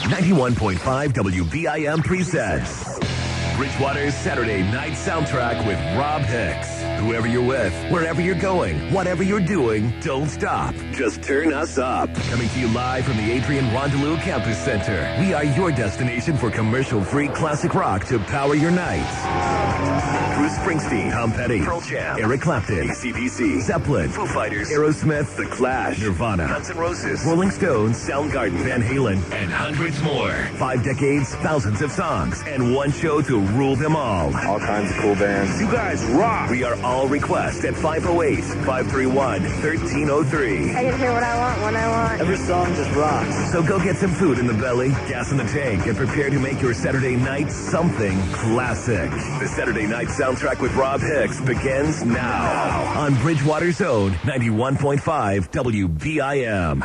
91.5 WBIM presents Bridgewater's Saturday Night Soundtrack with Rob Hicks. Whoever you're with, wherever you're going, whatever you're doing, don't stop. Just turn us up. Coming to you live from the Adrian Rondelou Campus Center. We are your destination for commercial-free classic rock to power your nights. Bruce Springsteen, Tom Petty, Pearl Jam, Eric Clapton, AC/DC, Zeppelin, Foo Fighters, Aerosmith, The Clash, Nirvana, Guns N' Roses, Rolling Stones, Soundgarden, Van Halen, and hundreds more. 5 decades, thousands of songs, and one show to rule them all. All kinds of cool bands. You guys rock. We are all request at 508-531-1303. I can hear what I want when I want. Every song just rocks. So go get some food in the belly, gas in the tank, and prepare to make your Saturday night something classic. The Saturday Night Soundtrack with Rob Hicks begins now on Bridgewater's own 91.5 WBIM.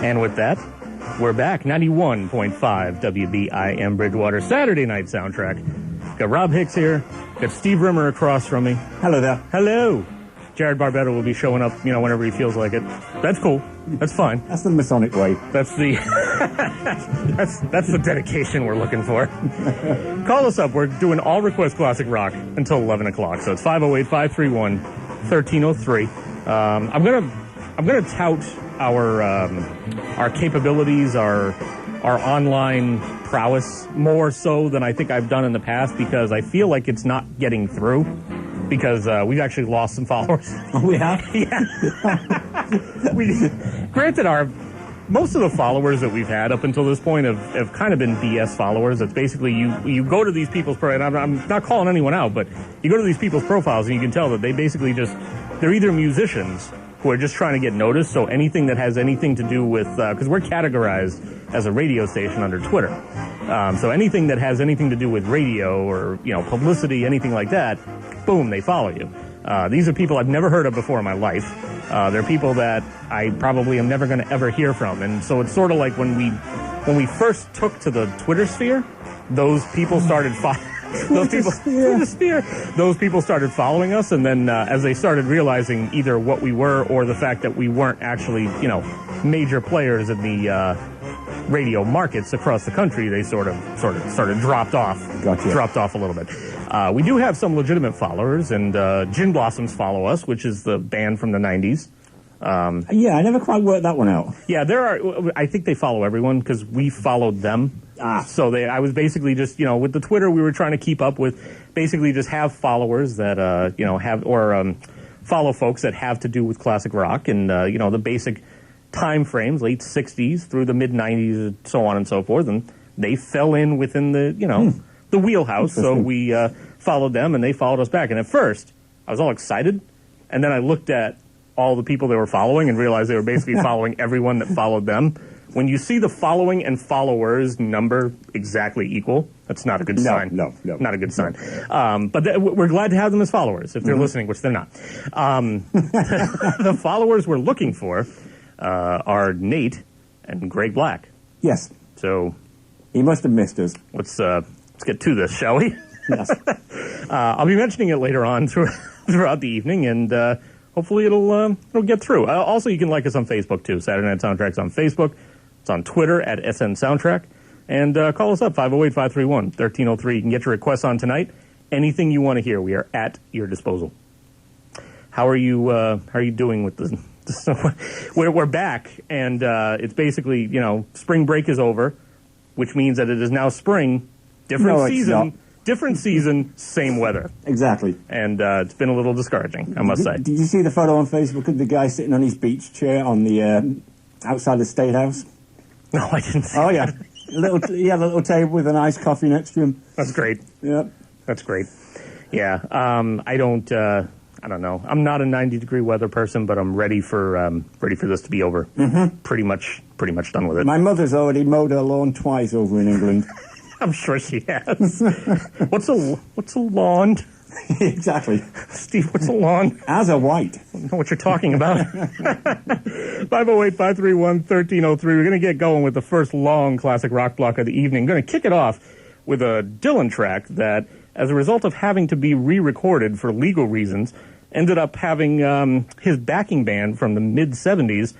And with that, we're back. 91.5 WBIM Bridgewater Saturday Night Soundtrack. Got Rob Hicks here. Got Steve Rimmer across from me. Hello there. Hello. Jared Barbetta will be showing up, whenever he feels like it. That's cool. That's fine. That's the Masonic way. That's the that's the dedication we're looking for. Call us up. We're doing all request classic rock until 11 o'clock. So it's 508-531-1303. I'm gonna tout our capabilities, our online prowess more so than I think I've done in the past, because I feel like it's not getting through, because we've actually lost some followers. Oh, we have? Yeah. Granted, most of the followers that we've had up until this point have kind of been BS followers. It's basically you go to these people's and I'm not calling anyone out, but you go to these people's profiles and you can tell that they basically they're either musicians who are just trying to get noticed. So anything that has anything to do with, because we're categorized as a radio station under Twitter. So anything that has anything to do with radio or, publicity, anything like that, boom, they follow you. These are people I've never heard of before in my life. They're people that I probably am never going to ever hear from. And so it's sort of like when we first took to the Twitter sphere, those people started Those people started following us, and then as they started realizing either what we were or the fact that we weren't actually, major players in the radio markets across the country, they sort of dropped off. Gotcha. Dropped off a little bit. We do have some legitimate followers, and Gin Blossoms follow us, which is the band from the 90s. Yeah, I never quite worked that one out. Yeah, I think they follow everyone because we followed them. So I was basically just, with the Twitter, we were trying to keep up with, basically just have followers that, follow folks that have to do with classic rock and, the basic time frames, late 60s through the mid 90s and so on and so forth. And they fell in within the, the wheelhouse. So we followed them and they followed us back. And at first, I was all excited. And then I looked at all the people they were following and realized they were basically following everyone that followed them. When you see the following and followers number exactly equal, that's not a good sign. No. Not a good sign. But we're glad to have them as followers, if they're listening, which they're not. The followers we're looking for are Nate and Greg Black. Yes. So he must have missed us. Let's get to this, shall we? Yes. I'll be mentioning it later on throughout the evening, and hopefully it'll get through. Also, you can like us on Facebook, too. Saturday Night Soundtrack's on Facebook. It's on Twitter at SN Soundtrack. And call us up, 508-531-1303. You can get your requests on tonight. Anything you want to hear, we are at your disposal. How are you doing with this? We're back, and it's basically, spring break is over, which means that it is now spring, different season, same weather. Exactly. And it's been a little discouraging, I must say. Did you see the photo on Facebook of the guy sitting on his beach chair on the outside the State House? No, I didn't see yeah. He had a little table with an iced coffee next to him. That's great. Yep. That's great. Yeah. I don't know. I'm not a 90-degree weather person, but I'm ready for this to be over. Mm-hmm. Pretty much done with it. My mother's already mowed her lawn twice over in England. I'm sure she has. What's a lawn? Exactly. Steve, what's a long? As a white. I don't know what you're talking about. 508-531-1303. We're going to get going with the first long classic rock block of the evening. Going to kick it off with a Dylan track that, as a result of having to be re-recorded for legal reasons, ended up having his backing band from the mid-'70s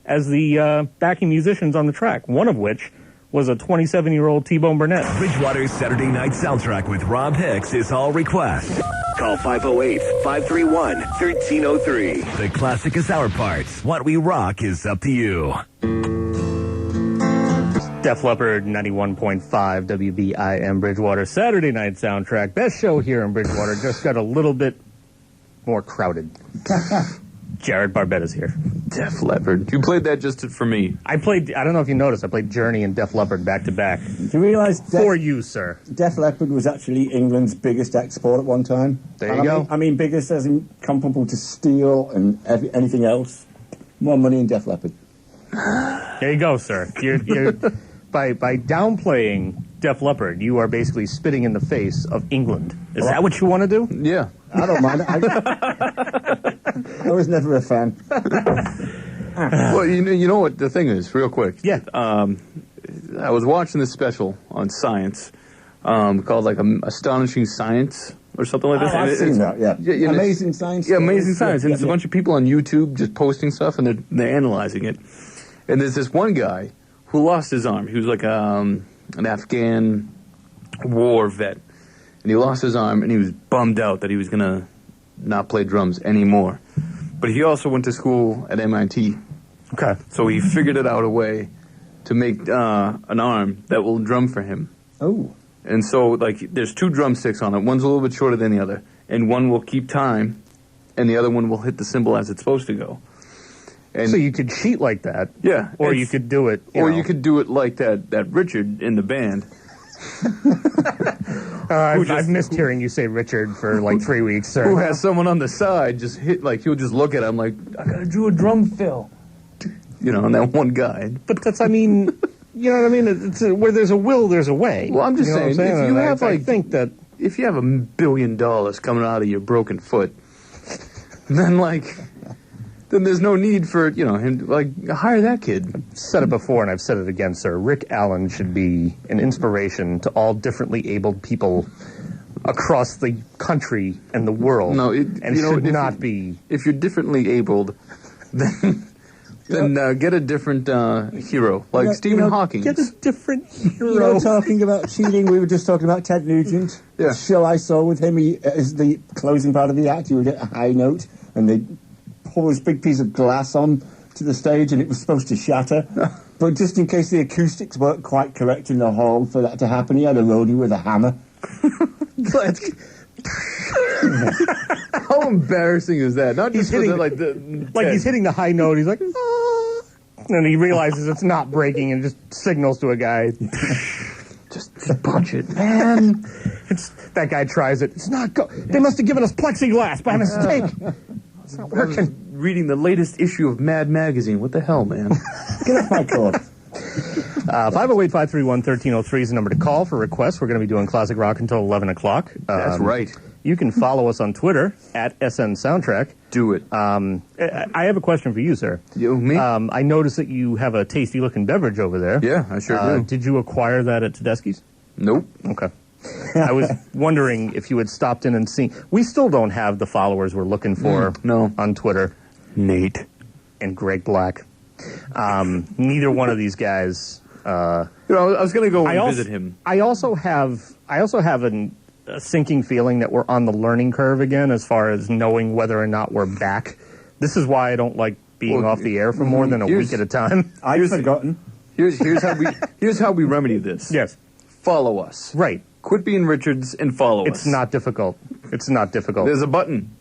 as the backing musicians on the track, one of which was a 27-year-old T-Bone Burnett. Bridgewater's Saturday Night Soundtrack with Rob Hicks is all request. Call 508-531-1303. The classic is our parts. What we rock is up to you. Def Leppard 91.5 WBIM Bridgewater Saturday Night Soundtrack. Best show here in Bridgewater. Just got a little bit more crowded. Jared Barbetta's here. Def Leppard. You played that just for me. I don't know if you noticed, I played Journey and Def Leppard back to back. Do you realise For you, sir. Def Leppard was actually England's biggest export at one time? There you go. I mean biggest as in comparable to steel and anything else. More money in Def Leppard. There you go, sir. You're by downplaying Def Leppard, you are basically spitting in the face of England. Is that what you want to do? Yeah. I don't mind. I was never a fan. Well, you know what the thing is, real quick. Yeah. I was watching this special on Science called like Astonishing Science or something like that. I've seen that, yeah. Yeah, Amazing Science. Yeah, Amazing Science. Yeah, And there's a yeah. bunch of people on YouTube just posting stuff and they're analyzing it. And there's this one guy who lost his arm. He was like an Afghan war vet. And he lost his arm and he was bummed out that he was going to not play drums anymore. But he also went to school at MIT. Okay. So he figured it out a way to make an arm that will drum for him. Oh. And so, like, there's two drumsticks on it. One's a little bit shorter than the other. And one will keep time, and the other one will hit the cymbal as it's supposed to go. And So you could cheat like that. yeah. Or you could do it. You could do it like that Richard in the band. I've missed hearing you say Richard for like 3 weeks, sir. Who has someone on the side just hit, like, he'll just look at him like, I gotta do a drum fill. You know, and that one guy. But that's, I mean, you know what I mean? It's where there's a will, there's a way. Well, I'm just You know what saying, if you have, I like, think that if you have $1 billion coming out of your broken foot, then, like, then there's no need for, you know, him, like, hire that kid. I've said it before and I've said it again, sir. Rick Allen should be an inspiration to all differently abled people across the country and the world. No, and should not be. If you're differently abled, then get a different hero, like Stephen Hawking. Get a different hero. You know, talking about cheating, we were just talking about Ted Nugent. Yeah. The show I saw with him, as the closing part of the act, he would hit a high note, and they pour this big piece of glass on to the stage, and it was supposed to shatter. But just in case the acoustics weren't quite correct in the hall for that to happen, he had a roadie with a hammer. How embarrassing is that? Not just hitting- like He's hitting the high note. He's like, ah. And he realizes it's not breaking and just signals to a guy. just punch it, man. That guy tries it. It's not go. They must have given us plexiglass by mistake. It's not I was working. reading the latest issue of Mad Magazine. What the hell, man? Get off my cord. 508-531-1303 is the number to call for requests. We're going to be doing classic rock until 11 o'clock. That's right. You can follow us on Twitter at SN Soundtrack. Do it. I have a question for you, sir. You, me? I noticed that you have a tasty-looking beverage over there. Yeah, I sure do. Did you acquire that at Tedeschi's? Nope. Okay. I was wondering if you had stopped in and seen. We still don't have the followers we're looking for no. on Twitter. Nate. And Greg Black. Neither one of these guys. I was going to go and visit him. I also have a sinking feeling that we're on the learning curve again as far as knowing whether or not we're back. This is why I don't like being off the air for more than a week at a time. I've forgotten. Here's how we remedy this. Yes. Follow us. Right. Quit being Richards and follow us. It's not difficult. It's not difficult. There's a button.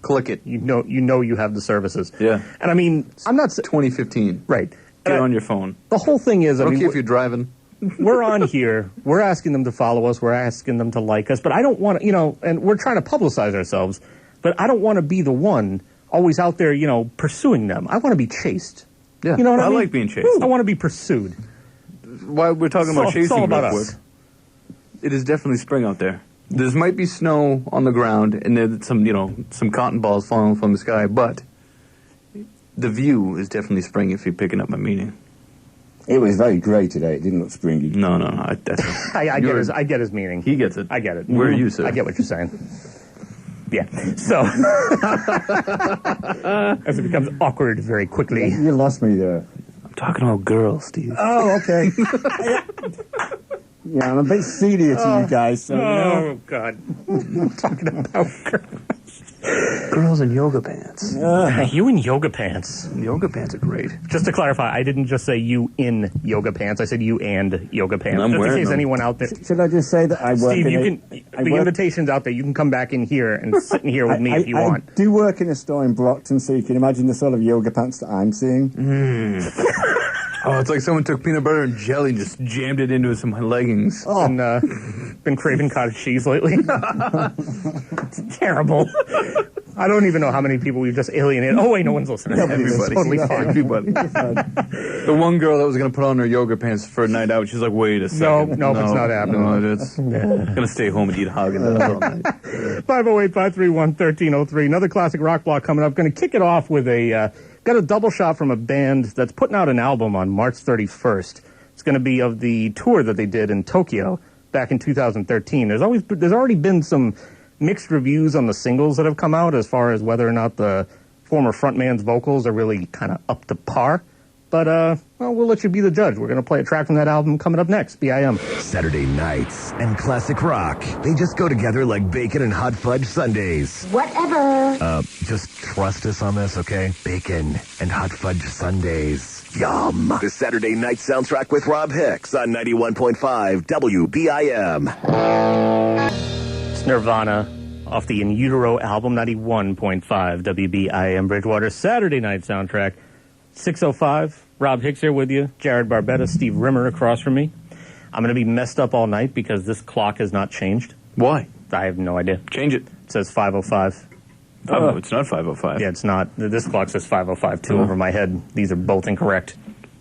Click it. You know you have the services. Yeah. And I mean, I'm not 2015. right. Get on your phone. The whole thing is, I Okay, mean, if you're driving. we're on here. We're asking them to follow us. We're asking them to like us. But I don't want to, and we're trying to publicize ourselves. But I don't want to be the one always out there, pursuing them. I want to be chased. Yeah. You know what I mean? like being chased. I want to be pursued. While we're talking about It's all chasing about real us. quick, it is definitely spring out there. There might be snow on the ground, and there's some cotton balls falling from the sky, but the view is definitely spring if you're picking up my meaning. It was very grey today. It didn't look springy. No. I get his meaning. He gets it. I get it. Where are you, sir? I get what you're saying. Yeah. So, as it becomes awkward very quickly. You lost me there. I'm talking about girls, Steve. Oh, okay. Yeah, I'm a bit seedier to you guys. So, Oh, God. I'm talking about Girls in yoga pants. you in yoga pants. Yoga pants are great. Just to clarify, I didn't just say you in yoga pants. I said you and yoga pants. I'm just in wearing case them. anyone out there. Should I just say that I work Steve, in the invitation's out there. You can come back in here and sit in here with me if you want. I do work in a store in Brockton, so you can imagine the sort of yoga pants that I'm seeing. Oh, it's like someone took peanut butter and jelly and just jammed it into some leggings. Oh. And been craving cottage cheese lately. It's terrible. I don't even know how many people we've just alienated. Oh, wait, no one's listening. Nobody's It's totally listening. fine. Everybody. The one girl that was going to put on her yoga pants for a night out, she's like, wait a second. No, it's not happening. No, it's going to stay home and eat Haagen-Dazs all night. 508-531-1303. Another classic rock block coming up. Going to kick it off with got a double shot from a band that's putting out an album on March 31st. It's going to be of the tour that they did in Tokyo back in 2013. There's already been some mixed reviews on the singles that have come out as far as whether or not the former frontman's vocals are really kind of up to par. But, well, we'll let you be the judge. We're going to play a track from that album coming up next. BIM. Saturday nights and classic rock. They just go together like bacon and hot fudge sundaes. Whatever. Just trust us on this, okay? Bacon and hot fudge sundaes. Yum. The Saturday night soundtrack with Rob Hicks on 91.5 WBIM. It's Nirvana off the In Utero album, 91.5 WBIM Bridgewater. Saturday night soundtrack. 6:05, Rob Hicks here with you. Jared Barbetta, Steve Rimmer across from me. I'm going to be messed up all night because this clock has not changed. Why? I have no idea. Change it. It says 5:05. Oh, it's not 5:05. Yeah, it's not. This clock says 5:05 too over my head. These are both incorrect.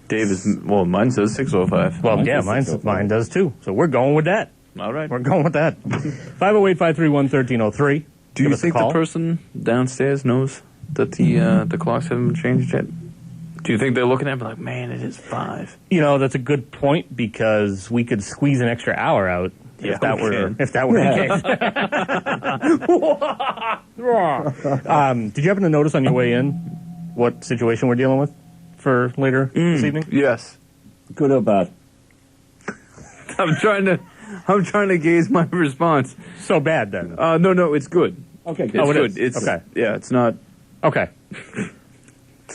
Dave is, well, mine says 6:05. Well, yeah, mine does too. So we're going with that. All right. We're going with that. 508-531-1303. Do you think the person downstairs knows that the clocks haven't changed yet? Do you think they're looking at me like, man, it is 5? You know, that's a good point because we could squeeze an extra hour out Yeah, if that we were can. the case. Did you happen to notice on your way in what situation we're dealing with for later this evening? Yes. Good or bad? I'm trying to gauge my response. So bad then. No, it's good. Okay, It's good. Oh, it good. is? It's Okay. Yeah, it's not. Okay.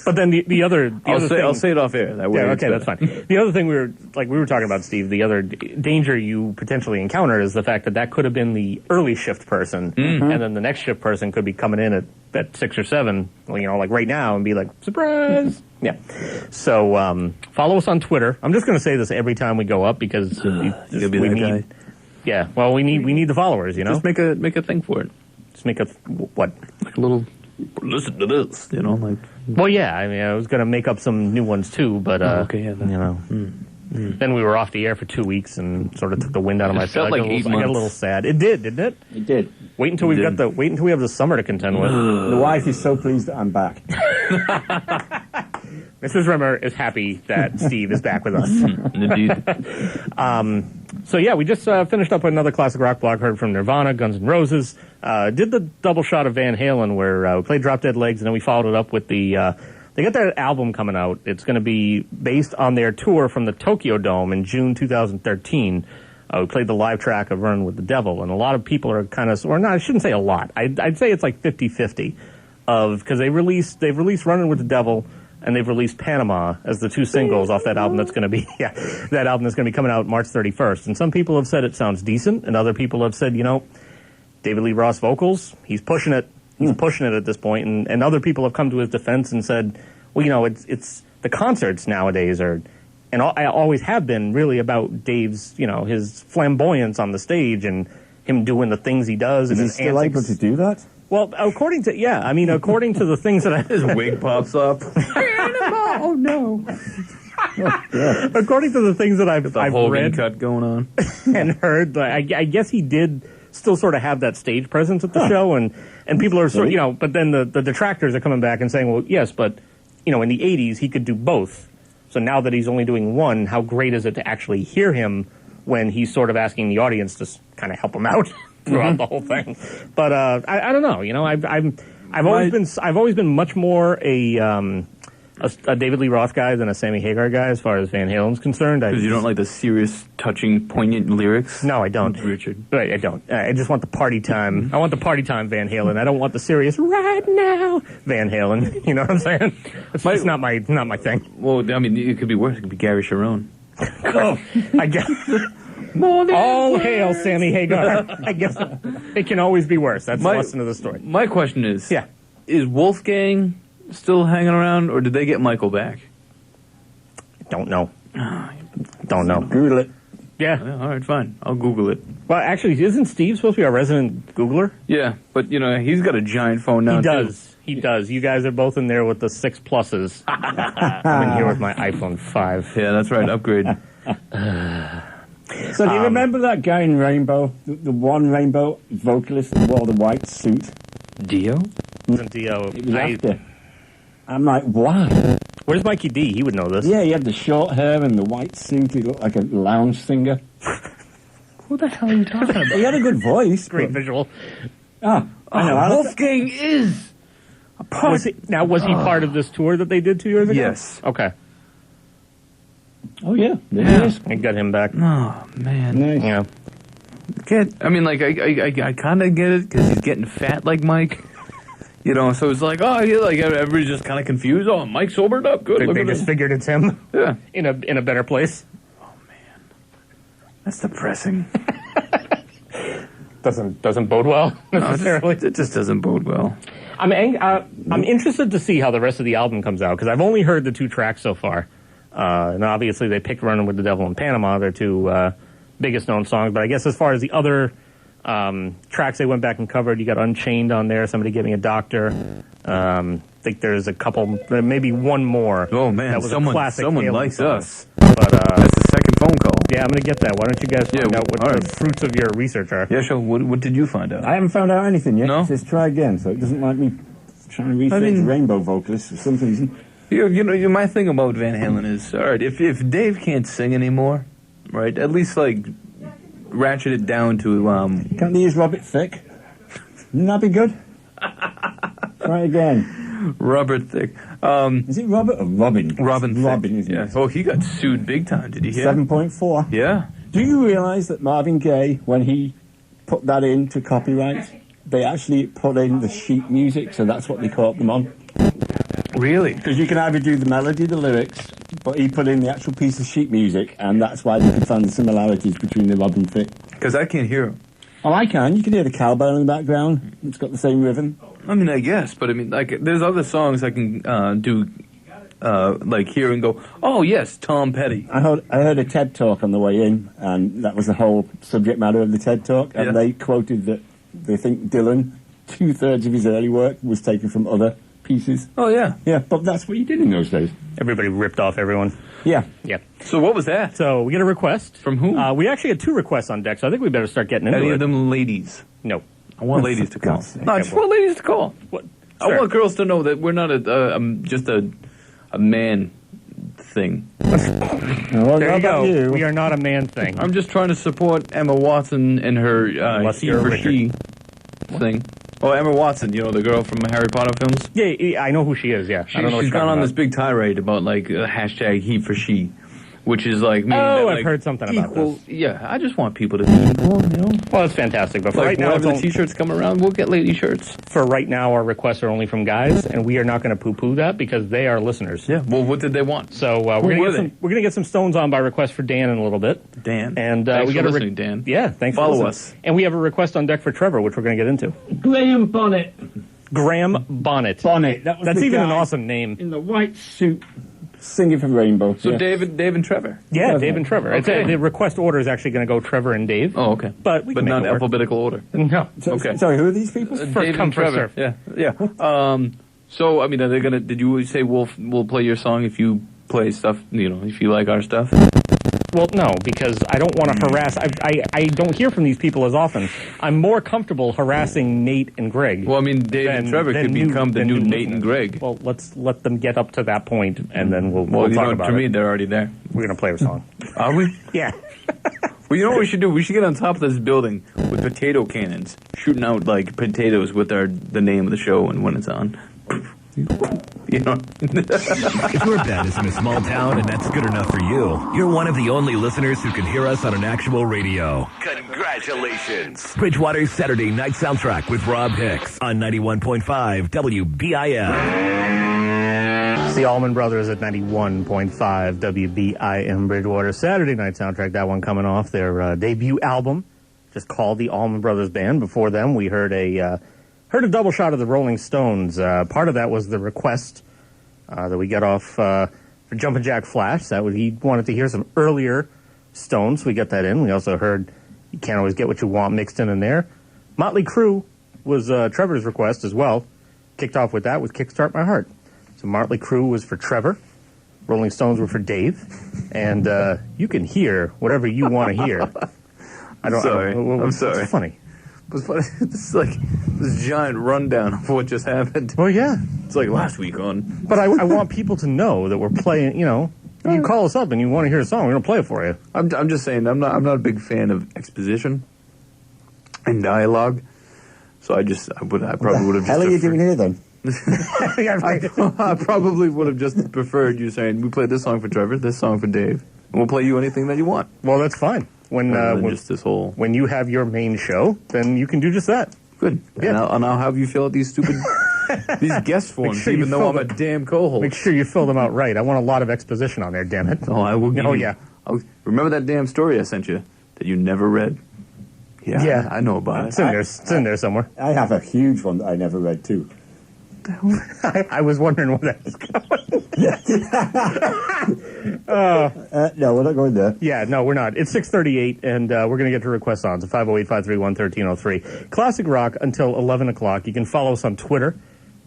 But then the other I'll say it off air. That way. Yeah, it's okay, that's better. fine. The other thing we were talking about, Steve, the other danger you potentially encounter is the fact that could have been the early shift person, and then the next shift person could be coming in at 6 or 7, like right now, and be like, surprise! Yeah. So follow us on Twitter. I'm just going to say this every time we go up because You'll be we that need. guy. Yeah. Well, we need the followers. Just make a thing for it. Just make a what? Like a little. Listen to this. Like. Well, yeah. I mean, I was going to make up some new ones too, but okay, yeah, then we were off the air for 2 weeks and sort of took the wind out of my felt sail. like 8 I got a months. little sad. It did, didn't it? It did. Wait until we have the summer to contend with. The wife is so pleased that I'm back. Mrs. Rimmer is happy that Steve is back with us. Indeed. So yeah, we just finished up another classic rock block. Heard from Nirvana, Guns N' Roses. Did the double shot of Van Halen where we played Drop Dead Legs, and then we followed it up with the. They got their album coming out. It's going to be based on their tour from the Tokyo Dome in June 2013. We played the live track of Run with the Devil, and a lot of people are kind of, or not, I shouldn't say a lot. I'd say it's like 50-50 because they've released Running with the Devil and they've released Panama as the 2 singles off that album that's going to be that album that's going to be coming out March 31st. And some people have said it sounds decent, and other people have said, David Lee Roth vocals, he's pushing it. He's pushing it at this point, and other people have come to his defense and said, well, it's the concerts nowadays are, and I always have been really about Dave's, his flamboyance on the stage and him doing the things he does. Is and he his still able antics. to do that? Well, according to the things that His wig pops up. oh no. According to the things that I've The Hogan read cut going on. and heard, I guess he did still sort of have that stage presence at the show, and people are sort of, but then the detractors are coming back and saying, well, yes, but, in the 80s, he could do both. So now that he's only doing one, how great is it to actually hear him when he's sort of asking the audience to kind of help him out throughout the whole thing? But I don't know. I've always been much more a David Lee Roth guy than a Sammy Hagar guy as far as Van Halen's concerned. Because you don't like the serious, touching, poignant lyrics? No, I don't. Richard. Right, I don't. I just want the party time. I want the party time Van Halen. I don't want the serious right now Van Halen. You know what I'm saying? It's just not my thing. Well, I mean, it could be worse. It could be Gary Sharon. Oh, I guess. All hail Sammy Hagar. I guess it can always be worse. That's the lesson of the story. My question is, yeah, is Wolfgang still hanging around, or did they get Michael back? Don't know. Don't know. Google it. Yeah. All right, fine. I'll Google it. Well, actually, isn't Steve supposed to be our resident Googler? Yeah, but, he's got a giant phone now, He does. You guys are both in there with the 6 pluses. I'm in here with my iPhone 5. Yeah, that's right. Upgrade. So do you remember that guy in Rainbow, the one Rainbow vocalist that wore the white suit? Dio? Wasn't Dio? It was after. I'm like, why? Where's Mikey D? He would know this. Yeah, he had the short hair and the white suit. He looked like a lounge singer. Who the hell are you talking about? He had a good voice. Great visual. I know. Wolfgang is a part. Was he part of this tour that they did 2 years ago? Yes. Okay. Oh, yeah. There he is. I got him back. Oh, man. Nice. Yeah. I kind of get it, because he's getting fat like Mike. So it's like, everybody's just kind of confused. Oh, Mike sobered up. Good. They just figured it's him. Yeah. In a better place. Oh, man. That's depressing. Doesn't bode well necessarily. It just doesn't bode well. I'm interested to see how the rest of the album comes out, because I've only heard the 2 tracks so far. And obviously they picked Running with the Devil in Panama, their 2 biggest known songs. But I guess as far as the other tracks they went back and covered, you got Unchained on there, Somebody Give Me a Doctor. I think there's a couple, maybe one more. Oh, man. That was a classic someone Halen likes song. us. But, that's the second phone call. Yeah, I'm going to get that. Why don't you guys find out what all the right. fruits of your research are? Yeah, sure. What did you find out? I haven't found out anything yet. No? It says try again, so it doesn't like me trying to research Rainbow vocalists for some reason. My thing about Van Halen is, all right, if Dave can't sing anymore, right, at least, ratchet it down to, Can't they use Robert Thicke? Wouldn't that be good? Try again. Robert Thicke. Is it Robert or Robin? Robin Thicke. Robin, isn't Yeah. it? Oh, he got sued big time. Did you hear? 7.4. Yeah. Do you realise that Marvin Gaye, when he put that into copyright, they actually put in the sheet music, so that's what they caught them on? Really? Because you can either do the melody, the lyrics, but he put in the actual piece of sheet music, and that's why they could find the similarities between the Robin Thicke. Because I can't hear him. Oh, I can. You can hear the cowbell in the background. It's got the same rhythm. I guess, but there's other songs I can do, hear and go, oh, yes, Tom Petty. I heard a TED Talk on the way in, and that was the whole subject matter of the TED Talk, and they quoted that they think Dylan, 2/3 of his early work was taken from other pieces. Oh, yeah. Yeah, but that's what you did in those days. Everybody ripped off everyone. Yeah. Yeah. So what was that? So we get a request. From who? We actually had 2 requests on deck, so I think we better start getting into Any it. of them ladies? No. I want ladies to call. God's sake. No, I just want ladies to call. What? I want girls to know that we're not just a man thing. Well, There how you go. about you? We are not a man thing. I'm just trying to support Emma Watson and her Unless he you're for Richard. she thing. Oh, Emma Watson, the girl from Harry Potter films? Yeah, I know who she is, yeah. I don't know what She's you're gone talking on this about. big tirade about, hashtag he for she, which is meaning that, I've heard something about equal, this. Yeah, I just want people to be equal, Well, it's fantastic, but for right now, whenever it's the T-shirts come around, we'll get lady shirts. for right now, our requests are only from guys, and we are not going to poo-poo that because they are listeners. Yeah, well, what did they want? So Who were they? we're gonna get some stones on by request for Dan in a little bit. Dan. And Thanks we for got listening, Dan. Yeah, thanks. Follow for us. listening. And we have a request on deck for Trevor, which we're going to get into. Graham Bonnet. Graham Bonnet. Bonnet. That's the even guy an awesome name. in the white suit, singing for Rainbow. So yeah. Dave and Trevor. Yeah, Dave and Trevor. Okay. The request order is actually going to go Trevor and Dave. Oh, okay. But we can make not it work. alphabetical order. No. Okay. Sorry, who are these people? First Dave come, and first Trevor. serve. Yeah. So are they gonna? Did you say we'll play your song if you play stuff? If you like our stuff. Well, no, because I don't want to harass. I don't hear from these people as often. I'm more comfortable harassing Nate and Greg. Well, I mean, Dave and Trevor could become the new Nate and Greg. Well, let's let them get up to that point, and then we'll talk about it. To me, they're already there. We're going to play a song. Are we? Yeah. Well, you know what we should do? We should get on top of this building with potato cannons, shooting out, like, potatoes with the name of the show and when it's on. You know? If your band is in a small town and that's good enough for you, you're one of the only listeners who can hear us on an actual radio. Congratulations! Bridgewater's Saturday Night Soundtrack with Rob Hicks on 91.5 WBIM. It's the Allman Brothers at 91.5 WBIM Bridgewater. Saturday Night Soundtrack, that one coming off their debut album, just called the Allman Brothers Band. Before them, we heard a double shot of the Rolling Stones. Part of that was the request that we got off for Jumpin' Jack Flash. He wanted to hear some earlier Stones. We got that in. We also heard You Can't Always Get What You Want mixed in there. Motley Crue was Trevor's request as well. Kicked off with that with Kickstart My Heart. So Motley Crue was for Trevor. Rolling Stones were for Dave. And you can hear whatever you want to hear. I'm sorry. What's funny? This is like this giant rundown of what just happened. Well, yeah. It's like last week on. But I want people to know that we're playing, you know, you call us up and you want to hear a song, we're going to play it for you. I'm just saying, I'm not a big fan of exposition and dialogue. So I probably would have just... How are you doing here, then? I probably would have just preferred you saying, we played this song for Trevor, this song for Dave, and we'll play you anything that you want. Well, that's fine. When you have your main show, then you can do just that. Good. Yeah. And I'll have you fill out these stupid these guest forms, even though I'm a damn co-host. Make sure you fill them out right. I want a lot of exposition on there, damn it. Oh, I will give you. Yeah. Remember that damn story I sent you that you never read? Yeah. I know about it. It's in there somewhere. I have a huge one that I never read, too. I was wondering where that was going. No, we're not going there. Yeah, no, we're not. It's 6:38, and we're going to get to request on. So 508-531-1303. Classic Rock until 11 o'clock. You can follow us on Twitter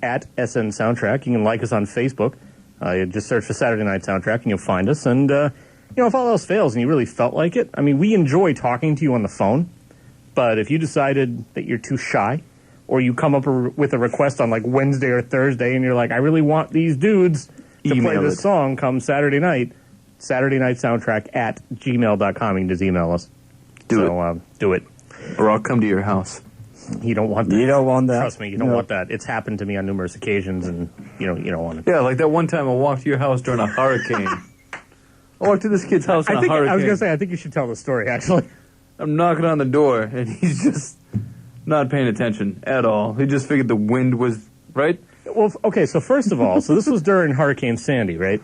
at SN Soundtrack. You can like us on Facebook. You just search for Saturday Night Soundtrack, and you'll find us. And, if all else fails and you really felt like it, I mean, we enjoy talking to you on the phone. But if you decided that you're too shy, or you come up with a request on like Wednesday or Thursday, and you're like, I really want these dudes to play this song come Saturday night, Saturday Night Soundtrack at gmail.com. You can just email us. Do it. Or I'll come to your house. You don't want that. You don't want that. Trust me, you don't want that. It's happened to me on numerous occasions, and you don't want it. Yeah, like that one time I walked to your house during a hurricane. I walked to this kid's house in a hurricane. I was going to say, I think you should tell the story, actually. I'm knocking on the door, and he's just not paying attention at all. He just figured the wind was right. Well, okay, so first of all, this was during Hurricane Sandy, right?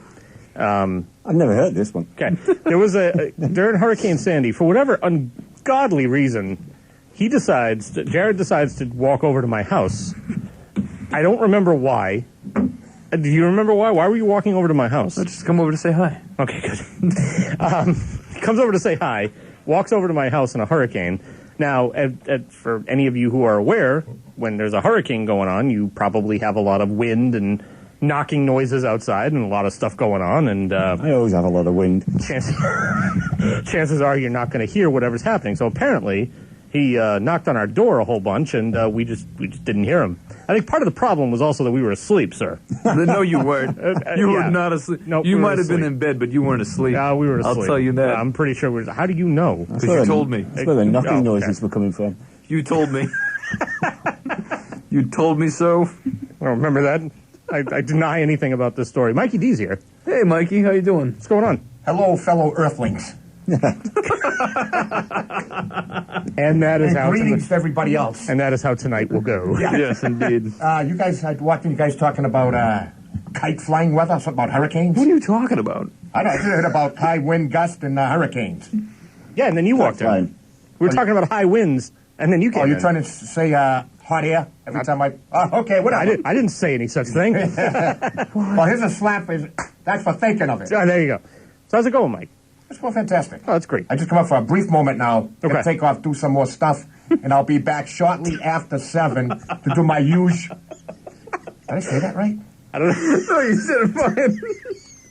I've never heard this one. Okay. There was during Hurricane Sandy, for whatever ungodly reason, Jared decides to walk over to my house. I don't remember why. Do you remember why? Why were you walking over to my house? I just come over to say hi. Okay, good. He comes over to say hi, walks over to my house in a hurricane. Now, for any of you who are aware, when there's a hurricane going on, you probably have a lot of wind and knocking noises outside and a lot of stuff going on. And I always have a lot of wind. Chances are you're not going to hear whatever's happening. So apparently, he knocked on our door a whole bunch, and we just didn't hear him. I think part of the problem was also that we were asleep, sir. No, you weren't. You were not asleep. Nope, you we might have been in bed, but you weren't asleep. Yeah, we were asleep. I'll tell you that. I'm pretty sure we were. How do you know? Because you told me. That's where the knocking noises were coming from. You told me. You told me so. I don't remember that. I deny anything about this story. Mikey D's here. Hey, Mikey, how you doing? What's going on? Hello, fellow Earthlings. And that is how greetings to everybody else. And that is how tonight will go. Yeah. Yes, indeed. You guys, I watching you guys talking about kite flying weather, something about hurricanes. What are you talking about? I heard about high wind gust and hurricanes. Yeah, and then you walked in. We were talking about high winds, and then you came in. Oh, you're trying to say hot air every time I... okay, whatever. I didn't say any such thing. Well, here's a slap. That's for thinking of it. Oh, there you go. So how's it going, Mike? It's well fantastic. Oh, that's great. I just come up for a brief moment now. Okay. Gotta take off, do some more stuff, and I'll be back shortly after 7 to do my usual... Did I say that right? I don't know. No, you said it fine.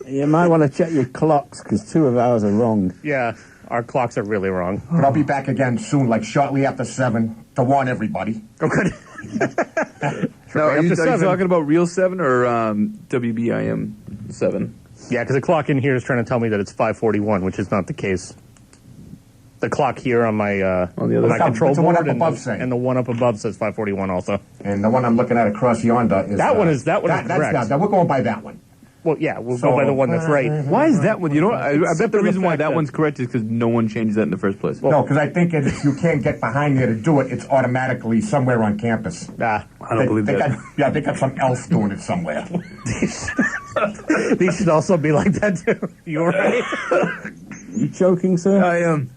You might want to check your clocks, because 2 of ours are wrong. Yeah, our clocks are really wrong. But I'll be back again soon, like shortly after 7, to warn everybody. Oh, good. Now, are you 7. talking about real 7 or WBIM 7? Yeah, because the clock in here is trying to tell me that it's 5:41, which is not the case. The clock here on my On the other my side. control What's the one board up and, above say? and the one up above says 5:41 also. And the one I'm looking at across yonder is... That one is that's correct. we're going by that one. Well, yeah, we'll So- go by the one that's right. Why is that one? You know, I bet Simply the the reason why fact that that- one's correct is because no one changed that in the first place. No, because I think if you can't get behind there to do it, it's automatically somewhere on campus. Ah, I don't believe they that. They got some elf doing it somewhere. these should also be like that too. You're right. You choking, sir? I am.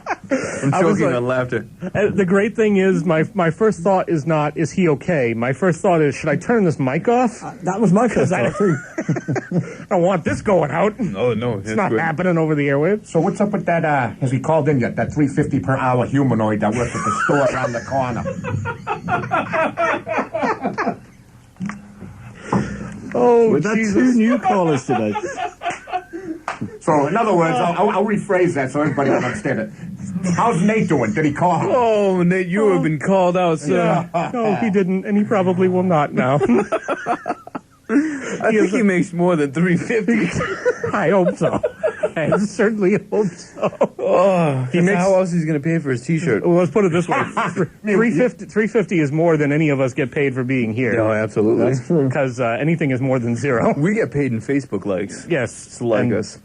I'm I was choking like- on laughter. The great thing is, my first thought is not, is he okay? My first thought is, should I turn this mic off? That was my first I- thought, too. I don't want this going out. Oh no, It's not happening over the airwaves. So what's up with that, has he called in yet? That $3.50 per hour humanoid that works at the store around the corner. Oh, We've had 2 Jesus. new callers today. So in other words, I'll rephrase that so everybody will understand it. How's Nate doing? Did he call? Oh, Nate, you have been called out, sir. No, he didn't, and he probably will not now. I think he makes more than $3.50. I hope so. I certainly hope so. Oh, He makes- how else is he going to pay for his T-shirt? Well, let's put it this way: $3.50 is more than any of us get paid for being here. No, absolutely. That's true. Because anything is more than 0. We get paid in Facebook likes. Yes, Like and, us.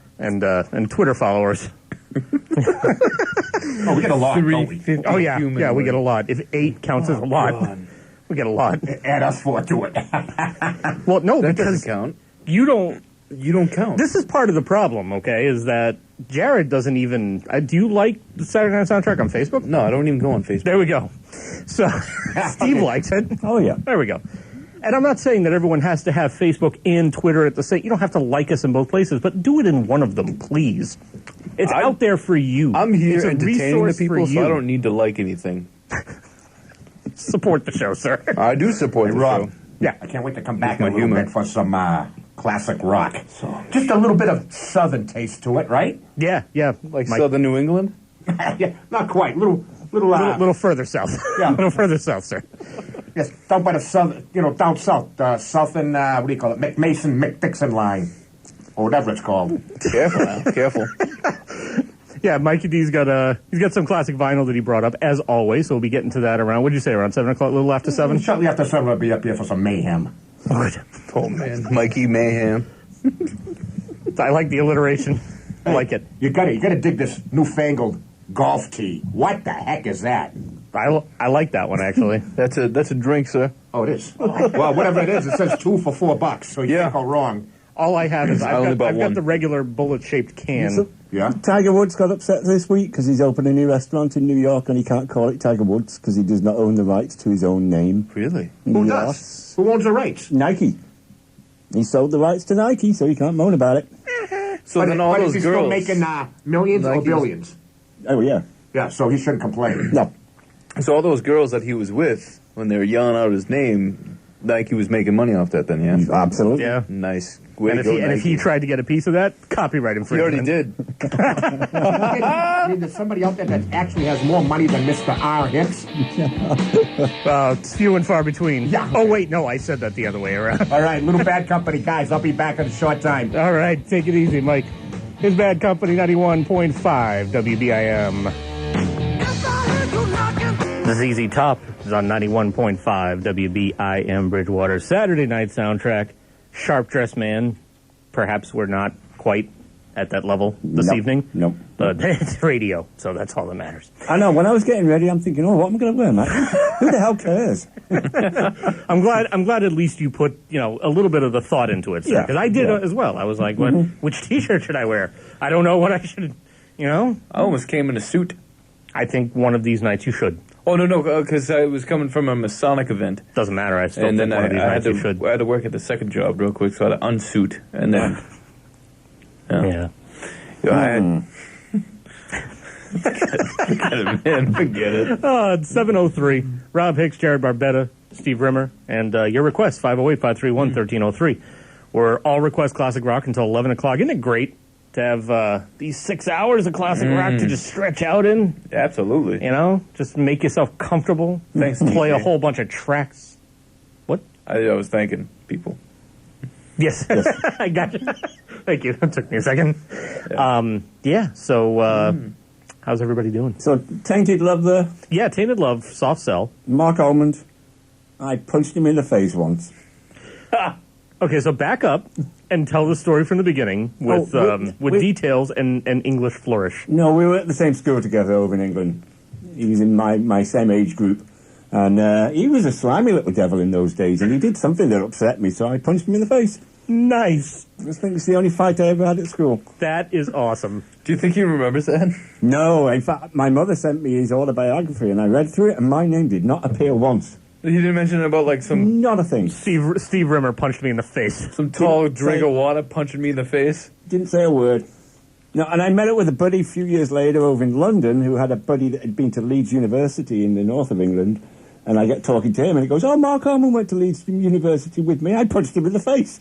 and Twitter followers. Oh, we get a lot, don't we? $3.50. Oh yeah, yeah, we get a lot. If 8 counts as a lot, we get a lot. Add us 4 to it. Well, no, That because doesn't count. you don't. You don't count. This is part of the problem. Okay, is that Jared doesn't even. Do you like the Saturday Night Soundtrack on Facebook? No, I don't even go on Facebook. There we go. So Steve likes it. Oh, yeah. There we go. And I'm not saying that everyone has to have Facebook and Twitter at the same. You don't have to like us in both places, but do it in one of them, please. It's out there for you. I'm here It's a entertaining the resource people, for so you. I don't need to like anything. Support the show, sir. I do support the Rob. show. Yeah. I can't wait to come back my in a little humor. bit for some classic rock. Just a little bit of southern taste to it, right? Yeah, yeah. Like Mike, Southern New England? Yeah, not quite. Little, little further south. Yeah. A little further south, sir. yes, down by the southern, down south, southern, what do you call it, McMason, McDixon line, or whatever it's called. Careful now. Careful. Yeah, Mikey D's got he's got some classic vinyl that he brought up as always. So we'll be getting to that around. What'd you say? Around 7 o'clock, a little after 7. Shortly after 7, I'll be up here for some mayhem. Good. Oh, man. Mikey Mayhem. I like the alliteration. I like it. You gotta dig this newfangled golf tee. What the heck is that? I like that one actually. That's a drink, sir. Oh, it is. Well, whatever it is, it says 2 for $4, so you Yeah. can't go wrong. All I have is I only I've bought got one. the regular bullet-shaped can. Yeah. Tiger Woods got upset this week because he's opened a new restaurant in New York and he can't call it Tiger Woods because he does not own the rights to his own name. Really? Who Yes. does? Who owns the rights? Nike. He sold the rights to Nike, so he can't moan about it. So then all but those is he still girls... making millions or Nike's- billions? Oh, yeah. Yeah, so he shouldn't complain. No. So all those girls that he was with, when they were yelling out his name, Nike was making money off that then, yeah? Absolutely. Yeah. Nice. Way And to if, go, and if he Nike. tried to get a piece of that, copyright He infringement. already did. There's somebody out there that actually has more money than Mr. R. Hicks. It's few and far between. Yeah. Oh, wait, no, I said that the other way around. All right, Little Bad Company, guys. I'll be back in a short time. All right, take it easy, Mike. His Bad Company, 91.5 WBIM. ZZ Top is on 91.5 WBIM Bridgewater. Saturday night soundtrack. Sharp Dressed Man. Perhaps we're not quite at that level this Nope. evening. Nope. But it's radio, so that's all that matters. I know, when I was getting ready, I'm thinking, what am I going to wear, man? Who the hell cares? I'm glad at least you put, a little bit of the thought into it, sir. Yeah, Because I did yeah. as well. I was like, which T-shirt should I wear? I don't know what I should, I almost came in a suit. I think one of these nights you should. Oh, no, because I was coming from a Masonic event. Doesn't matter. I still And think then one of these I had nights you should. to work at the second job real quick, so I had to unsuit. And then... Yeah. I had... Forget it, man. Forget it. It's 7:03. Rob Hicks, Jared Barbetta, Steve Rimmer, and your request, 508-531-1303. We're all request classic rock until 11 o'clock. Isn't it great to have these 6 hours of classic rock to just stretch out in? Absolutely. You know, just make yourself comfortable. Thanks, Play a TJ. whole bunch of tracks. What? I was thanking people. Yes. I got you. Thank you. It took me a second. So how's everybody doing? So, Tainted Love there. Yeah, Tainted Love, soft sell. Mark Almond. I punched him in the face once. Okay, so back up and tell the story from the beginning with details and English flourish. No, we were at the same school together over in England. He was in my same age group. And he was a slimy little devil in those days, and he did something that upset me, so I punched him in the face. Nice. I think it's the only fight I ever had at school. That is awesome. Do you think he remembers that? No, in fact, my mother sent me his autobiography, and I read through it, and my name did not appear once. He didn't mention about like some Not a thing. Steve Rimmer punched me in the face. some tall Didn't drink say- of water punching me in the face. Didn't say a word. No, and I met up with a buddy a few years later over in London who had a buddy that had been to Leeds University in the north of England. And I get talking to him, and he goes, "Oh, Mark Almond went to Leeds University with me. I punched him in the face."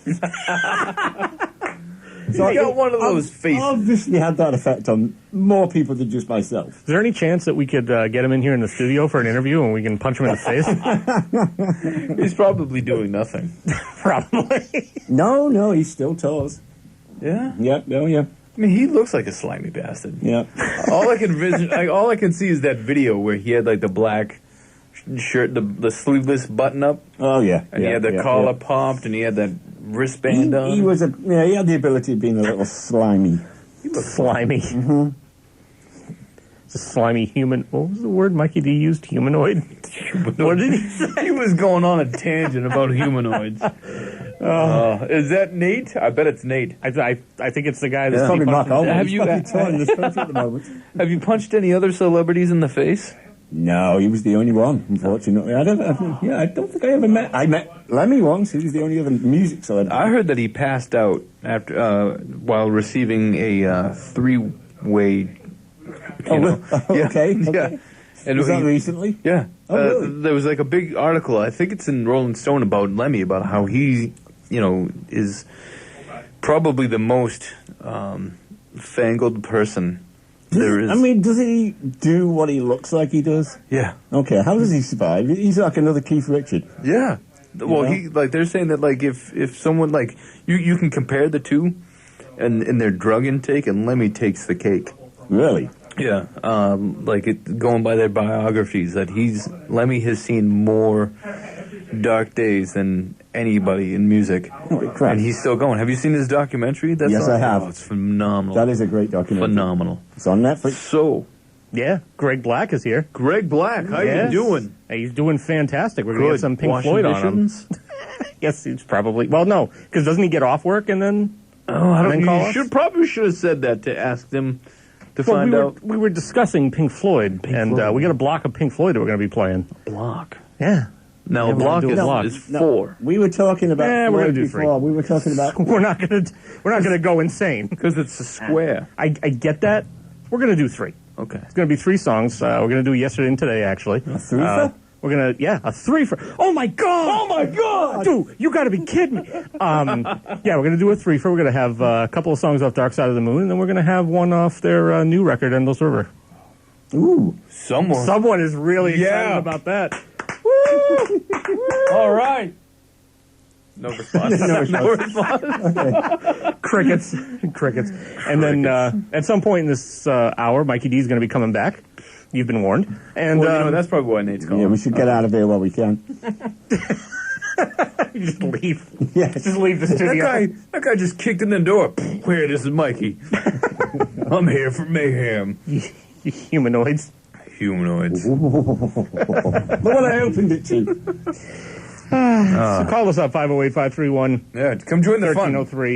So You got one of those faces. Obviously had that effect on more people than just myself. Is there any chance that we could get him in here in the studio for an interview and we can punch him in the face? He's probably doing nothing. Probably. No, he still tours. Yeah? Yeah, oh yeah, I mean, he looks like a slimy bastard. yeah. All I can see is that video where he had like the black shirt, the sleeveless button up, Oh yeah. and he had the collar popped, and he had that wristband on. He was he had the ability of being a little slimy. He looks slimy. Mm-hmm. It's a slimy human. What was the word Mikey D used? Humanoid? What did he say? He was going on a tangent about humanoids. Is that Nate? I bet it's Nate. I think it's the guy that's It's probably Mark Almond. Have He's you- fucking touring this country at the moment. Have you punched any other celebrities in the face? No, he was the only one, unfortunately. I don't think I ever met. I met Lemmy once. He was the only other music celebrity. I heard that he passed out after while receiving a three-way. Okay. Yeah. And Was that he- recently? Yeah. Oh, really? There was like a big article, I think it's in Rolling Stone, about Lemmy, about how he, is probably the most fangled person there is. I mean, does he do what he looks like he does? Yeah. Okay, how does he survive? He's like another Keith Richard. Yeah. Well, know? they're saying that, like, if someone, like, you can compare the two and their drug intake, and Lemmy takes the cake. Really? Yeah, going by their biographies, that Lemmy has seen more dark days than anybody in music, Holy crap. and he's still going. Have you seen his documentary? Yes, I have. Oh, it's phenomenal. That is a great documentary. phenomenal. It's on Netflix. So, Yeah, Greg Black is here. Greg Black, how Yes. you doing? Hey, he's doing fantastic. We're going to Good. get some Pink Washing Floyd on him. dishes? Yes, he's probably. Well, no, because doesn't he get off work and then? Oh, I And don't then call know. us? You probably should have said that to ask them to Well, find out. we were discussing Pink Floyd, and Floyd. we got a block of Pink Floyd that we're going to be playing. Block. Yeah. Now, Yeah, a we're block gonna do a block. is 4. We were talking about Yeah, we're gonna Floyd do before. three. We were talking about. We're not gonna go insane. Because it's a square. I get that. We're gonna do 3. Okay. It's gonna be 3 songs. We're gonna do yesterday and today, actually. A threefer? We're gonna a 3-fer. Oh my god! Oh my God! Dude, you gotta be kidding me. Yeah, we're gonna do a 3-fer. We're gonna have a couple of songs off Dark Side of the Moon, and then we're gonna have one off their new record, Endless River. Ooh. Someone is really excited Yeah. about that. All right. No response. No response. response. Crickets. And then at some point in this hour, Mikey D is going to be coming back. You've been warned. And Well, that's probably why Nate's calling. Yeah, we should get out of here while we can. you just leave. Yes. Just leave the studio. That guy just kicked in the door. Here, this is Mikey. I'm here for mayhem. You humanoids. Humanoids. Look what I opened it to. So call us up, 508-531-1303. Yeah, come join the fun.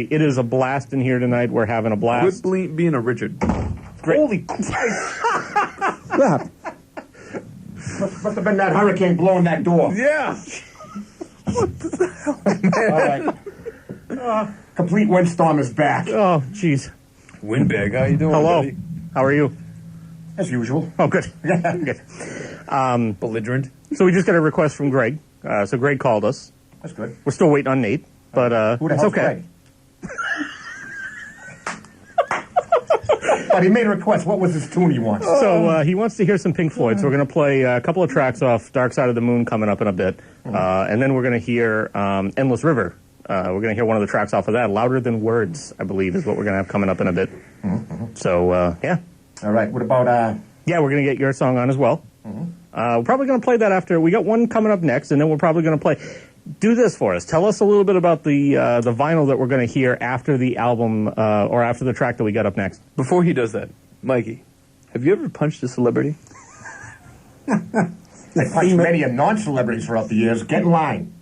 It is a blast in here tonight. We're having a blast. Quit being a Richard. Great. Holy Christ. Crap. Must have been that hurricane blowing that door. Yeah. All right. Complete windstorm is back. Oh, jeez. Windbag, how you doing, Hello. buddy? How are you? As usual. Oh, good. Good. Belligerent. So we just got a request from Greg. So Greg called us. That's good. We're still waiting on Nate. but Who the it's hell's okay. Greg? But he made a request. What was his tune he wants? So he wants to hear some Pink Floyd, so we're going to play a couple of tracks off Dark Side of the Moon coming up in a bit. And then we're going to hear Endless River. We're going to hear one of the tracks off of that. Louder Than Words, I believe, is what we're going to have coming up in a bit. So, yeah. All right. What about... Yeah, we're going to get your song on as well. We're probably going to play that after. We got one coming up next, and then we're probably going to play... Do this for us. Tell us a little bit about the vinyl that we're going to hear after the album or after the track that we got up next. Before he does that, Mikey, have you ever punched a celebrity? I punched many non-celebrities throughout the years. Get in line.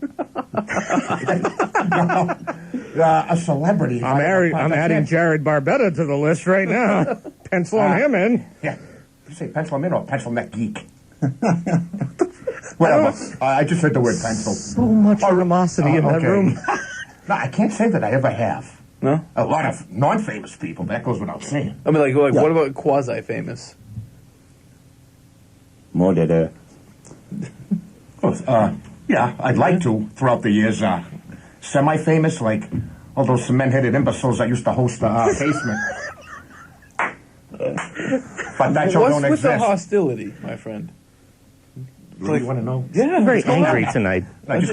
A celebrity. I'm adding Jared Barbetta to the list right now. Penciling him in. Yeah. Did you say pencil him in or pencil neck geek? Whatever. I just heard the word pencil. So much animosity in that room. No, I can't say that I ever have. No? A lot of non-famous people. That goes without saying. I mean, what about quasi-famous? More dead. Yeah, I'd like to throughout the years. Semi-famous, like all those cement-headed imbeciles that used to host the basement. But that show don't What's with exist. the hostility, my friend? Really want to know? Yeah, Very angry tonight.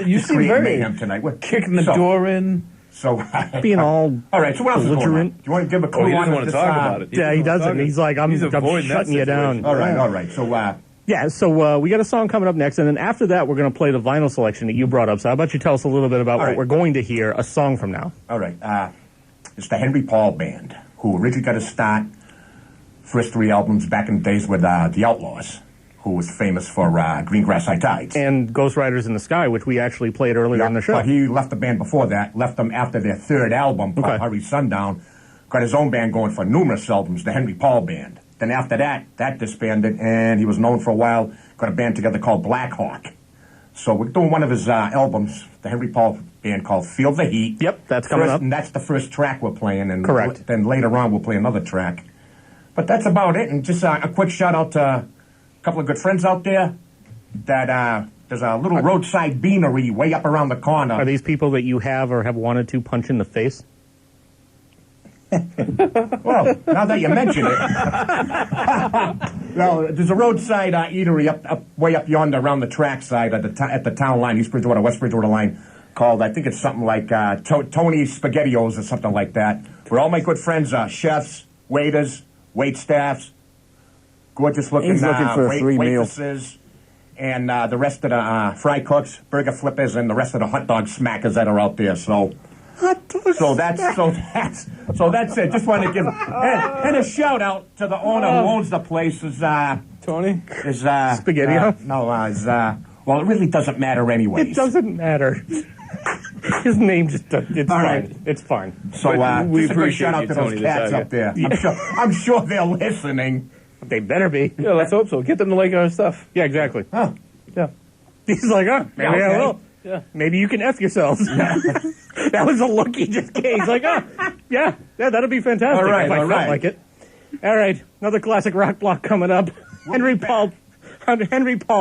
You seem very mayhem tonight. kicking the door in. So Being all right. So what else is going on? belligerent. Do you want to give a clue Oh, he on doesn't want to this, talk about it. Yeah, he doesn't. He's like, I'm avoiding that shutting you down. situation. All right. So Yeah, so we got a song coming up next, and then after that, we're going to play the vinyl selection that you brought up. So how about you tell us a little bit about All what right. we're going to hear a song from now? all right. It's the Henry Paul Band, who originally got his start. First three albums back in the days with the Outlaws, who was famous for Greengrass High Tides. And Ghost Riders in the Sky, which we actually played earlier in the show. But he left the band before that, left them after their third album, called Okay. Hurry Sundown, got his own band going for numerous albums, the Henry Paul Band. Then after that disbanded, and he was known for a while, got a band together called Black Hawk. So we're doing one of his albums, the Henry Paul Band, called Feel the Heat. Yep, that's coming up. And that's the first track we're playing. And Correct. Then later on we'll play another track. But that's about it. And just a quick shout out to a couple of good friends out there. That there's a little roadside beanery way up around the corner. Are these people that you have or have wanted to punch in the face? Well, now that you mention it. Well, there's a roadside eatery up way up yonder around the track side at the town line, East Bridgewater, West Bridgewater line, called, I think it's something like Tony's SpaghettiOs or something like that. Where all my good friends are chefs, waiters, wait staffs, gorgeous looking He's looking for a free meal. waitresses, and the rest of the fry cooks, burger flippers, and the rest of the hot dog smackers that are out there. So that's it. Just wanted to give and a shout out to the owner who owns the place. Is Tony? is Spaghetti-O? well, it really doesn't matter anyways. It doesn't matter. His name just it's All fine. right. It's fine. So We just a good appreciate shout out you, to those Tony, cats this up there. I'm sure they're listening. They better be. Yeah, let's hope so. Get them to like our stuff. Yeah, exactly. Huh. Yeah. He's like, maybe Yeah, okay. I will. Yeah. Maybe you can F yourselves. That was a look he just gave. He's like, yeah, that'll be fantastic All right, if I all felt right. like it. All right, another classic rock block coming up. Henry Paul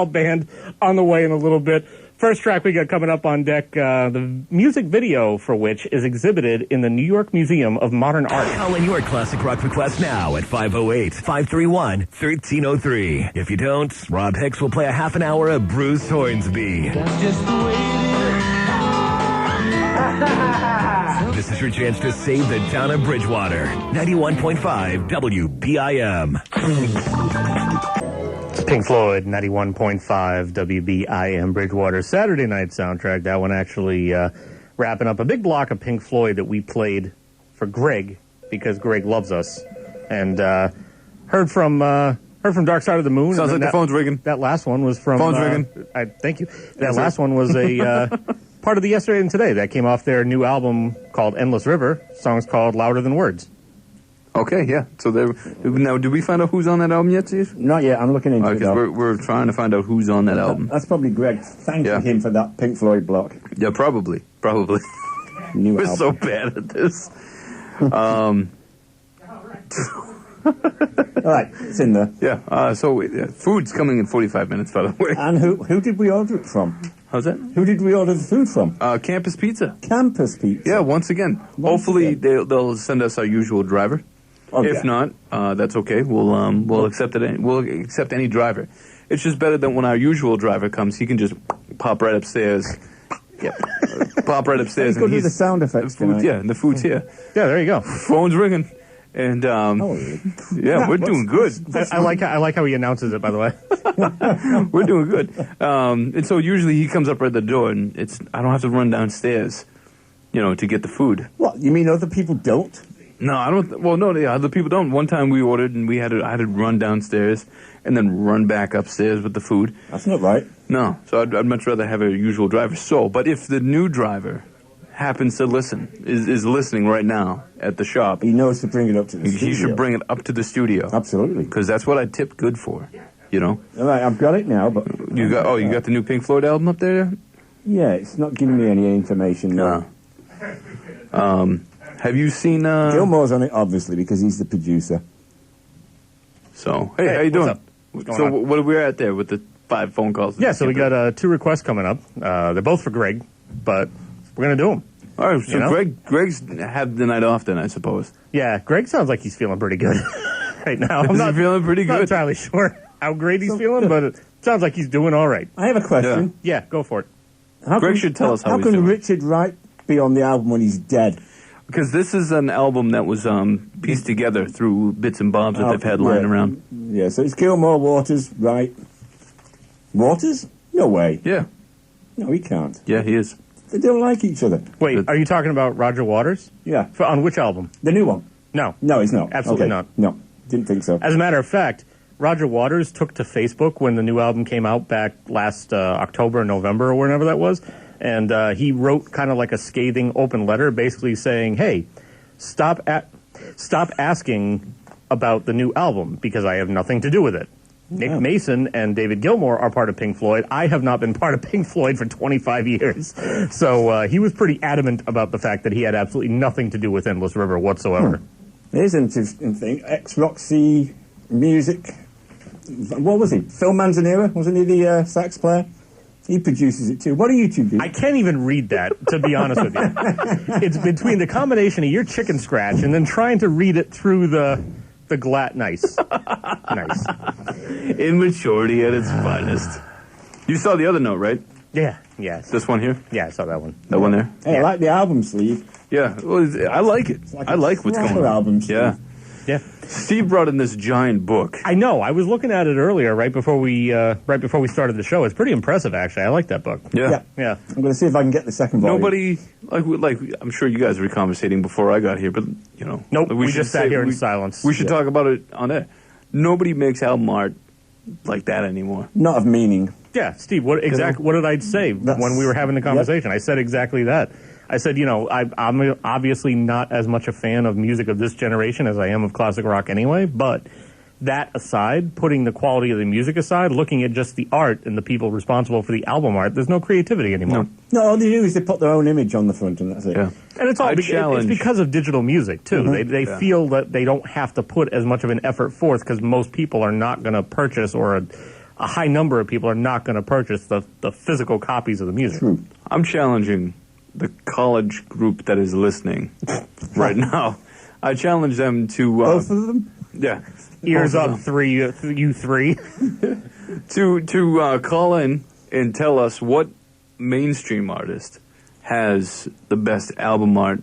Band on the way in a little bit. First track we got coming up on deck, the music video for which is exhibited in the New York Museum of Modern Art. Call in your classic rock request now at 508-531-1303. If you don't, Rob Hicks will play a half an hour of Bruce Hornsby. This is your chance to save the town of Bridgewater. 91.5 WBIM. It's Pink Floyd, 91.5 WBIM Bridgewater Saturday night soundtrack. That one actually wrapping up a big block of Pink Floyd that we played for Greg because Greg loves us, and heard from Dark Side of the Moon. Sounds like the phone's ringing. That last one was from Phone's ringing. Thank you. That last one was a part of the Yesterday and Today that came off their new album called Endless River. Song's called Louder Than Words. Okay, yeah. So now, did we find out who's on that album yet, Steve? Not yet. I'm looking into it. Because though. we're trying to find out who's on that album. That's probably Greg thanking Yeah. him for that Pink Floyd block. Yeah, probably. New We're album. so bad at this. All right, it's in there. Yeah. Food's coming in 45 minutes, by the way. And who did we order it from? How's that? Who did we order the food from? Campus Pizza. Campus Pizza. Yeah, once again. Hopefully they'll send us our usual driver. Okay. If not, that's okay. We'll accept it. We'll accept any driver. It's just better than when our usual driver comes. He can just pop right upstairs. Yeah, pop right upstairs. Let's go do the sound effects tonight. Yeah, and the food's here. Yeah, there you go. Phone's ringing, and yeah, we're doing good. I like how he announces it. By the way, we're doing good. And so usually he comes up right at the door, and I don't have to run downstairs, to get the food. What, you mean other people don't? No, I don't. Well, no, the other people don't. One time we ordered, and I had to run downstairs and then run back upstairs with the food. That's not right. No, so I'd much rather have a usual driver. So, but if the new driver happens to listen, is listening right now at the shop, He knows to bring it up to the studio. he should bring it up to the studio. Absolutely. Because that's what I tip good for. All right, I've got it now, but... You got the new Pink Floyd album up there? Yeah, it's not giving me any information now. Have you seen... Gilmore's on it, obviously, because he's the producer. So, hey, how you doing? Up? What's going So, on? what are we at there with the 5 phone calls? Yeah, so we got 2 requests coming up. They're both for Greg, but we're gonna do them. All right, so You know? Greg's had the night off then, I suppose. Yeah, Greg sounds like he's feeling pretty good right now. Is he feeling pretty Not good? entirely sure how great he's feeling, but it sounds like he's doing all right. I have a question. Yeah, go for it. Greg should tell us how How he's can doing. Richard Wright be on the album when he's dead? Because this is an album that was pieced together through bits and bobs that they've had lying around. Yeah, so it's Gilmore, Waters, Wright. Waters? No way. Yeah. No, he can't. Yeah, he is. They don't like each other. Wait, are you talking about Roger Waters? Yeah. On which album? The new one. No. No, he's not. Absolutely Okay. not. No, didn't think so. As a matter of fact, Roger Waters took to Facebook when the new album came out back last October or November or whenever that was, and he wrote kind of like a scathing open letter basically saying, hey, stop asking about the new album because I have nothing to do with it. Nick Mason and David Gilmour are part of Pink Floyd. I have not been part of Pink Floyd for 25 years. So he was pretty adamant about the fact that he had absolutely nothing to do with Endless River whatsoever. Here's an interesting thing. Ex-Roxy Music. What was he? Phil Manzanera? Wasn't he the sax player? He produces it too. What do you two do? I can't even read that, to be honest with you. It's between the combination of your chicken scratch and then trying to read it through the nice. Nice. Immaturity at its finest. You saw the other note, right? Yeah, yes. This one here? Yeah, I saw that one. That one there? Hey, I like the album sleeve. Yeah. Well, I like it. like I a like what's proper going on. album sleeve. Yeah. Yeah. Steve brought in this giant book. I know. I was looking at it earlier, right before we started the show. It's pretty impressive, actually. I like that book. Yeah. Yeah. I'm going to see if I can get the second volume. Nobody, like I'm sure you guys were conversating before I got here, but, Nope, we should just sat say- here in silence. We should talk about it on air. Nobody makes album art like that anymore. Not of meaning. Yeah, Steve, what did I say when we were having the conversation? I said exactly that. I said, I'm obviously not as much a fan of music of this generation as I am of classic rock anyway, but that aside, putting the quality of the music aside, looking at just the art and the people responsible for the album art, there's no creativity anymore. No, all they do is they put their own image on the front and that's it. Yeah. And it's all I challenge- it's because of digital music, too. Mm-hmm. They feel that they don't have to put as much of an effort forth because most people are not going to purchase, or a high number of people are not going to purchase the physical copies of the music. True. I'm challenging the college group that is listening right now. I challenge them to... Both of them? Yeah. Ears Both of up, you three. To call in and tell us what mainstream artist has the best album art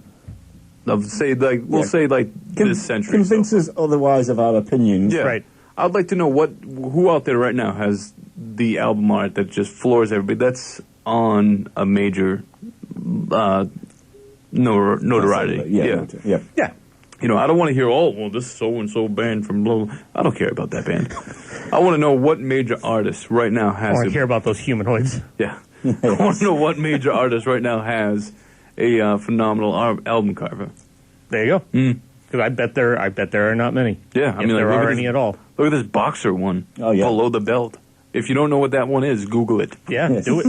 of, say, this century. Convince us otherwise of our opinions. Yeah. Right. I'd like to know who out there right now has the album art that just floors everybody. That's on a major notoriety. Yeah. Yeah. I don't want to hear, this so-and-so band from blah, blah. I don't care about that band. I want to know what major artist right now I has want to care about those humanoids. Yeah. I want to know what major artist right now has a phenomenal album cover. There you go. Because I bet there are not many. Yeah, if there are any at all. Look at this boxer one. Oh, yeah. Below the belt. If you don't know what that one is, Google it. Yeah, Yes. do it.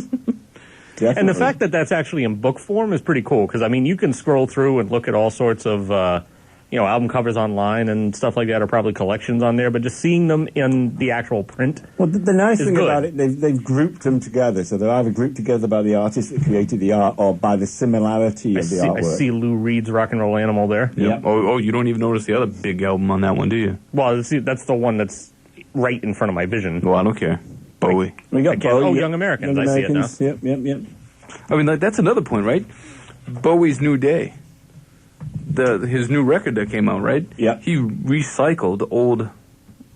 Definitely. And the fact that that's actually in book form is pretty cool because, you can scroll through and look at all sorts of album covers online and stuff like that are probably collections on there, but just seeing them in the actual print. Well, the nice thing good. about it, they've grouped them together, so they're either grouped together by the artist that created the art or by the similarity of the artwork. I see Lou Reed's Rock and Roll Animal there. Yeah. Oh, you don't even notice the other big album on that one, do you? Well, that's the one that's right in front of my vision. Well, I don't care. Bowie. We got Bowie, Young Americans. I see it now. Yep. I mean, that's another point, right? Bowie's New Day. His new record that came out, right? Yeah. He recycled old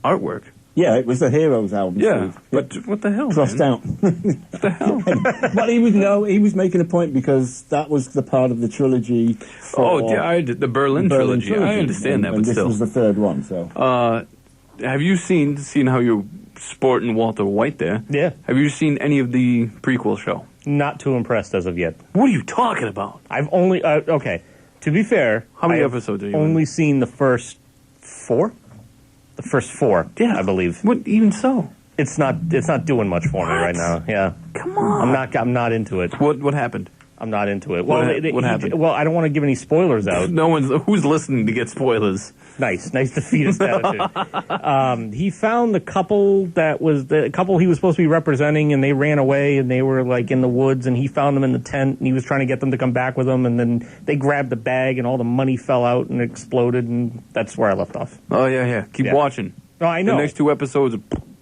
artwork. Yeah, it was the Heroes album. Yeah, Steve. but what the hell? Crossed man? out. What the hell? But he was making a point because that was the part of the trilogy. The Berlin trilogy. I understand that, and but this still. was the third one. So, Have you seen how you're sporting Walter White there? Yeah. Have you seen any of the prequel show? Not too impressed as of yet. What are you talking about? I've only okay. To be fair, How many I have episodes are you only in? seen the first 4. The first 4, Yeah, I believe. What? Even so? It's not doing much for me right now. Yeah. Come on. I'm not into it. What happened? I'm not into it. What Well, happened? Well, I don't want to give any spoilers out. No one's who's listening to get spoilers. Nice defeatist attitude. He found the couple he was supposed to be representing, and they ran away, and they were like in the woods, and he found them in the tent, and he was trying to get them to come back with him, and then they grabbed the bag, and all the money fell out and exploded, and that's where I left off. Oh yeah. Keep watching. No, I know. The next 2 episodes.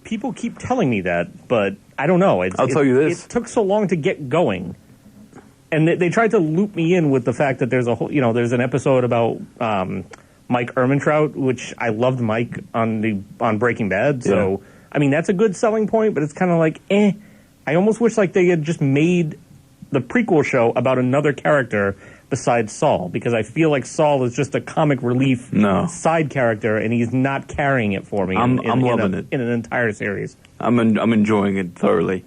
People keep telling me that, but I don't know. I'll tell you this. It took so long to get going. And they tried to loop me in with the fact that there's there's an episode about Mike Ehrmantraut, which I loved Mike on Breaking Bad. So, Yeah. I mean, that's a good selling point, but it's kind of like, I almost wish like they had just made the prequel show about another character besides Saul, because I feel like Saul is just a comic relief side character, and he's not carrying it for me. I'm loving it in an entire series. I'm enjoying it thoroughly.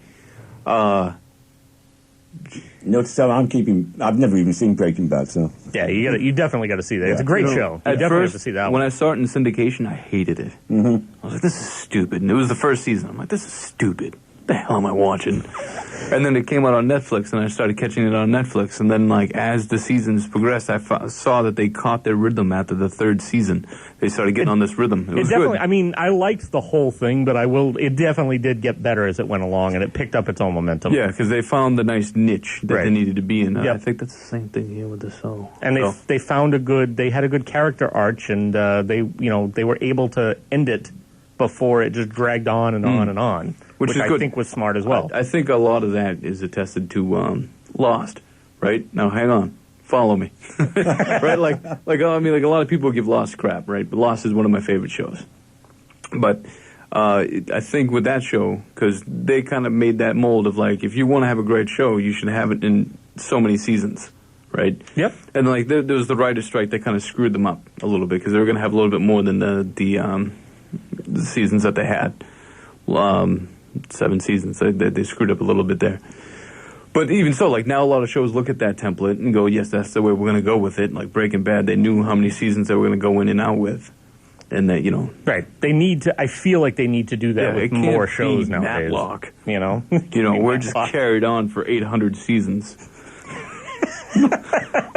notice how I've never even seen Breaking Bad, so. Yeah, you definitely got to see that. It's a great show. You At definitely first, have to see that when one. I saw it in syndication, I hated it. Mm-hmm. I was like, this is stupid. And it was the first season. I'm like, this is stupid. What the hell am I watching? And then it came out on Netflix, and I started catching it on Netflix. And then, like, as the seasons progressed, I saw that they caught their rhythm after the 3rd season. They started getting on this rhythm. It was definitely, good. I mean, I liked the whole thing, but it definitely did get better as it went along, and it picked up its own momentum. Yeah, because they found the nice niche that Right. they needed to be in. Yep. I think that's the same thing here with the show. And they found they had a good character arch, and they were able to end it before it just dragged on and on and on, which is I good. think was smart as well. I think a lot of that is attested to Lost, right? Now, hang on. Follow me. Right? Like a lot of people give Lost crap, right? But Lost is one of my favorite shows. But I think with that show, because they kind of made that mold of, like, if you want to have a great show, you should have it in so many seasons, right? Yep. And, like, there was the writer's strike that kind of screwed them up a little bit, because they were going to have a little bit more than the seasons that they had. 7 seasons. They screwed up a little bit there. But even so, like, now a lot of shows look at that template and go, yes, that's the way we're going to go with it. Like Breaking Bad, they knew how many seasons they were going to go in and out with. And that, Right. They need to, I feel like they need to do that with more shows nowadays. Matlock. We're We're just carried on for 800 seasons.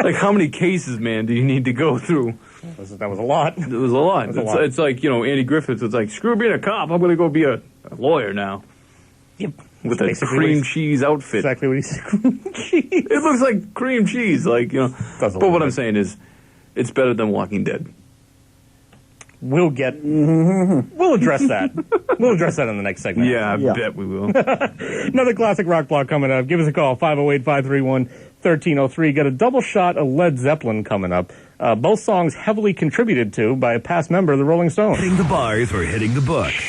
Like, how many cases, man, do you need to go through? That was a lot. It was a lot. It's like, Andy Griffith was like, screw being a cop, I'm going to go be a lawyer now. Yep. With a cream cheese outfit. Exactly what he said. Cream cheese. It looks like cream cheese, like, Does a But little what bit. I'm saying is, it's better than Walking Dead. We'll address that. We'll address that in the next segment. Yeah, I bet we will. Another classic rock block coming up. Give us a call, 508-531-1303. Got a double shot of Led Zeppelin coming up. Both songs heavily contributed to by a past member of the Rolling Stones. Hitting the bars or hitting the books.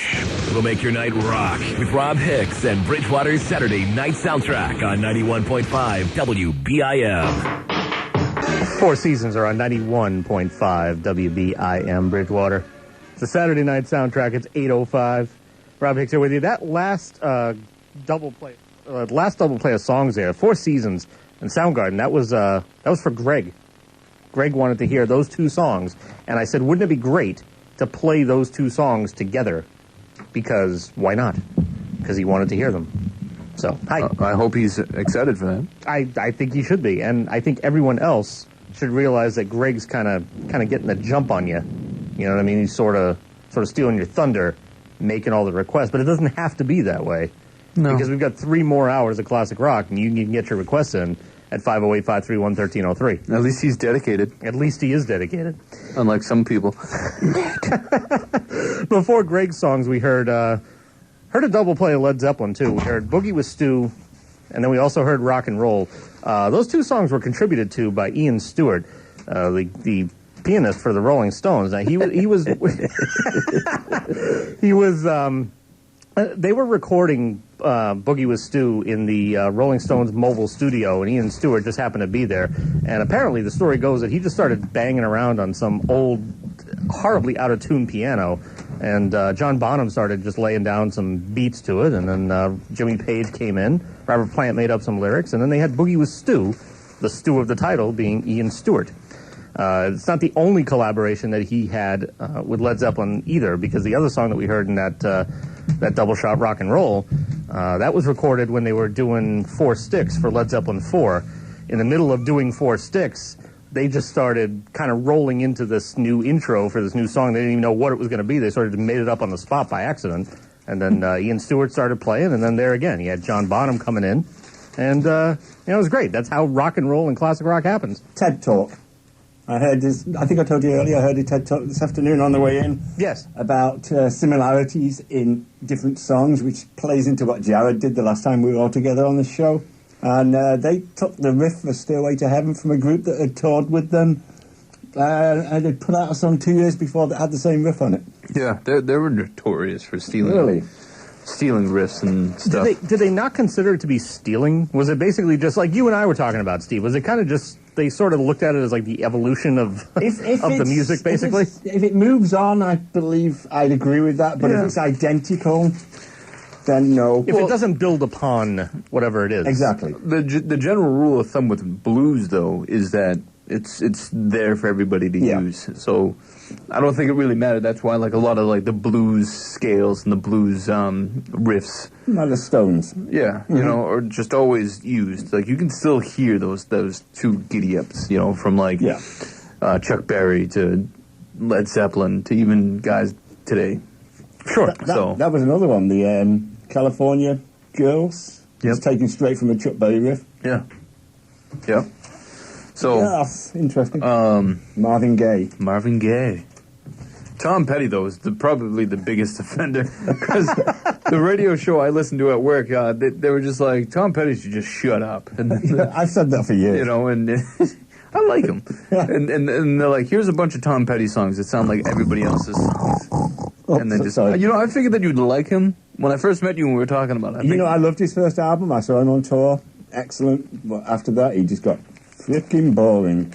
We'll make your night rock with Rob Hicks and Bridgewater's Saturday Night Soundtrack on 91.5 WBIM. Four Seasons are on 91.5 WBIM Bridgewater. It's a Saturday night soundtrack. It's 8:05. Rob Hicks here with you. That last double play of songs there, Four Seasons and Soundgarden. That was for Greg. Greg wanted to hear those two songs, and I said, wouldn't it be great to play those two songs together? Because why not? Because he wanted to hear them. So, hi. I hope he's excited for that. I think he should be, and I think everyone else should realize that Greg's kind of getting the jump on you. You know what I mean? He's sort of stealing your thunder, making all the requests. But it doesn't have to be that way. No. Because we've got 3 more hours of classic rock, and you can get your requests in at 508-531-1303. At least he's dedicated. At least he is dedicated. Unlike some people. Before Greg's songs, we heard a double play of Led Zeppelin, too. We heard Boogie with Stu, and then we also heard Rock and Roll. Those 2 songs were contributed to by Ian Stewart, the pianist for the Rolling Stones. Now, he was they were recording Boogie with Stu in the Rolling Stones mobile studio, and Ian Stewart just happened to be there. And apparently the story goes that he just started banging around on some old, horribly out-of-tune piano, and John Bonham started just laying down some beats to it, and then Jimmy Page came in, Robert Plant made up some lyrics, and then they had Boogie with Stu, the Stu of the title being Ian Stewart. It's not the only collaboration that he had with Led Zeppelin either, because the other song that we heard in that double shot Rock and Roll, that was recorded when they were doing 4 Sticks for Led Zeppelin 4. In the middle of doing 4 Sticks, they just started kind of rolling into this new intro for this new song. They didn't even know what it was going to be. They sort of made it up on the spot by accident. And then Ian Stewart started playing, and then there again, you had John Bonham coming in. And, it was great. That's how rock and roll and classic rock happens. TED Talk. I heard this, I think I told you earlier, I heard a TED Talk this afternoon on the way in. Yes. About similarities in different songs, which plays into what Jared did the last time we were all together on the show. And they took the riff for Stairway to Heaven from a group that had toured with them. And they put out a song 2 years before that had the same riff on it. Yeah, they were notorious for stealing riffs and stuff. Did they not consider it to be stealing? Was it basically just like you and I were talking about, Steve? Was it kind of just they sort of looked at it as like the evolution of the music, basically? If it moves on, I believe I'd agree with that. But if it's identical, then no. If it doesn't build upon whatever it is. Exactly. The general rule of thumb with blues, though, is that it's there for everybody to use. So I don't think it really mattered. That's why like a lot of like the blues scales and the blues riffs. Not the Stones. Yeah, you know, or just always used. Like you can still hear those 2 giddy ups, you know, from like Chuck Berry to Led Zeppelin to even guys today. Sure. That was another one. The California Girls. It's taken straight from a Chuck Berry riff. Yeah. Yeah. So yes, interesting. Marvin Gaye. Marvin Gaye. Tom Petty, though, is probably the biggest offender. Because the radio show I listened to at work, they were just like, Tom Petty should just shut up. And I've said that for years. You know, and I like him. And they're like, here's a bunch of Tom Petty songs that sound like everybody else's songs. And then I figured that you'd like him. When I first met you and we were talking about it. I loved his first album. I saw him on tour. Excellent. But after that, he just got freaking boring.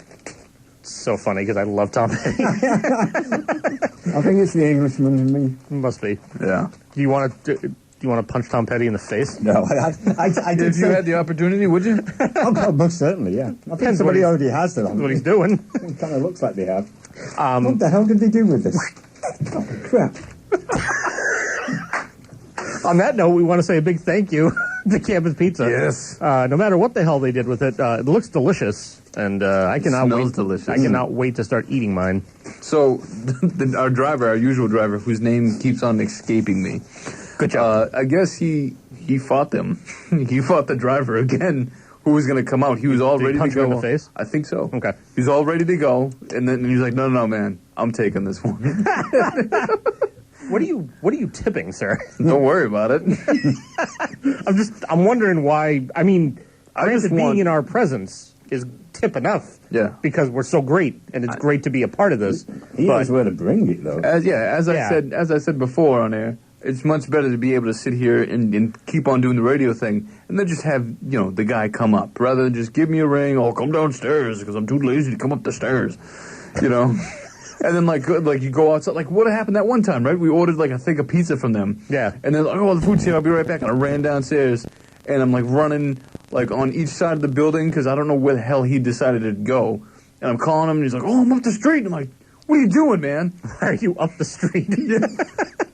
So funny because I love Tom Petty. I think it's the Englishman in me. Must be. Yeah. Do you want to punch Tom Petty in the face? No, I did. If you had the opportunity, would you? Oh, God, most certainly, yeah. I think somebody already has that on. That's what he's doing. It kind of looks like they have. What the hell did they do with this? Oh, crap. On that note, we want to say a big thank you to Campus Pizza. Yes. No matter what the hell they did with it, it looks delicious, and I cannot smells wait. Delicious. I cannot wait to start eating mine. So, our usual driver, whose name keeps on escaping me. Good job. I guess he fought them. He fought the driver again, who was going to come out. He was all ready to go. Punch him in the face? I think so. Okay. He's all ready to go, and then he's like, no, man, I'm taking this one. What are you tipping, sir? Don't worry about it. I'm wondering why. I mean, just being in our presence is tip enough. Yeah. Because we're so great, and it's great to be a part of this. He knows where to bring it, though. As I said before on air, it's much better to be able to sit here and keep on doing the radio thing, and then just have the guy come up rather than just give me a ring. Oh, come downstairs because I'm too lazy to come up the stairs. And then, like you go outside. Like, what happened that one time, right? We ordered, like, I think, a pizza from them. Yeah. And then, like, oh, the food's here. I'll be right back. And I ran downstairs, and I'm, like, running, like, on each side of the building because I don't know where the hell he decided to go. And I'm calling him, and he's like, oh, I'm up the street. And I'm like, what are you doing, man? Why are you up the street?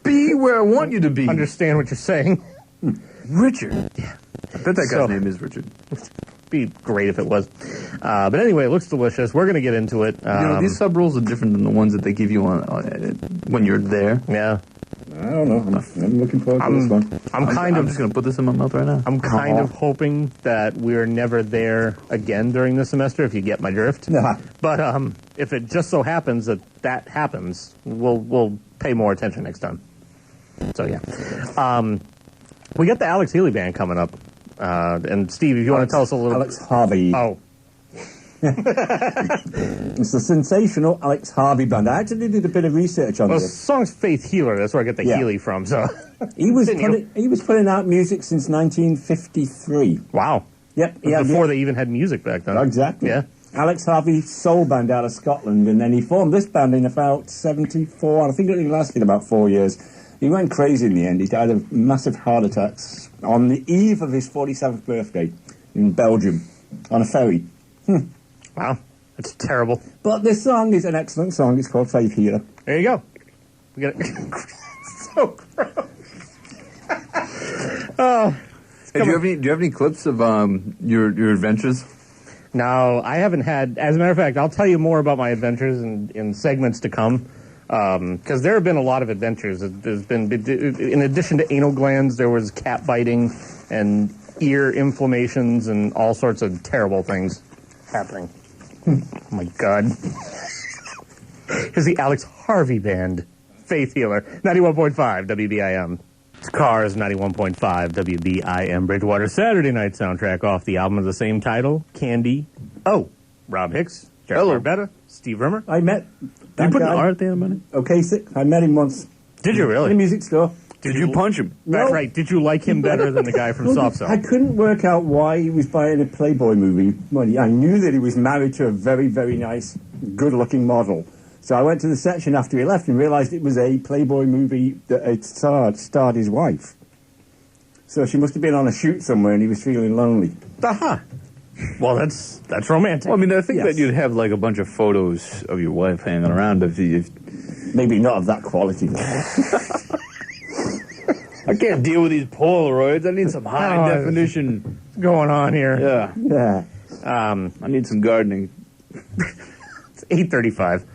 Be where I want you to be. Understand what you're saying. Richard. Yeah. I bet that guy's name is Richard. be great if it was. But anyway, it looks delicious. We're going to get into it. These sub rolls are different than the ones that they give you on when you're there. Yeah. I don't know. I'm looking forward to this one. I'm just going to put this in my mouth right now. I'm kind of hoping that we're never there again during the semester, if you get my drift. Nah. But if it just so happens that happens, we'll pay more attention next time. So, yeah. We got the Alex Healy Band coming up. And, Steve, if you want to tell us a little... Alex Harvey. Oh. It's the sensational Alex Harvey Band. I actually did a bit of research on Well, the this. song's Faith Healer. That's where I get the Healy from. So He was putting out music since 1953. Wow. Yep. Before they even had music back then. Exactly. Yeah. Alex Harvey soul band out of Scotland, and then he formed this band in about 74. I think it only lasted about 4 years. He went crazy in the end. He died of massive heart attacks on the eve of his 47th birthday in Belgium on a ferry. Wow. That's terrible. But this song is an excellent song. It's called Faith Healer. There you go. We got it. So gross. Hey, do you have any clips of your adventures? No, I haven't had. As a matter of fact, I'll tell you more about my adventures in segments to come. Because there have been a lot of adventures. There's been, in addition to anal glands, there was cat biting and ear inflammations and all sorts of terrible things happening. Oh my God. Here's the Alex Harvey Band, Faith Healer, 91.5 WBIM. It's Cars, 91.5 WBIM Bridgewater, Saturday night soundtrack off the album of the same title, Candy. Oh, Rob Hicks, Jared Hello. Barbetta, Steve Rimmer. I met Did that you put an guy. R at the end of it? Okay, sick. I met him once Did you in a really? music store. Did you punch him? That's No. right. Did you like him better than the guy from Soft Cell? I couldn't work out why he was buying a Playboy movie money. I knew that he was married to a very, very nice, good-looking model. So I went to the section after he left and realised it was a Playboy movie that it starred his wife. So she must have been on a shoot somewhere and he was feeling lonely. Aha. Well, that's romantic. Well, I mean, I think Yes. that you'd have like a bunch of photos of your wife hanging around if Maybe not of that quality. I can't deal with these Polaroids. I need some high definition. What's going on here? Yeah, Yeah. I need some gardening. It's 8:35.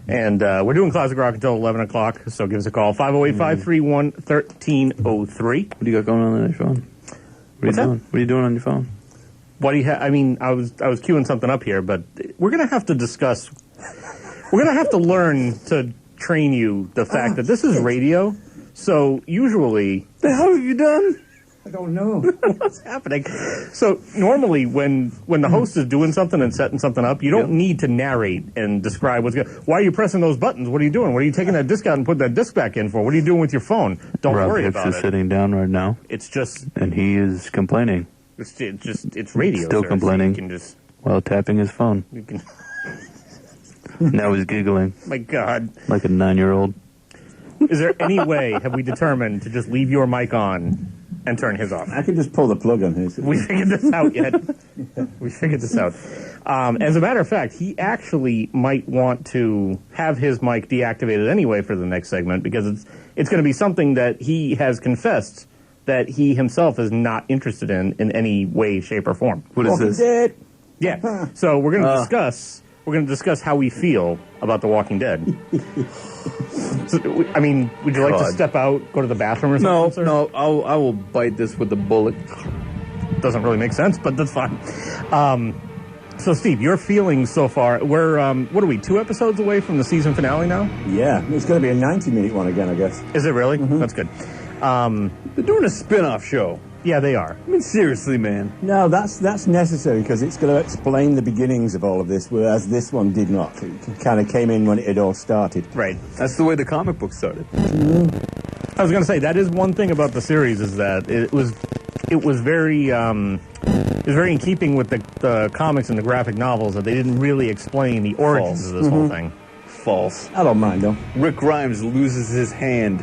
And we're doing Classic Rock until 11 o'clock, so give us a call, 508-531-1303. What do you got going on your phone? What's that? What are you doing on your phone? What do you I mean, I was queuing something up here, but we're going to have to discuss, we're going to have to learn to train you the fact that this is radio, so usually... The hell have you done? I don't know. What's happening? So normally when the host is doing something and setting something up, you don't need to narrate and describe what's going on. Why are you pressing those buttons? What are you doing? What are you taking that disc out and putting that disc back in for? What are you doing with your phone? Don't Rob worry Hicks about is it. sitting down right now, It's just, and he is complaining it's radio. Still sir, complaining. So you can just, while tapping his phone. you can, Now he's giggling my God. like a 9-year-old. Is there any way, have we determined, to just leave your mic on and turn his off? I could just pull the plug on his. We figured this out yet. We figured this out. As a matter of fact, he actually might want to have his mic deactivated anyway for the next segment because it's going to be something that he has confessed that he himself is not interested in any way, shape, or form. What is this? Dead. Yeah. So we're going to discuss. We're going to discuss how we feel about The Walking Dead. So, I mean, would you like to God. step out, go to the bathroom or No, something? sir? no, I will bite this with a bullet. Doesn't really make sense, but that's fine. So, Steve, your feelings so far, we're, what are we, 2 episodes away from the season finale now? Yeah, it's going to be a 90-minute one again, I guess. Is it really? That's good. They're doing a spin-off show. Yeah, they are. I mean, seriously, man. No, that's necessary because it's going to explain the beginnings of all of this, whereas this one did not. It kind of came in when it had all started. Right. That's the way the comic book started. I was going to say, that is one thing about the series is that it was very, in keeping with the comics and the graphic novels that they didn't really explain the origins False. of this whole thing. False. I don't mind, though. Rick Grimes loses his hand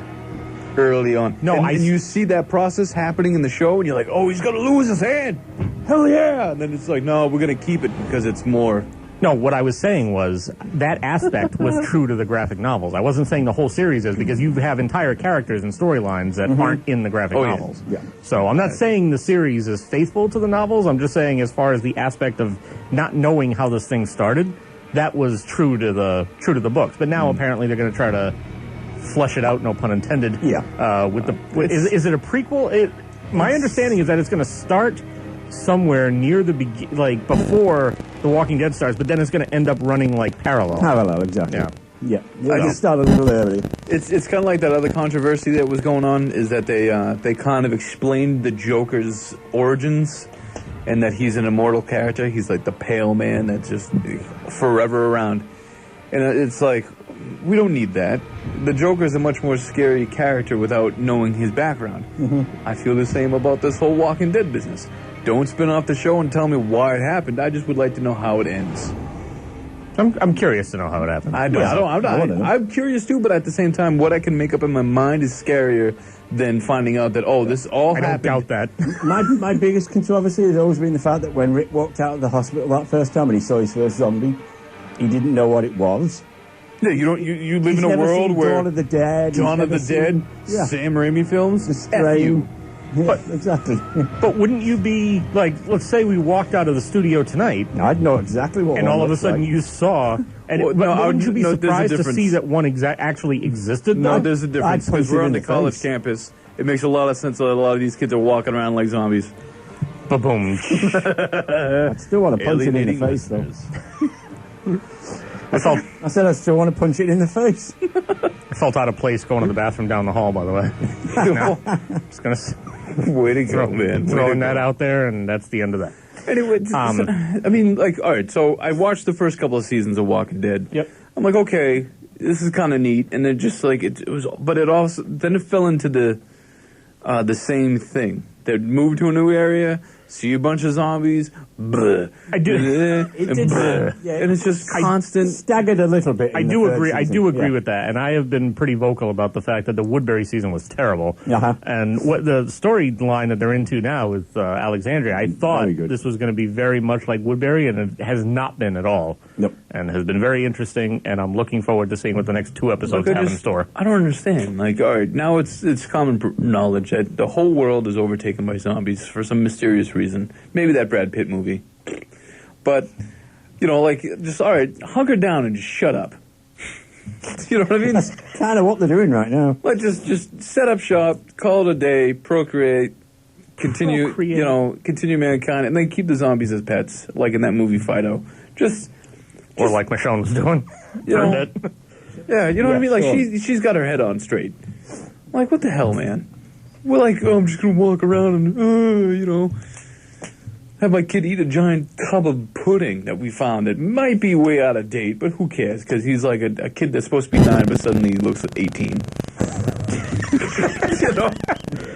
early on. No, and you see that process happening in the show, and you're like, oh, he's going to lose his hand. Hell yeah. And then it's like, no, we're going to keep it because it's more No, what I was saying was that aspect was true to the graphic novels. I wasn't saying the whole series is, because you have entire characters and storylines that aren't in the graphic novels. Yeah. So I'm not saying the series is faithful to the novels. I'm just saying, as far as the aspect of not knowing how this thing started, that was true to the books. But now apparently they're going to try to flesh it out, no pun intended. Yeah. Is it a prequel? My understanding is that it's going to start somewhere near the before The Walking Dead starts, but then it's going to end up running like parallel. Parallel, exactly. Yeah. I just started a little early. It's kind of like that other controversy that was going on, is that they kind of explained the Joker's origins, and that he's an immortal character. He's like the pale man that's just forever around. And it's like, we don't need that. The Joker is a much more scary character without knowing his background. I feel the same about this whole Walking Dead business. Don't spin off the show and tell me why it happened. I just would like to know how it ends. I'm curious to know how it happened. I'm curious too, but at the same time, what I can make up in my mind is scarier than finding out that, this all happened. I don't doubt that. My biggest controversy has always been the fact that when Rick walked out of the hospital that first time and he saw his first zombie, he didn't know what it was. Yeah, you live in a world where Dawn of the Dead, Sam Raimi films, The Strain. Yeah, But- exactly. But wouldn't you be like, let's say we walked out of the studio tonight, I'd know exactly what and one all of a looks sudden like. you saw, and Well, no, wouldn't you be there's a surprised to difference. see that one actually existed? No, though? there's a difference, I'd punch because we're it on in the the college face. campus. It makes a lot of sense that a lot of these kids are walking around like zombies. Ba-boom. I still want to punch it in the Alienating face, though. I felt I said I still want to punch it in the face. I felt out of place going to the bathroom down the hall, by the way. No, just gonna Way to go, man. throwing that out there, and that's the end of that. Anyway, I mean, like, all right, so I watched the first couple of seasons of Walking Dead. Yep. I'm like, okay, this is kind of neat, and then just like it was, but it also then it fell into the same thing. They moved to a new area, see a bunch of zombies, bleh, I do- bleh, It and did, bleh. yeah. And it's just constant. Staggered a little bit. I in the do third agree. I season. do agree Yeah. with that, and I have been pretty vocal about the fact that the Woodbury season was terrible. Uh-huh. And what the storyline that they're into now with Alexandria, I thought Very good. this was going to be very much like Woodbury, and it has not been at all. Nope. And has been very interesting, and I'm looking forward to seeing what the next 2 episodes Look, have in store. I don't understand. Like, all right, now it's common knowledge that the whole world is overtaken by zombies for some mysterious reason. Maybe that Brad Pitt movie. But, like, just, all right, hunker down and just shut up. You know what I mean? That's kind of what they're doing right now. Like, just set up shop, call it a day, procreate, continue, continue mankind, and then keep the zombies as pets, like in that movie Fido. Or like Michonne was doing. You know, For a bit. Yeah, you know what I mean? Like, sure. she's got her head on straight. Like, what the hell, man? We're like, I'm just going to walk around and, have my kid eat a giant tub of pudding that we found that might be way out of date, but who cares? Because he's like a kid that's supposed to be 9, but suddenly he looks 18.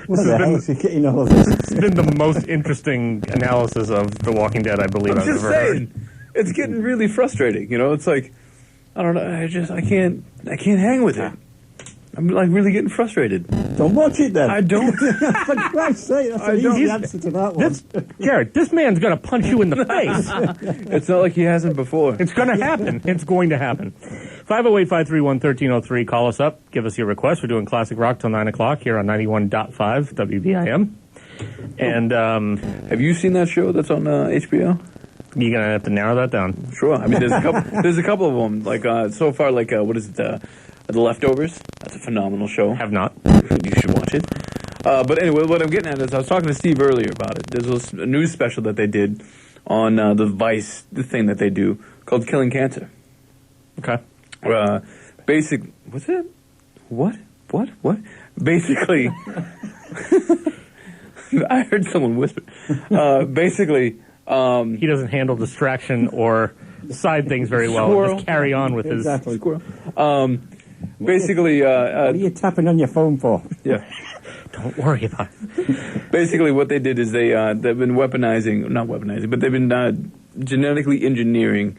What the hell is he getting all of this? It's been the most interesting analysis of The Walking Dead, I believe, I'm I've just ever saying. heard. It's getting really frustrating, It's like, I don't know, I can't hang with it. I'm like really getting frustrated. Don't watch it then. I don't. For Christ's sake, that's an easy answer to that one. Jared, this man's going to punch you in the face. It's not like he hasn't before. It's going to happen. It's going to happen. 508-531-1303. Call us up. Give us your request. We're doing classic rock till 9 o'clock here on 91.5 WBIM. And Have you seen that show that's on HBO? you're going to have to narrow that down. Sure. I mean, there's a couple. There's a couple of them. Like so far, like what is it? The Leftovers. That's a phenomenal show. Have not. You should watch it. But anyway, what I'm getting at is I was talking to Steve earlier about it. There's a news special that they did on the Vice thing that they do called Killing Cancer. Okay. What's it? What? Basically, I heard someone whisper. Basically, He doesn't handle distraction or side things very well. Squirrel. Just carry on with Exactly. basically, What are you tapping on your phone for? yeah. his... Don't worry about it. Basically, what they did is they've been not weaponizing, but they've been genetically engineering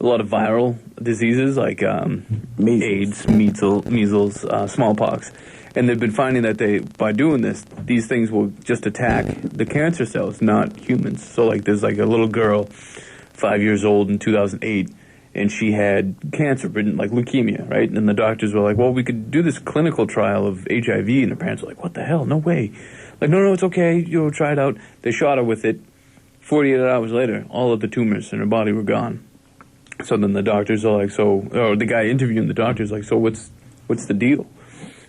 a lot of viral diseases like AIDS, measles, smallpox. And they've been finding that by doing this, these things will just attack the cancer cells, not humans. So, like, there's like a little girl 5 years old in 2008, and she had cancer, like leukemia, right? And the doctors were like, well, we could do this clinical trial of HIV, and the parents were like, what the hell? No way. Like, no, it's okay. Try it out. They shot her with it. 48 hours later, all of the tumors in her body were gone. So then the doctors are like, or the guy interviewing the doctors like, so what's the deal?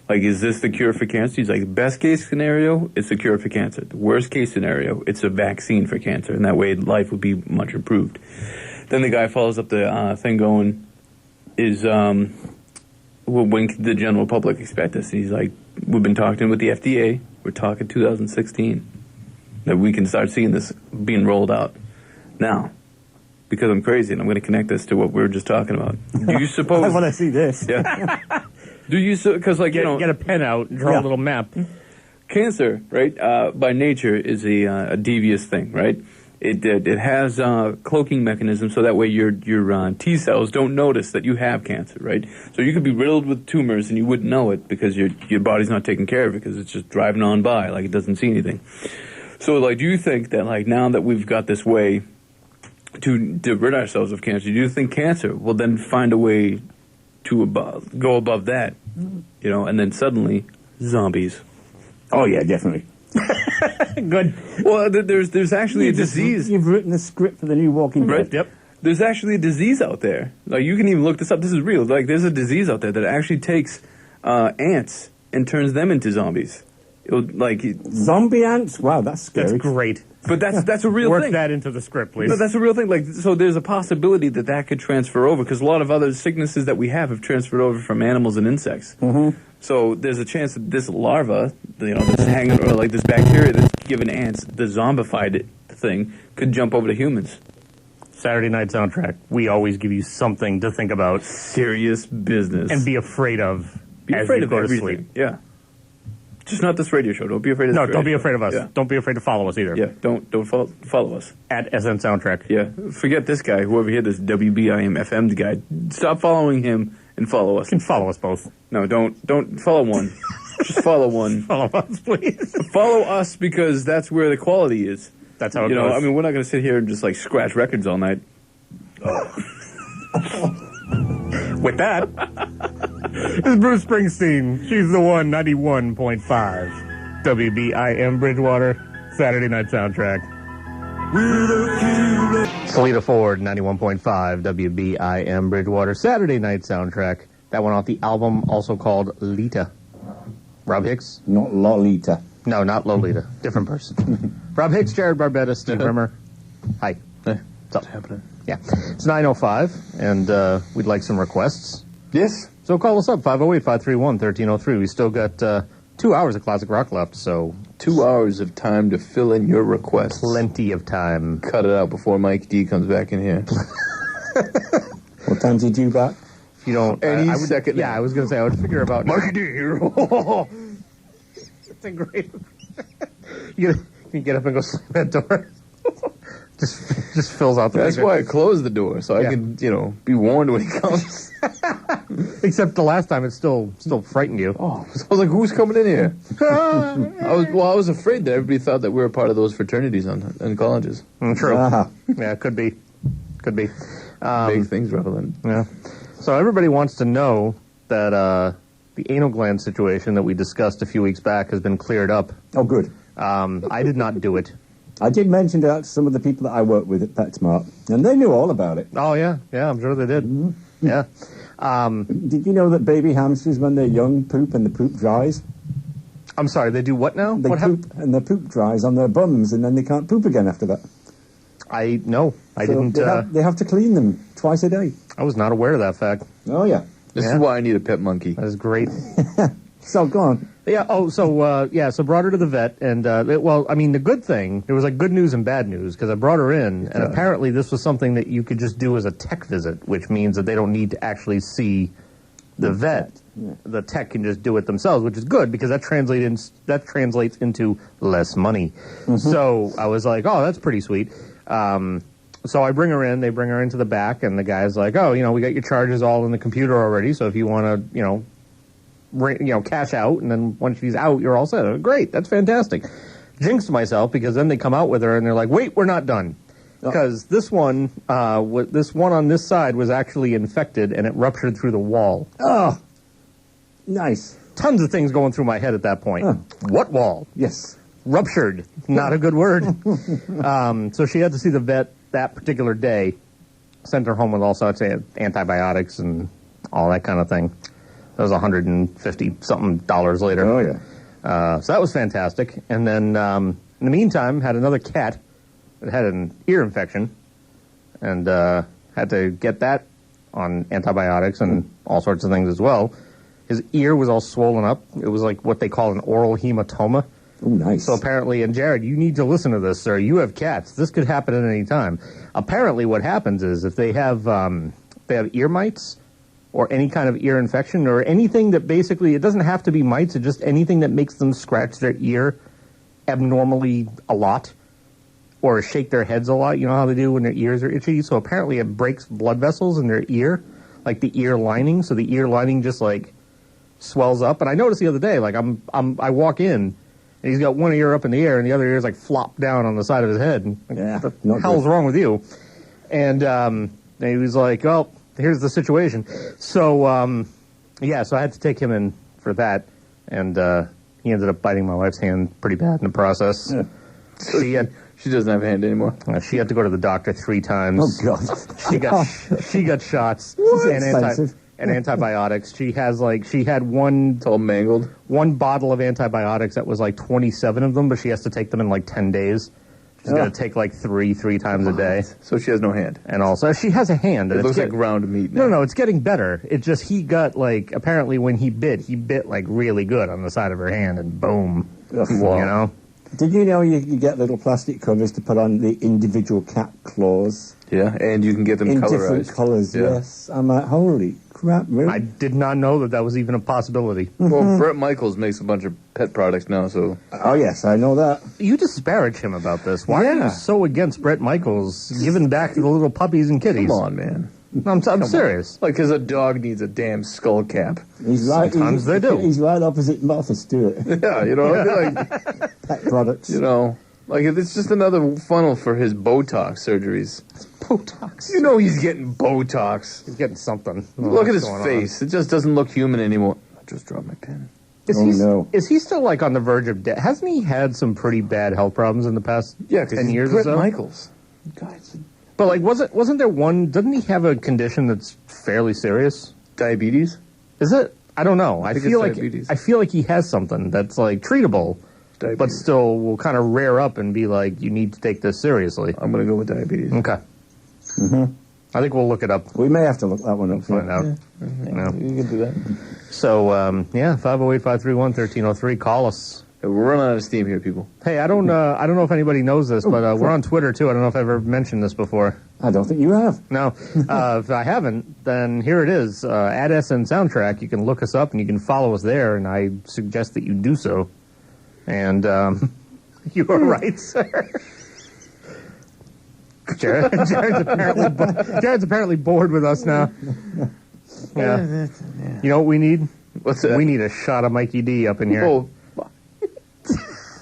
Like, is this the cure for cancer? He's like, best case scenario, it's the cure for cancer. The worst case scenario, it's a vaccine for cancer, and that way life would be much improved. Then the guy follows up the thing going, when can the general public expect this? And he's like, we've been talking with the FDA. We're talking 2016. That we can start seeing this being rolled out. Now, because I'm crazy and I'm going to connect this to what we were just talking about. Do you suppose... I want to see this. Yeah. Do you... Because, like, get a pen out and draw a little map. Cancer, right, by nature is a devious thing, right? It has cloaking mechanisms so that way your T cells don't notice that you have cancer, right? So you could be riddled with tumors and you wouldn't know it because your body's not taking care of it because it's just driving on by like it doesn't see anything. So, like, do you think that, like, now that we've got this way to rid ourselves of cancer, do you think cancer will then find a way to go above that, and then suddenly, zombies? Oh, yeah, definitely. Good. Well, there's actually a disease. You've written a script for the new Walking Dead. Right. Yep. There's actually a disease out there. Like, you can even look this up. This is real. Like, there's a disease out there that actually takes ants and turns them into zombies. Zombie ants? Wow, that's scary. That's great. But that's a real Work thing. Work that into the script, please. No, that's a real thing. Like, so there's a possibility that could transfer over because a lot of other sicknesses that we have transferred over from animals and insects. Mm-hmm. So there's a chance that this larva, this bacteria that's given ants, the zombified thing, could jump over to humans. Saturday Night Soundtrack. We always give you something to think about. Serious business. And be afraid of. Be afraid of everything. Sleep. Yeah. Just not this radio show. Don't be afraid of this radio don't be afraid show. of us. Yeah. Don't be afraid to follow us either. Yeah, don't follow us. At SN Soundtrack. Yeah. Forget this guy, whoever here, this WBIM FM guy. Stop following him and follow us. You can follow us both. No, don't follow one. Just follow one. Follow us, please. Follow us because that's where the quality is. That's how it goes. I mean, we're not going to sit here and just, like, scratch records all night. With that, this is Bruce Springsteen. She's the one, 91.5. WBIM Bridgewater, Saturday Night Soundtrack. Salida Ford, 91.5. WBIM Bridgewater, Saturday Night Soundtrack. That one off the album also called Lita. Rob Hicks? Not Lolita. No, not Lolita. Different person. Rob Hicks, Jared Barbetta, Steve Rimmer. Hi. Hey, what's happening? Yeah. It's 9:05, and we'd like some requests. Yes. So call us up, 508-531-1303. We still got 2 hours of classic rock left, so... 2 hours of time to fill in your requests. Plenty of time. Cut it out before Mike D comes back in here. What time's he due back? If you don't... Any second. Yeah, I was going to say, I would figure about... Mikey D here. It's a great... you get up and go slam that door. just fills out the That's picture. why I closed the door, so I can, be warned when he comes. Except the last time it still frightened you. Oh, so I was like, who's coming in here? I was afraid that everybody thought that we were part of those fraternities in colleges. True. Yeah, could be. Big things relevant. Yeah. So everybody wants to know that the anal gland situation that we discussed a few weeks back has been cleared up. Oh, good. I did not do it. I did mention that to some of the people that I work with at PetSmart, and they knew all about it. Oh, yeah. Yeah, I'm sure they did. Mm-hmm. Yeah. Did you know that baby hamsters, when they're young, poop and the poop dries? I'm sorry, they do what now? They what poop and the poop dries on their bums, and then they can't poop again after that. I didn't... They have to clean them twice a day. I was not aware of that fact. Oh, yeah. This is why I need a pet monkey. That is great. So, go on. Yeah, so brought her to the vet, and, the good thing, there was, good news and bad news, because I brought her in, and apparently this was something that you could just do as a tech visit, which means that they don't need to actually see the vet. Yeah. The tech can just do it themselves, which is good, because that translates into less money. Mm-hmm. So I was like, oh, that's pretty sweet. So I bring her in, they bring her into the back, and the guy's like, oh, we got your charges all in the computer already, so if you want to, cash out, and then once she's out, you're all set. Great, that's fantastic. Jinxed myself, because then they come out with her, and they're like, wait, we're not done. Because this one on this side was actually infected, and it ruptured through the wall. Oh, nice. Tons of things going through my head at that point. Huh. What wall? Yes. Ruptured. Not a good word. So she had to see the vet that particular day. Sent her home with all sorts of antibiotics and all that kind of thing. That was $150-something later. Oh, yeah. So that was fantastic. And then, in the meantime, had another cat that had an ear infection. And had to get that on antibiotics and all sorts of things as well. His ear was all swollen up. It was like what they call an oral hematoma. Oh, nice. So apparently, and Jared, you need to listen to this, sir. You have cats. This could happen at any time. Apparently, what happens is if they have ear mites or any kind of ear infection or anything that basically, it doesn't have to be mites, it's just anything that makes them scratch their ear abnormally a lot or shake their heads a lot. You know how they do when their ears are itchy? So apparently, it breaks blood vessels in their ear, like the ear lining. So the ear lining just like swells up. And I noticed the other day, like I walk in. And he's got one ear up in the air, and the other ear is like flopped down on the side of his head. And like, Yeah, what the hell's wrong with you? And he was like, well, here's the situation. So, so I had to take him in for that. And he ended up biting my wife's hand pretty bad in the process. Yeah. She doesn't have a hand anymore. She had to go to the doctor 3 times. Oh, God. She got shots Expensive. and antibiotics. She had one It's all mangled. bottle of antibiotics that was like 27 of them, but she has to take them in like 10 days. She's got to take like three times a day. So she has no hand. And also, she has a hand. It looks like ground meat now. No, it's getting better. It just, he got like, apparently when he bit like really good on the side of her hand, and boom. Ugh. You know? Did you know you get little plastic covers to put on the individual cat claws? Yeah, and you can get them In colorized. different colours, Yeah. yes. I'm like, holy crap, really? I did not know that was even a possibility. Well, Brett Michaels makes a bunch of pet products now, so... Oh, yes, I know that. You disparage him about this. Why are Yeah. you so against Brett Michaels giving back to the little puppies and kitties? Come on, man. No, I'm serious. Like, because a dog needs a damn skull cap. He's right, Sometimes they do. He's right opposite Martha Stewart. Yeah, you know, I feel like, Pet products. you know, like it's just another funnel for his Botox surgeries. Botox. You know he's getting Botox. He's getting something. Look at his face. It just doesn't look human anymore. I just dropped my pen. Is Oh, he, no. Is he still like on the verge of death? Hasn't he had some pretty bad health problems in the past Yeah, because 10 years or Brett so? Michaels. Guys, But like, wasn't there one? Doesn't he have a condition that's fairly serious? diabetes? Is it? I don't know. I think feel it's like diabetes. I feel like he has something that's like treatable, but Diabetes. still will kind of rear up and be like, you need to take this seriously. I'm going to go with diabetes. Okay. I think we'll look it up. We may have to look that one up. Find out. Yeah, you can do that. So, 508-531-1303. Call us. Hey, we're running out of steam here, people. Hey, I don't know if anybody knows this, but we're on Twitter too. I don't know if I've ever mentioned this before. I don't think you have. No. If I haven't, then here it is. At SN Soundtrack, you can look us up and you can follow us there, and I suggest that you do so. And you are right, sir. Jared's apparently bored with us now. Yeah. You know what we need? What's that? We need a shot of Mikey D up in here. Oh,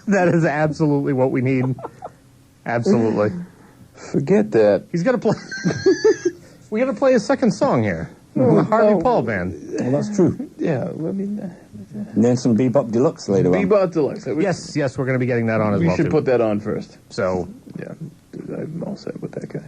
That is absolutely what we need. Absolutely. forget that. He's got to play. We got to play a second song here. The Harvey Paul Band. Well, that's true. Yeah, I mean, And then some Bebop Deluxe later on. Bebop Deluxe. Yes, we're going to be getting that on as We well. should too. put that on first. So, Yeah, I'm all set with that guy.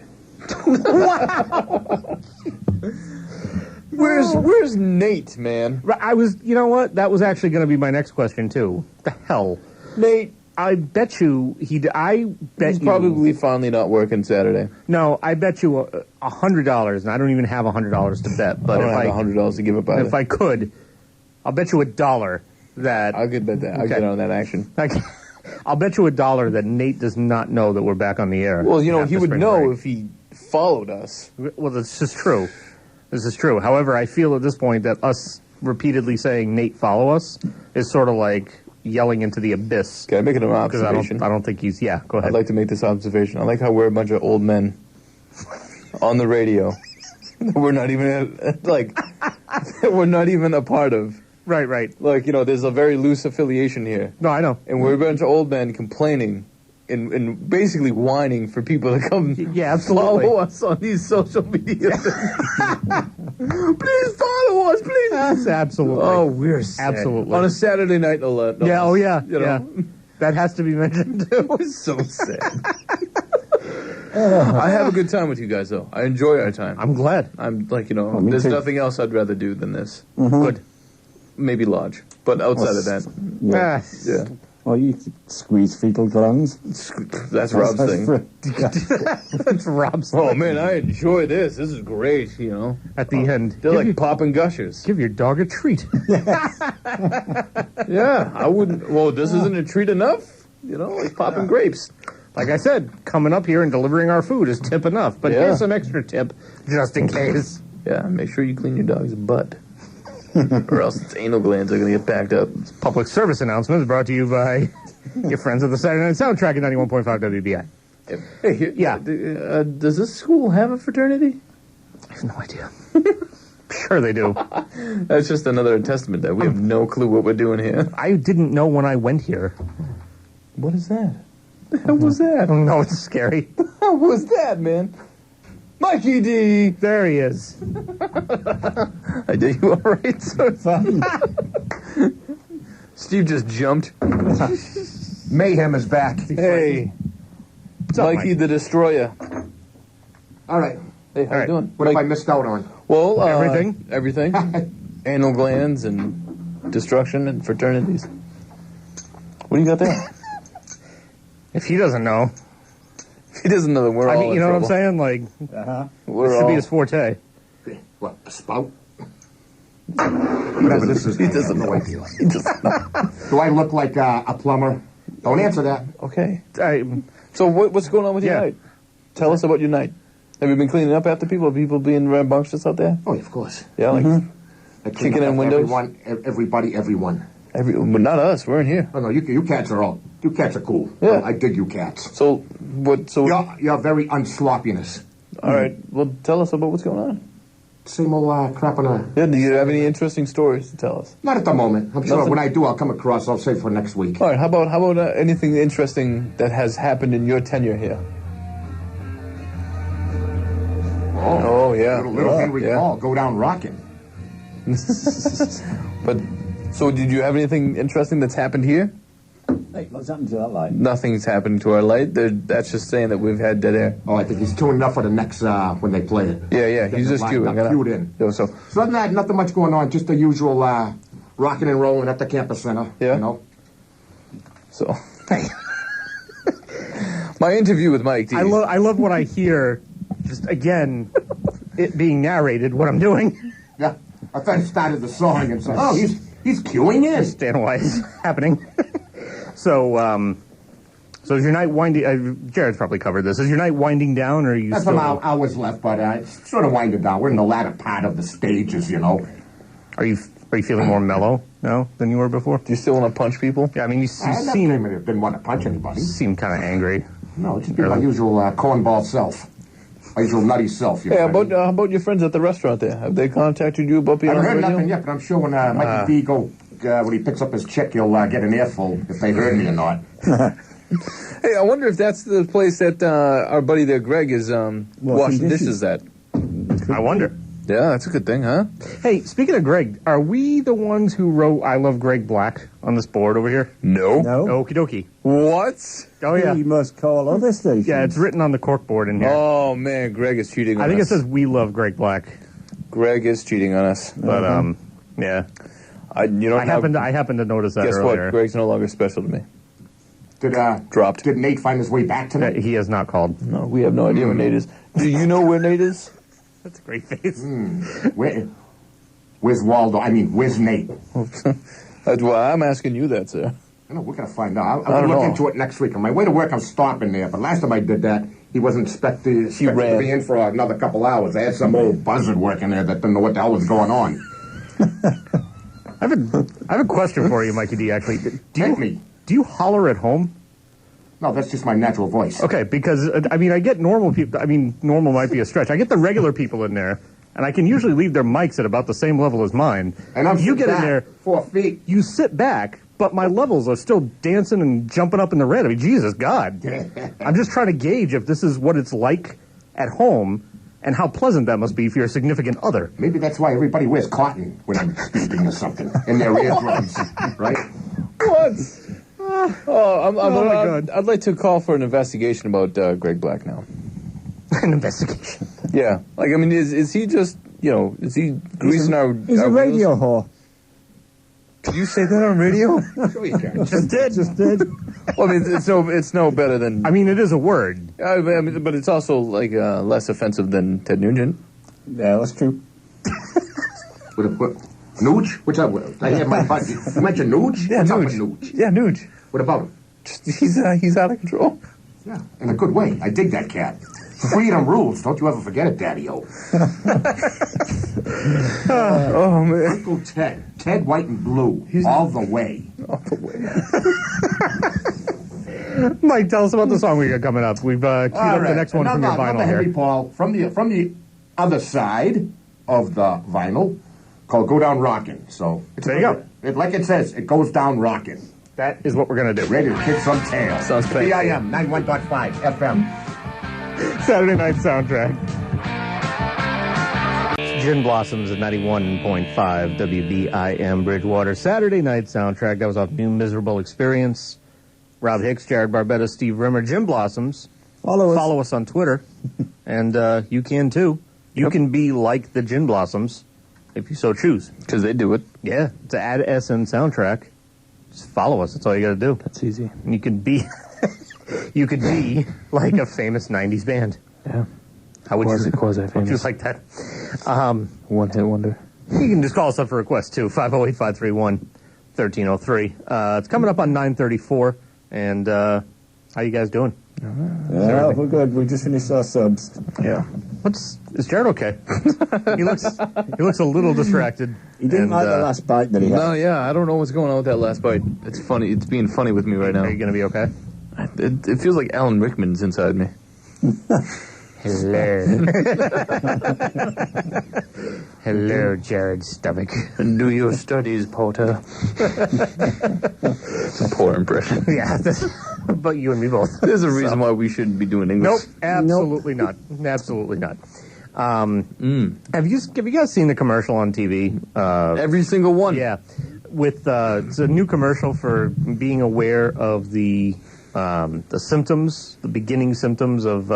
Where's Nate, man? I was. You know what? That was actually going to be my next question too. The hell, Nate, I bet you I bet he's you. probably finally not working Saturday. No, I bet you $100, and I don't even have $100 to bet. But I don't if have $100 to give up either. if I could, I'll bet you $1 that I'll get that. I'll Okay. get on that action. I'll bet you $1 that Nate does not know that we're back on the air. Well, you know, after he would spring know break. if he followed us. Well, this is true. This is true. However, I feel at this point that us repeatedly saying Nate follow us is sort of like yelling into the abyss. Can I make an Because observation? I don't think he's. Yeah, go ahead. I'd like to make this observation. I like how we're a bunch of old men on the radio. We're not even we're not even a part of. Right. Like, you know, there's a very loose affiliation here. No, I know. And we're a bunch of old men complaining and basically whining for people to come absolutely. follow us on these social media things. Please follow us, please. Yes, absolutely. Oh, we're sad. Absolutely. On a Saturday night, no less. Yeah, oh yeah, You know? yeah. That has to be mentioned too. It's so sad. I have a good time with you guys, though. I enjoy our time. I'm glad. I'm like, you know, me there's too. nothing else I'd rather do than this. Good. Maybe lodge. But outside of that, Yeah. yeah. Well, you squeeze fecal glands. That's Rob's thing. That's Rob's. Oh, man, I enjoy this. This is great, you know. At the end, They're like popping gushers. give your dog a treat. Yeah, I wouldn't. Well, this isn't a treat enough. You know, like popping grapes. Like I said, coming up here and delivering our food is tip enough. But Yeah. here's some extra tip, just in case. Yeah, make sure you clean your dog's butt. Or else its anal glands are going to get packed up. Public service announcement is brought to you by your friends of the Saturday Night Soundtrack at 91.5 WBI. Hey, here, Yeah. Does this school have a fraternity? I have no idea. Sure they do. That's just another testament that we have no clue what we're doing here. I didn't know when I went here. What is that? The hell was that? No, it's scary. How was that, man? Mikey D! There he is. I did you all right, sir? Fine. Steve just jumped. Mayhem is back. Hey, What's up, Mikey Mike? the Destroyer. All right. Hey, how All you right. doing? What have I missed out on? Well, Everything? Everything. Anal glands and destruction and fraternities. What do you got there? If he doesn't know, He doesn't know that we're I all mean, in you know what I'm trouble. saying? Like, We're this should all, be his forte. What, a spout? Whatever this is. He doesn't know. He doesn't know. Do I look like a plumber? Don't answer that. Okay. I, So what's going on with your Yeah. night? Tell us about your night. Have you been cleaning up after people? Are people being rambunctious out there? Oh, of course. Yeah, like I clean Kicking up in windows? Everyone, everybody, everyone. but not us. We're in here. Oh, no, you cats are all... You cats are cool. Yeah. I dig you cats. So what? So You're very unsloppiness. all right. Well, tell us about what's going on. Same old crap on a... Yeah. Do you have any interesting stories to tell us? Not at the moment. I'm sure Nothing? when I do, I'll come across. I'll save for next week. All right. How about anything interesting that has happened in your tenure here? Oh yeah. Little Henry yeah. Paul, go down rocking. But so did you have anything interesting that's happened here? Hey, what's happened to that light? Nothing's happened to our light. That's just saying that we've had dead air. Oh, I think he's tuning up for the next, when they play it. Yeah. He's just Getting queuing. lined up, queued in. Yeah, so So other than that, nothing much going on. Just the usual, rocking and rolling at the campus center. Yeah. You know? So, my interview with Mike D. I love what I hear. Just again, it being narrated what I'm doing. Yeah. I thought he started the song and said, oh, he's queuing in. Understand why it's happening. So is your night winding? Jared's probably covered this. Is your night winding down, or are you That's still? some hours left, but it's sort of winding down. We're in the latter part of the stages, you know. Are you feeling more mellow now than you were before? Do you still want to punch people? Yeah, I mean, you I didn't want to punch anybody. seem kind of angry. No, just be my usual cornball self. My usual nutty self. You Hey, know. how about your friends at the restaurant there? Have they contacted you about being I on haven't the heard radio? nothing yet, but I'm sure when Mikey D when he picks up his chick, he'll get an earful if they heard me or not. Hey, I wonder if that's the place that our buddy there, Greg, is washing dishes dishes. at. I wonder. Yeah, that's a good thing, huh? Hey, speaking of Greg, are we the ones who wrote "I love Greg Black" on this board over here? No. No. Okie dokie. What? Oh yeah, You must call other stations. yeah. It's written on the cork board in here. Oh man, Greg is cheating on us. I think it says "We love Greg Black," Greg is cheating on us. but yeah. I happened to notice that Guess earlier. what? Greg's no longer special to me. Dropped. Did Nate find his way back tonight? He has not called. No, we have no idea where Nate is. Do you know where Nate is? That's a great face. Where's Waldo? I mean, where's Nate? That's why I'm asking you that, sir. I know, we're going to find out. I I'll don't look know. into it next week. On my way to work, I'm stopping there. But last time I did that, he wasn't expected to ran. be in for another couple hours. I had some old buzzard working there that didn't know what the hell was going on. I have a question for you, Mikey D. Actually, Take me. do you holler at home? No, that's just my natural voice. Okay, because I mean, I get normal people. I mean, normal might be a stretch. I get the regular people in there, and I can usually leave their mics at about the same level as mine. And I'm you get in back there, 4 feet. you sit back, but my levels are still dancing and jumping up in the red. I mean, Jesus, God. I'm just trying to gauge if this is what it's like at home and how pleasant that must be for your significant other. Maybe that's why everybody wears cotton when I'm speaking or something in their eardrums, right? What? Oh, my God. I'd like to call for an investigation about Greg Black now. An investigation. Yeah. Like, I mean, is he just, is he greasing our He's a our radio wheels? whore. Did you say that on radio? Sure you can. Just did. Well, I mean, it's no better than. I mean, it is a word. I mean, but it's also like less offensive than Ted Nugent. Yeah, that's true. What? Nooch? What's up with him? I hear my buddy. You mentioned Nooch? Yeah, What's up Nuge. with Nooch? Yeah, Nuge. What about him? He's out of control. Yeah, in a good way. I dig that cat. Freedom rules. Don't you ever forget it, Daddy-O. Oh man. Uncle Ted. Ted White and Blue. All the way. All the way. Mike, tell us about the song we got coming up. We've queued up the next one from your vinyl another Henry here. Paul from the other side of the vinyl called "Go Down Rockin'." So There you go. Like it says, it goes down rockin'. That is what we're going to do. Ready to kick some tail. Sounds painful. BIM 91.5 FM. Saturday night soundtrack. Gin Blossoms at 91.5 WBIM Bridgewater. Saturday night soundtrack. That was off New Miserable Experience. Rob Hicks, Jared Barbetta, Steve Rimmer. Gin Blossoms. Follow us on Twitter. And you can too. You can be like the Gin Blossoms if you so choose. Because they do it. Yeah. To add SN soundtrack, just follow us. That's all you got to do. That's easy. And you could be... You could be like a famous 90s band. Yeah. How would you? Quasi-famous. Just like that. One-hit wonder. You can just call us up for requests, too. 508-531-1303. It's coming up on 9:34. And how you guys doing? Yeah, we're good. We just finished our subs. Yeah. Is Jared okay? he looks a little distracted. He didn't like the last bite that he had. No, yeah, I don't know what's going on with that last bite. It's funny. It's being funny with me right now. Are you going to be okay? It feels like Alan Rickman's inside me. Hello. Hello, Jared's stomach. Do your studies, Porter. It's a poor impression. Yeah, but you and me both. There's a reason why we shouldn't be doing English. Nope, absolutely not. Absolutely not. Have you guys seen the commercial on TV? Every single one. Yeah, with it's a new commercial for being aware of the symptoms, the beginning symptoms of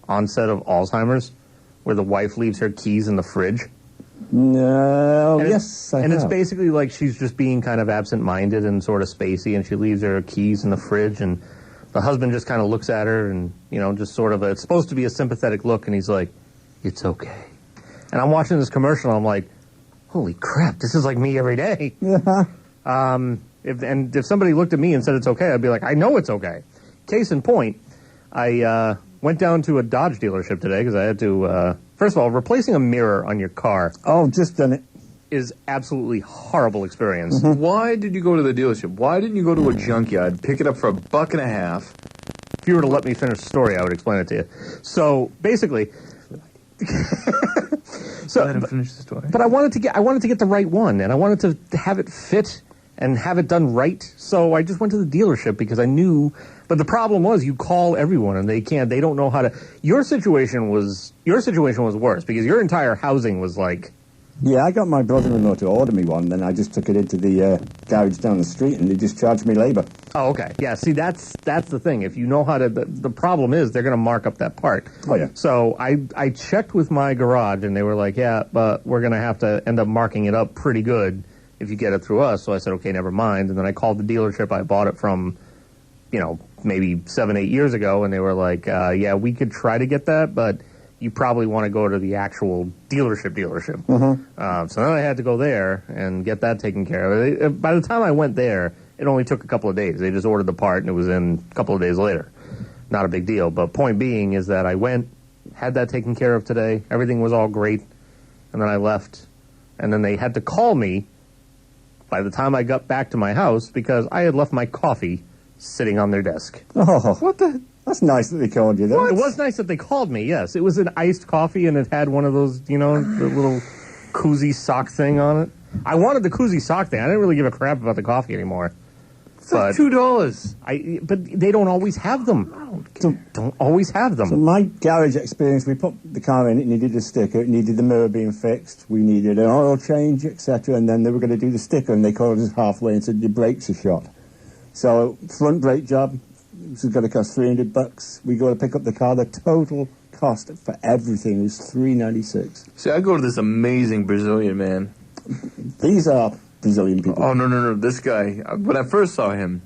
onset of Alzheimer's, where the wife leaves her keys in the fridge. No, And yes, it's basically like she's just being kind of absent-minded and sort of spacey, and she leaves her keys in the fridge, and the husband just kind of looks at her, and just sort of it's supposed to be a sympathetic look, and he's like, "It's okay." And I'm watching this commercial, and I'm like, "Holy crap, this is like me every day." Yeah. If somebody looked at me and said it's okay, I'd be like, I know it's okay. Case in point, I went down to a Dodge dealership today because I had to, first of all, replacing a mirror on your car Oh, just done it. is absolutely horrible experience. Why did you go to the dealership? Why didn't you go to a junkyard, pick it up for $1.50? If you were to let me finish the story, I would explain it to you. So basically, Let him finish the story. but I wanted to get the right one, and I wanted to have it fit and have it done right. So I just went to the dealership because I knew. But the problem was, you call everyone and they don't know how to. Your situation was worse because your entire housing was like. Yeah, I got my brother-in-law to order me one, then I just took it into the garage down the street, and they just charged me labor. Oh, okay. Yeah, see, that's the thing. If you know how to... The problem is they're going to mark up that part. Oh, yeah. So I checked with my garage, and they were like, yeah, but we're going to have to end up marking it up pretty good if you get it through us. So I said, okay, never mind. And then I called the dealership I bought it from, maybe 7-8 years ago, and they were like, yeah, we could try to get that, but... you probably want to go to the actual dealership. So then I had to go there and get that taken care of. By the time I went there, it only took a couple of days. They just ordered the part, and it was in a couple of days later. Not a big deal. But point being is that I went, had that taken care of today. Everything was all great. And then I left. And then they had to call me by the time I got back to my house because I had left my coffee sitting on their desk. Oh, what the... That's nice that they called you, though. It was nice that they called me, yes. It was an iced coffee, and it had one of those, the little koozie sock thing on it. I wanted the koozie sock thing. I didn't really give a crap about the coffee anymore. It's like $2. But they don't always have them. Don't always have them. So my garage experience, we put the car in, it needed a sticker, it needed the mirror being fixed, we needed an oil change, etc., and then they were going to do the sticker, and they called us halfway and said, your brakes are shot. So, front brake job, this is going to cost $300. We go to pick up the car, the total cost for everything was $396. See, I go to this amazing Brazilian man. These are Brazilian people. Oh, no. This guy, when I first saw him,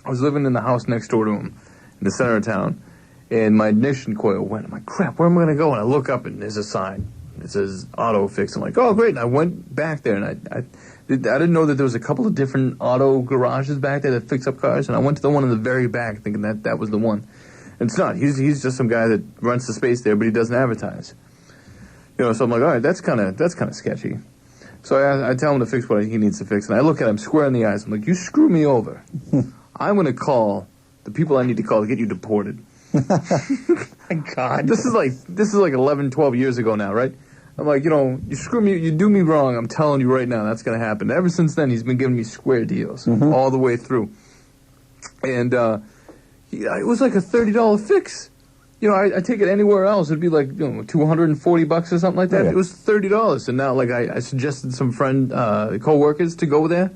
I was living in the house next door to him in the center of town, and my ignition coil went. I'm like, crap, where am I going to go? And I look up, and there's a sign. It says auto fix. I'm like, oh, great. And I went back there, and I didn't know that there was a couple of different auto garages back there that fix up cars, and I went to the one in the very back thinking that was the one. And it's not. He's just some guy that rents the space there, but he doesn't advertise. You know, so I'm like, all right, that's kind of sketchy. So I tell him to fix what he needs to fix, and I look at him square in the eyes. I'm like, you screw me over. I'm going to call the people I need to call to get you deported. My God. This is like 11, 12 years ago now, right? I'm like, you screw me, you do me wrong, I'm telling you right now, that's going to happen. Ever since then, he's been giving me square deals all the way through. And it was like a $30 fix. I take it anywhere else, it'd be like $240 or something like that. Yeah. It was $30. And now, like, I suggested some co-workers to go there.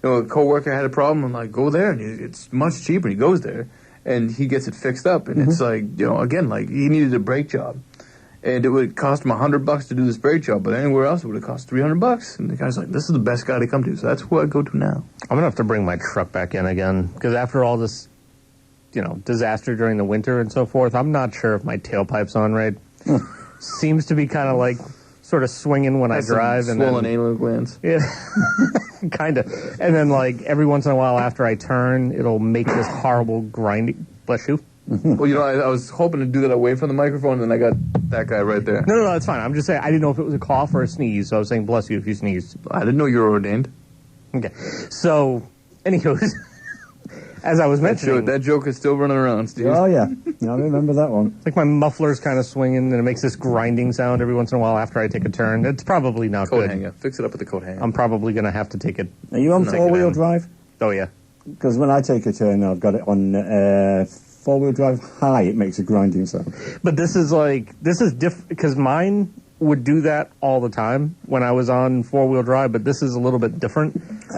A co-worker had a problem, I'm like, go there, and it's much cheaper. He goes there, and he gets it fixed up. And it's like, again, like, he needed a brake job. And it would cost him $100 to do this brake job, but anywhere else it would have cost $300. And the guy's like, "This is the best guy to come to." So that's who I go to now. I'm gonna have to bring my truck back in again because after all this, disaster during the winter and so forth, I'm not sure if my tailpipe's on right. Seems to be kind of like sort of swinging when I drive, and swollen anal glands. Yeah, kind of. And then like every once in a while after I turn, it'll make this horrible grinding. Bless you. Well, I was hoping to do that away from the microphone, and then I got that guy right there. No, that's fine. I'm just saying, I didn't know if it was a cough or a sneeze, so I was saying bless you if you sneezed. I didn't know you were ordained. Okay. So, anywho's, as I was mentioning... That joke is still running around, Steve. Oh, yeah. I remember that one. Like my muffler's kind of swinging, and it makes this grinding sound every once in a while after I take a turn. It's probably not coat good. Hanger. Fix it up with the coat hanger. I'm probably going to have to take it... Are you on four-wheel drive? Oh, yeah. Because when I take a turn, I've got it on... four-wheel drive high, it makes a grinding sound. But this is different, because mine would do that all the time when I was on four-wheel drive, but this is a little bit different,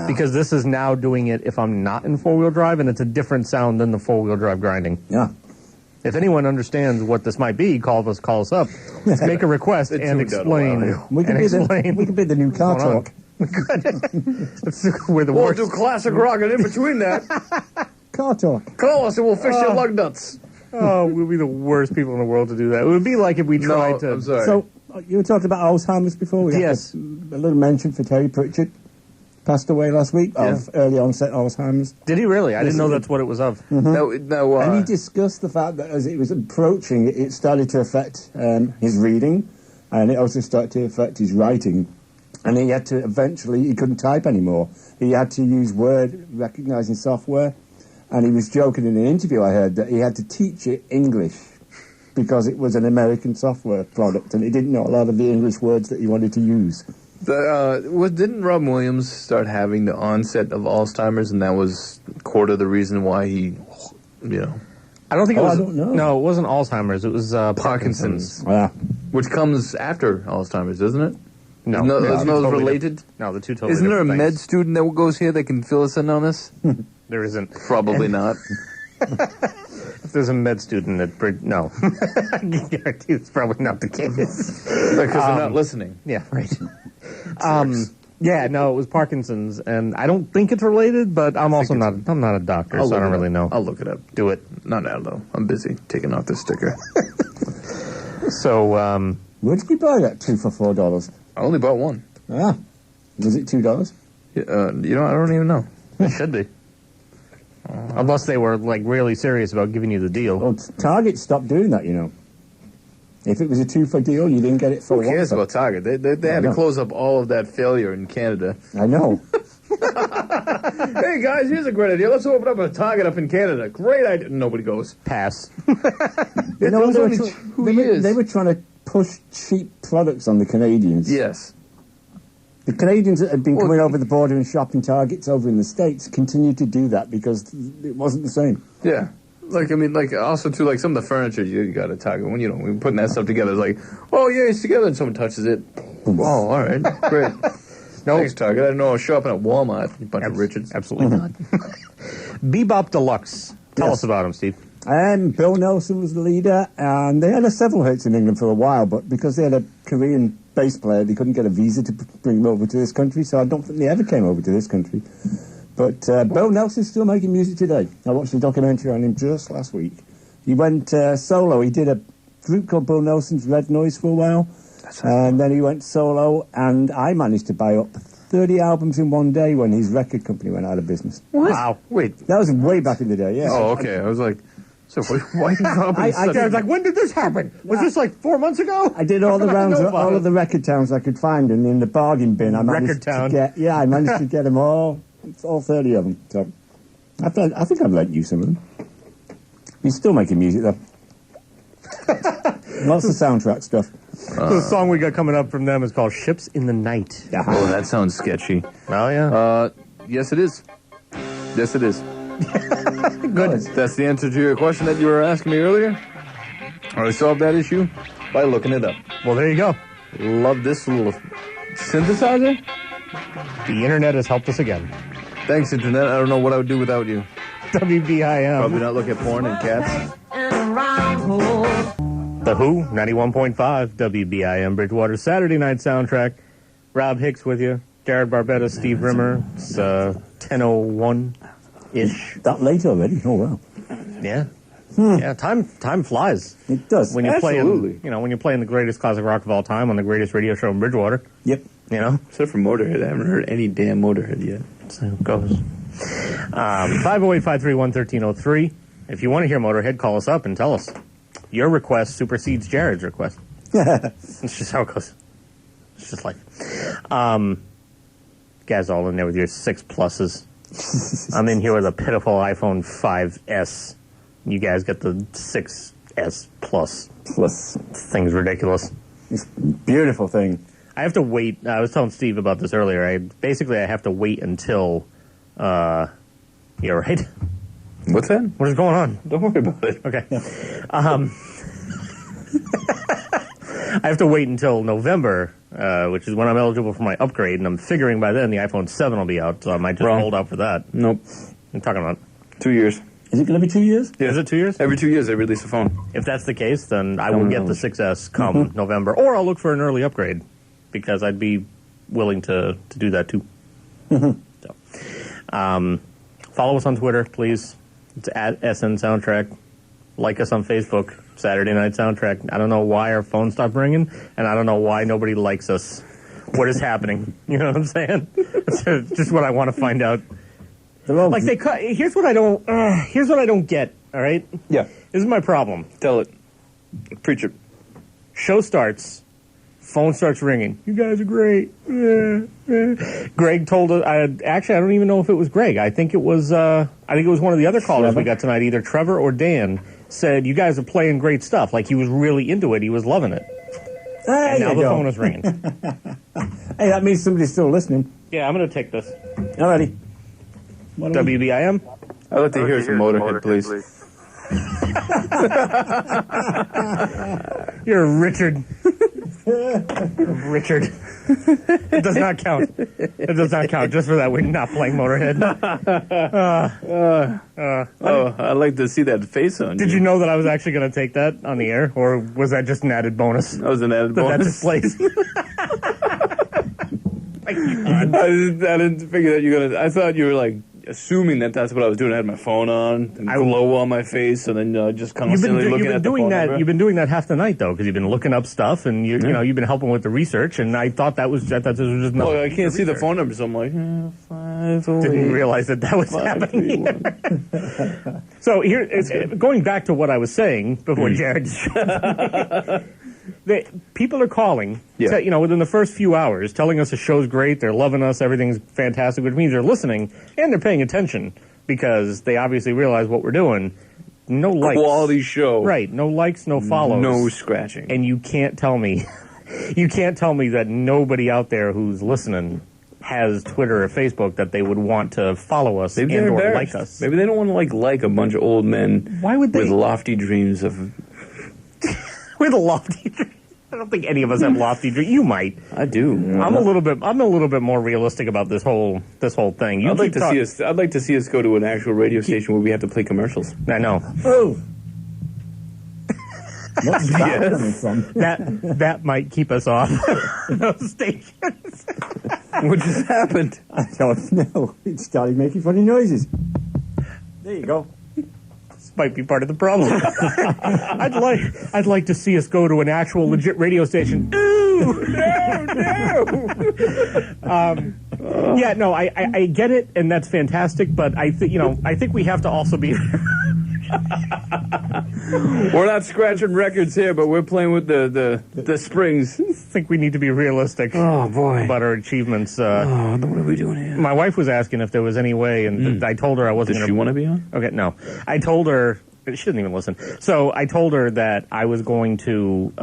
because this is now doing it if I'm not in four-wheel drive, and it's a different sound than the four-wheel drive grinding. Yeah. If anyone understands what this might be, call us up. Let's make a request and explain. We can be the new car talk. We're the We'll worst. do classic rock, and in between that... Car talk. Call us and we'll fix your lug nuts. Oh, we'll be the worst people in the world to do that. It would be like if we tried to... I'm sorry. So, you were talking about Alzheimer's before? Yes. A little mention for Terry Pritchett. Passed away last week of early onset Alzheimer's. Did he really? I didn't know that's what it was of. And he discussed the fact that as it was approaching, it started to affect his reading, and it also started to affect his writing. And he had to he couldn't type anymore. He had to use word recognizing software. And he was joking in an interview I heard that he had to teach it English because it was an American software product and he didn't know a lot of the English words that he wanted to use. Didn't Robin Williams start having the onset of Alzheimer's, and that was quarter of the reason why he, I don't think it was... I don't know. No, it wasn't Alzheimer's. It was Parkinson's. Yeah. Which comes after Alzheimer's, doesn't it? No. Isn't those related? No, the two totally Isn't there a different med things. student that goes here that can fill us in on this? There isn't. Probably not. If there's a med student at no. I can guarantee it's probably not the case. Because they're not listening. Yeah, right. Yeah, no, it was Parkinson's, and I don't think it's related, but I'm also not a doctor, so I don't really know. I'll look it up. Do it. Not now, though. I'm busy taking off the sticker. So, Where did you buy that 2 for $4? I only bought one. Ah. Was it $2? I don't even know. it should be. Unless they were, like, really serious about giving you the deal. Well, Target stopped doing that, If it was a 2 for deal, you didn't get it for Who cares about Target? They had to close up all of that failure in Canada. I know. Hey, guys, here's a great idea. Let's open up a Target up in Canada. Great idea. Nobody goes. Pass. They were years. trying to push cheap products on the Canadians. Yes. The Canadians that had been coming over the border and shopping Targets over in the States continued to do that because it wasn't the same. Yeah. Like, I mean, like, also, too, like, some of the furniture you got to Target, when, when we're putting that stuff together, it's like, oh, yeah, it's together, and someone touches it. Oh, all right, great. No, thanks, Target. I didn't know I was shopping at Walmart, you bunch of Richards. Absolutely not. Bebop Deluxe. Tell us about him, Steve. Bill Nelson was the leader, and they had several hits in England for a while, but because they had a Korean bass player, they couldn't get a visa to bring them over to this country, so I don't think they ever came over to this country. But Bill Nelson's still making music today. I watched a documentary on him just last week. He went solo. He did a group called Bill Nelson's Red Noise for a while, and then he went solo, and I managed to buy up 30 albums in one day when his record company went out of business. What? Wow. Wait. That was way back in the day, yeah. Oh, okay. I was like, so why I was like, when did this happen? Was this like 4 months ago? I did all the rounds, all of the record towns I could find, and in the bargain bin, I managed to get them all 30 of them. So I think I've lent you some of them. He's still making music, though. Lots of soundtrack stuff. The song we got coming up from them is called Ships in the Night. Oh, that sounds sketchy. Oh, yeah. Yes, it is. Yes, it is. Good. That's the answer to your question that you were asking me earlier. I solved that issue by looking it up. Well, there you go. Love this little synthesizer. The internet has helped us again. Thanks, internet. I don't know what I would do without you. WBIM. Probably not look at porn and cats. The Who, 91.5, WBIM Bridgewater Saturday Night Soundtrack. Rob Hicks with you. Jared Barbetta, Steve Rimmer. It's 10:01-ish. That late already? Oh, wow. Yeah. Yeah, time flies. It does. When you're Absolutely. playing, when you're playing the greatest classic rock of all time on the greatest radio show in Bridgewater. Yep. Except for Motorhead. I haven't heard any damn Motorhead yet. So it goes. 508-531-1303. If you want to hear Motorhead, call us up and tell us. Your request supersedes Jared's request. It's just how it goes. It's just life. Guys all in there with your 6 pluses. I'm in here with a pitiful iPhone 5S. You guys get the 6S Plus. Plus. This thing's ridiculous. It's a beautiful thing. I have to wait. I was telling Steve about this earlier. I have to wait until... you're right. What's that? What is going on? Don't worry about it. Okay. I have to wait until November, which is when I'm eligible for my upgrade, and I'm figuring by then the iPhone 7 will be out, so I might just hold out for that. Nope. I'm talking about 2 years. Is it going to be 2 years? Yeah. Is it 2 years? Every 2 years they release a phone. If that's the case, then I will get the 6S come November, or I'll look for an early upgrade, because I'd be willing to do that too. So, follow us on Twitter, please. It's at SN Soundtrack. Like us on Facebook, Saturday Night Soundtrack. I don't know why our phone stopped ringing, and I don't know why nobody likes us. What is happening? You know what I'm saying? It's just what I want to find out. Like here's what I don't get. All right. Yeah. This is my problem. Tell it. Preach it. Show starts. Phone starts ringing. You guys are great. Greg told us. Actually, I don't even know if it was Greg. I think it was. I think it was one of the other callers we got tonight. Either Trevor or Dan said you guys are playing great stuff. Like he was really into it. He was loving it. And now the phone is ringing. Hey, that means somebody's still listening. Yeah, I'm going to take this. Alrighty. WBIM. I'd like to hear some Motorhead, please. You're Richard. Richard. It does not count. It does not count. Just for that, we're not playing Motorhead. I'd like to see that face on you. Did you know that I was actually going to take that on the air, or was that just an added bonus? That was an added bonus. That displays. I didn't figure that you're gonna. I thought you were like assuming that that's what I was doing. I had my phone on and glow on my face, and then just constantly looking at the phone number. You've been doing that half the night though, because you've been looking up stuff, and you know you've been helping with the research. And I thought this was just. Well, I can't see the phone number, so I'm like, 508. Didn't realize that was happening. So here, going back to what I was saying before Jared. People are calling, within the first few hours, telling us the show's great, they're loving us, everything's fantastic, which means they're listening, and they're paying attention, because they obviously realize what we're doing. No likes. Quality show. Right, no likes, no follows. No scratching. And you can't tell me You can't tell me that nobody out there who's listening has Twitter or Facebook that they would want to follow us Maybe and they're or embarrassed. like us. Maybe they don't want to like a bunch of old men. Why would they? With lofty dreams of. With a lofty dream. I don't think any of us have lofty dreams. You might. I do. I'm a little bit more realistic about this whole thing. I'd like to see us go to an actual radio station where we have to play commercials. I know. Oh. What's that coming from? That might keep us off those stations. What just happened? I don't know. It started making funny noises. There you go. This might be part of the problem. I'd like to see us go to an actual legit radio station. Ooh, no. Yeah, no, I get it, and that's fantastic. But I think we have to also be. We're not scratching records here, but we're playing with the springs. I think we need to be realistic. Oh boy, about our achievements. what are we doing here? My wife was asking if there was any way, and I told her I wasn't. Does she want to be on? Okay, no. I told her she doesn't even listen. So I told her that I was going to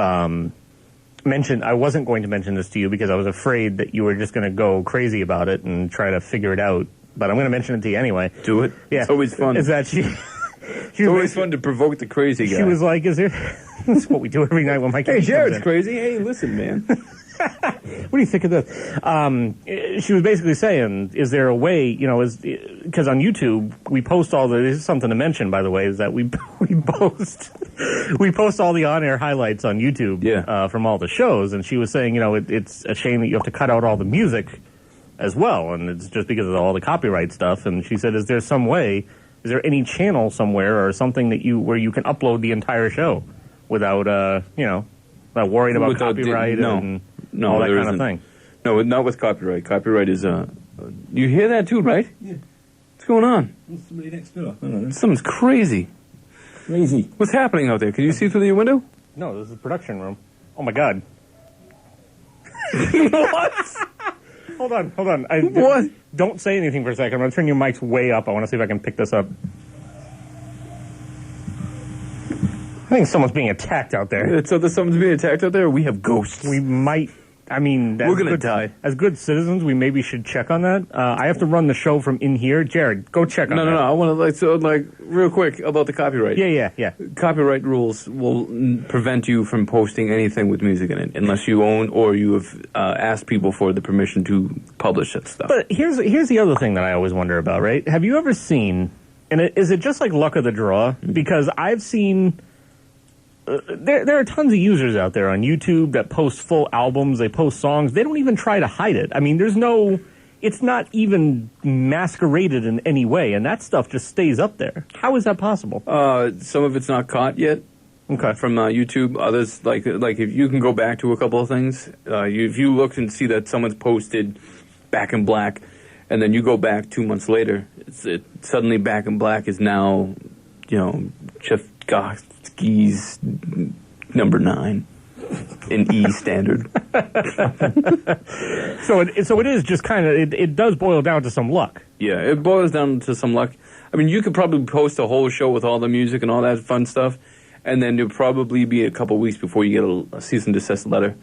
mention. I wasn't going to mention this to you because I was afraid that you were just going to go crazy about it and try to figure it out. But I'm going to mention it to you anyway. Do it. Yeah, it's always fun. Is that she? It's always fun to provoke the crazy guy. She was like, "Is there?" That's what we do every night when my kid Hey, comes Jared's in. crazy. Hey, listen, man. What do you think of this? She was basically saying, is there a way, because on YouTube, we post this is something to mention, by the way, is that we post all the on-air highlights on YouTube from all the shows, and she was saying, it's a shame that you have to cut out all the music as well, and it's just because of all the copyright stuff, and she said, is there any channel somewhere or something where you can upload the entire show without, not worried about copyright and all that kind of thing? No, not with copyright. Copyright is you hear that too, right? Yeah. What's going on? Somebody next door. I don't know. Something's crazy. Crazy. What's happening out there? Can you see through your window? No, this is the production room. Oh my God. What? Hold on. What? Don't say anything for a second. I'm going to turn your mics way up. I want to see if I can pick this up. I think someone's being attacked out there. So there's someone's being attacked out there? We have ghosts. We might. I mean, we're going to die. As good citizens, we maybe should check on that. I have to run the show from in here. Jared, go check on that. No. I want to, real quick about the copyright. Yeah. Copyright rules will prevent you from posting anything with music in it unless you own or you have asked people for the permission to publish that stuff. But here's the other thing that I always wonder about, right? Have you ever seen, and is it just like luck of the draw? Because I've seen... There are tons of users out there on YouTube that post full albums, they post songs, they don't even try to hide it. I mean, it's not even masqueraded in any way, and that stuff just stays up there. How is that possible? Some of it's not caught yet. Okay. From YouTube, others, like if you can go back to a couple of things, if you look and see that someone's posted Back in Black, and then you go back 2 months later, suddenly Back in Black is now, Jeff Goski's number 9 in E standard. So it is just kind of, it does boil down to some luck. Yeah, it boils down to some luck. I mean, you could probably post a whole show with all the music and all that fun stuff, and then it'll probably be a couple weeks before you get a cease and desist letter.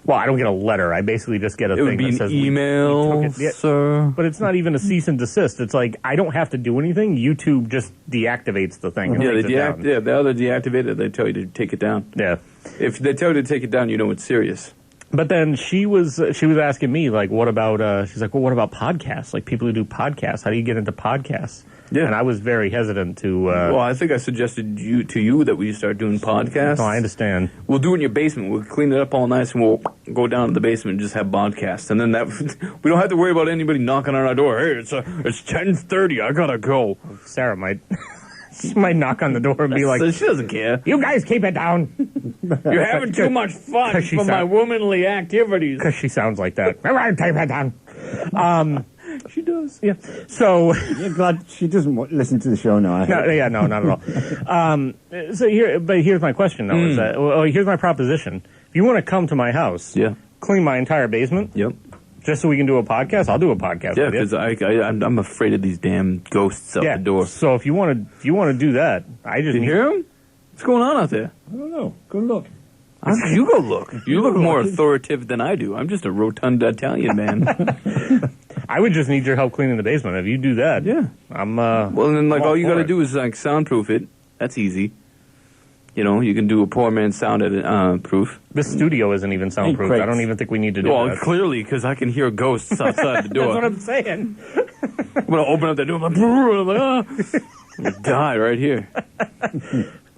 Well, I don't get a letter. I basically just get a thing that says... It would be an email, sir. But it's not even a cease and desist. It's like, I don't have to do anything. YouTube just deactivates the thing. And takes it down. Yeah, they'll deactivate it. They tell you to take it down. Yeah. If they tell you to take it down, you know it's serious. But then she was asking me, like, what about, she's like, well, what about podcasts? Like, people who do podcasts, how do you get into podcasts? Yeah. And I was very hesitant to... well, I think I suggested to you that we start doing podcasts. No, I understand. We'll do it in your basement. We'll clean it up all nice, and we'll go down to the basement and just have podcasts. And then we don't have to worry about anybody knocking on our door. Hey, it's 10:30. I gotta go. Sarah might... She might knock on the door and be like... She doesn't care. You guys keep it down. You're having too much fun for my womanly activities. Because she sounds like that. Keep it down. She does. Yeah. So... You're glad she doesn't listen to the show now. No, not at all. Here's my question, though. Is that, here's my proposition. If you want to come to my house, clean my entire basement, just so we can do a podcast, I'll do a podcast. Yeah, because I'm afraid of these damn ghosts out the door. So if you want to do that, I just hear them? What's going on out there? I don't know. Good luck. You go look. You look more authoritative than I do. I'm just a rotund Italian man. I would just need your help cleaning the basement. If you do that, Yeah. I'm. Well, then, like, all you got to it. do is, like, soundproof it. That's easy. You know, you can do a poor man's sound proof. This studio isn't even soundproof. crates. I don't even think we need to do Well, that. clearly, because I can hear ghosts outside the door. That's what I'm saying. I'm going to open up that door. I'm like, ah. I'm going to die right here.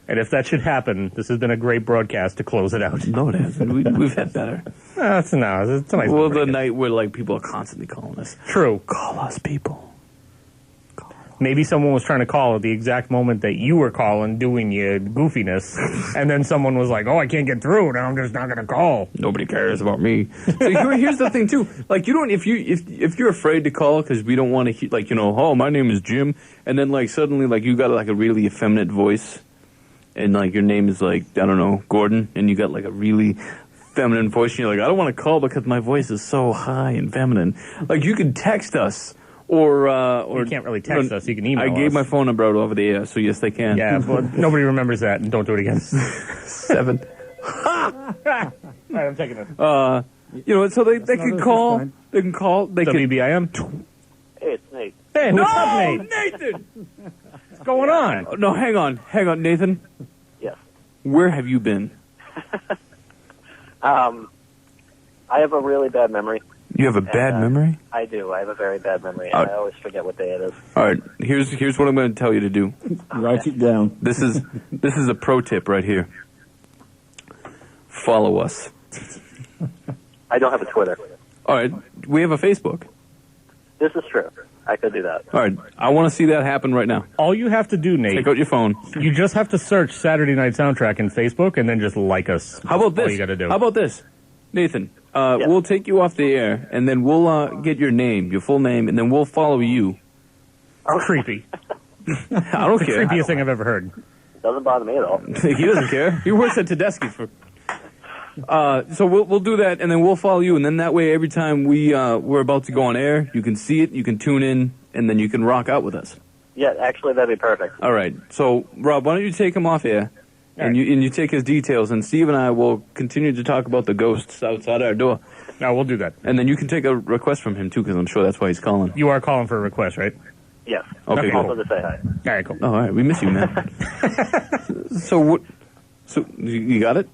And if that should happen, this has been a great broadcast to close it out. No, it hasn't. We've had better. It's a nice Well, the break. night where, like, people are constantly calling us. True. Call us, people. Maybe someone was trying to call at the exact moment that you were calling, doing your goofiness, and then someone was like, "Oh, I can't get through. Now I'm just not going to call." Nobody cares about me. So here's the thing too. Like, you don't, if you're afraid to call because we don't want to, like, you know, oh, my name is Jim, and then, like, suddenly, like, you got, like, a really effeminate voice, and, like, your name is, like, I don't know, Gordon, and you got, like, a really feminine voice, and you're like, I don't want to call because my voice is so high and feminine. Like, you could text us. Or You can't really text us. You can email I gave us. my phone number out over the air, so yes, they can. Yeah, but nobody remembers that, and don't do it again. 7. All right, I'm taking it. You know, so they not can us call. this time. They can call. They can. WBIM. Hey, it's Nate. Hey, what's up, No, Nate? Nathan. What's going on? No, hang on, Nathan. Yes. Where have you been? I have a really bad memory. You have a bad And, memory? I do. I have a very bad memory, and I always forget what day it is. All right, here's what I'm going to tell you to do. Write it down. This is a pro tip right here. Follow us. I don't have a Twitter. All right, we have a Facebook. This is true. I could do that. All right, I want to see that happen right now. All you have to do, Nate, Take out your phone. you just have to search Saturday Night Soundtrack in Facebook and then just like us. How about this? All you got to do. How about this, Nathan? Yeah. We'll take you off the air, and then we'll get your name, your full name, and then we'll follow you. Creepy. I don't care. Creepiest thing I've ever heard. Doesn't bother me at all. He doesn't care. He works at Tedeschi's for. So we'll do that, and then we'll follow you, and then that way, every time we're about to go on air, you can see it, you can tune in, and then you can rock out with us. Yeah, actually, that'd be perfect. All right. So Rob, why don't you take him off air, and you take his details, and Steve and I will continue to talk about the ghosts outside our door, No, we'll do that. and then you can take a request from him too, because I'm sure that's why he's calling. You are calling for a request, right? Yes. Okay, cool. Also to say hi. All right, cool. Oh, all right. We miss you, man. So what? So you got it?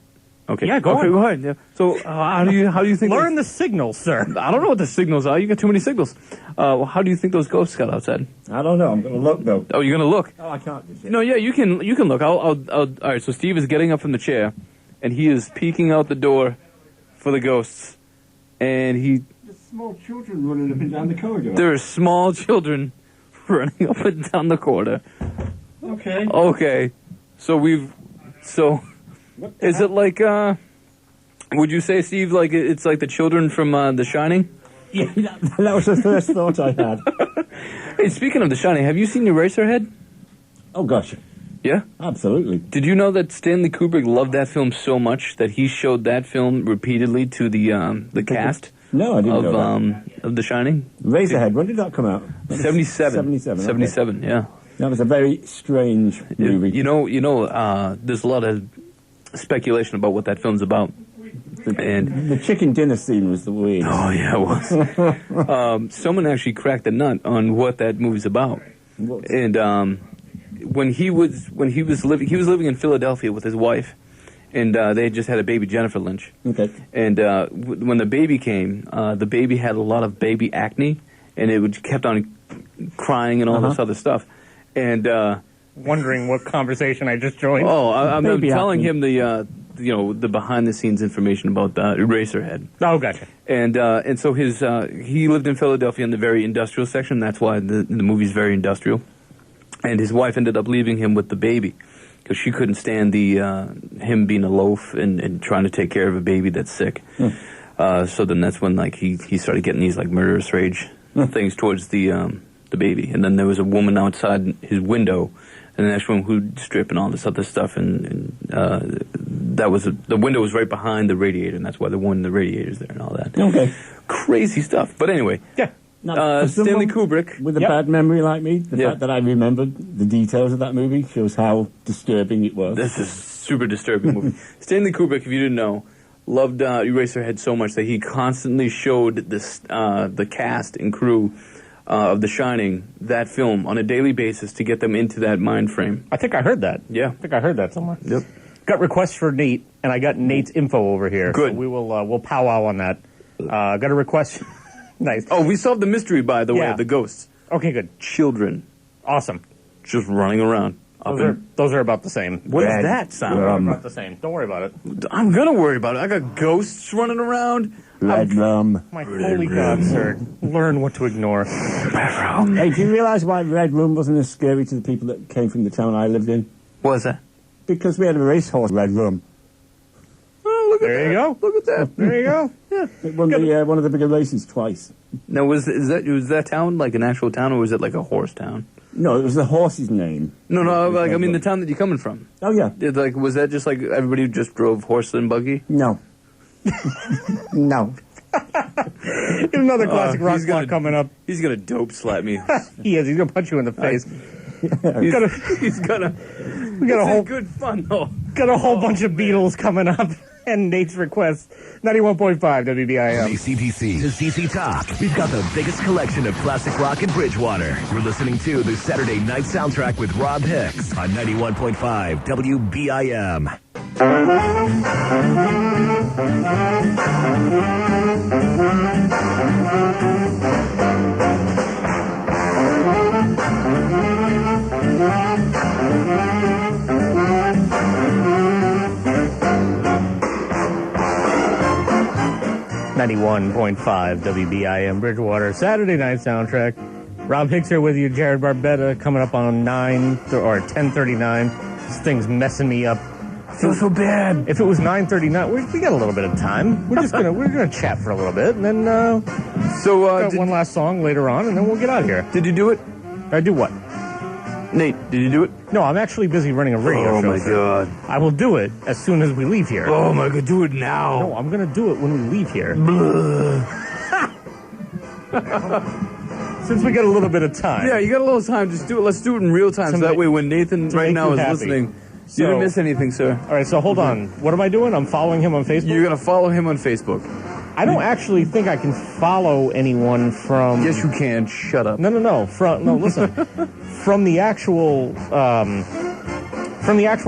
Okay. Yeah, go okay, on. go ahead. Yeah. So how do you think? Learn the signals, sir. I don't know what the signals are. You got too many signals. How do you think those ghosts got outside? I don't know. I'm going to look, though. Oh, you're gonna look. Oh, I can't just No, yeah, you can look. All right. So Steve is getting up from the chair, and he is peeking out the door for the ghosts, and There's small children running up and down the corridor. there are small children running up and down the corridor. Okay. Okay. So is it like would you say, Steve, like it's like the children from The Shining? Yeah, that was the first thought I had. Hey, speaking of The Shining, have you seen Eraserhead? Oh, gosh. Yeah? Absolutely. Did you know that Stanley Kubrick loved that film so much that he showed that film repeatedly to the cast No, I didn't know of The Shining? that. Razorhead, when did that come out? 77. 77. Okay. 77, yeah. That was a very strange movie. You know, there's a lot of speculation about what that film's about. And The chicken dinner scene was the weirdest. oh yeah, it was. Someone actually cracked the nut on what that movie's about. What? And when he was living in Philadelphia with his wife, and they had just had a baby, Jennifer Lynch. Okay. And when the baby came, the baby had a lot of baby acne, and it kept on crying and all this other stuff. And Wondering what conversation I just joined. I'm Baby telling acne. him the behind the scenes information about Eraserhead. Oh, gotcha. And so he lived in Philadelphia in the very industrial section. That's why the movie's very industrial. And his wife ended up leaving him with the baby because she couldn't stand him being a loaf and trying to take care of a baby that's sick. So then that's when he started getting these murderous rage things towards the baby. And then there was a woman outside his window, and the next one who'd strip and all this other stuff, and the window was right behind the radiator, and that's why the radiator's there and all that. Okay. Crazy stuff. But anyway, Yeah. Now, for Stanley someone Kubrick. with a Yep. bad memory like me, the Yeah. fact that I remembered the details of that movie shows how disturbing it was. This is super disturbing movie. Stanley Kubrick, if you didn't know, loved Eraserhead so much that he constantly showed the cast and crew of The Shining, that film, on a daily basis to get them into that mind frame. I think I heard that. Yeah. I think I heard that somewhere. Yep. Got requests for Nate, and I got Nate's info over here. Good. So we'll powwow on that. Got a request. Nice. Oh, we solved the mystery, by the way, Yeah. of the ghosts. Okay, good. Children Awesome. just running around. Those are about the same. What does that sound? They're about the same. Don't worry about it. I'm gonna worry about it. I got ghosts running around. Red rum. My holy God, sir. Learn what to ignore. Hey, do you realise why Red Rum wasn't as scary to the people that came from the town I lived in? What is that? Because we had a racehorse, Red Rum. Oh, look There you go. Look at that. There you go. It won one of the bigger races twice. Now, was that town like an actual town, or was it like a horse town? No, it was the horse's name. No, like I mean the town that you're coming from. Oh, yeah. Like, was that just like everybody just drove horse and buggy? No. No. Here's another classic rock he's gonna- block coming up. He's gonna dope slap me. He is. He's gonna punch you in the face. He's gonna. We got a whole good fun though. bunch of Beatles coming up, and Nate's request. 91.5 WBIM. ACDC to CC Talk. We've got the biggest collection of classic rock in Bridgewater. You're listening to the Saturday Night Soundtrack with Rob Hicks on 91.5 WBIM. 91.5 WBIM Bridgewater, Saturday Night Soundtrack. Rob Hicks here with you, Jared Barbetta coming up on 10:39. This thing's messing me up. Feels so bad. If it was 9:39, we got a little bit of time. We're gonna chat for a little bit, and then So, got one last song later on, and then we'll get out of here. did you do it, I do what? Nate? Did you do it? No, I'm actually busy running a radio Oh show. my sir. god. I will do it as soon as we leave here. Oh my god. Do it now. No, I'm gonna do it when we leave here. Since we got a little bit of time. Yeah, you got a little time. Just do it. Let's do it in real time, so that way when Nathan right make now you is happy. listening, So- you didn't miss anything, sir. All right, so hold on. What am I doing? I'm following him on Facebook. You're gonna follow him on Facebook. I don't actually think I can follow anyone from. Yes, you can. Shut up. No. Listen. From the actual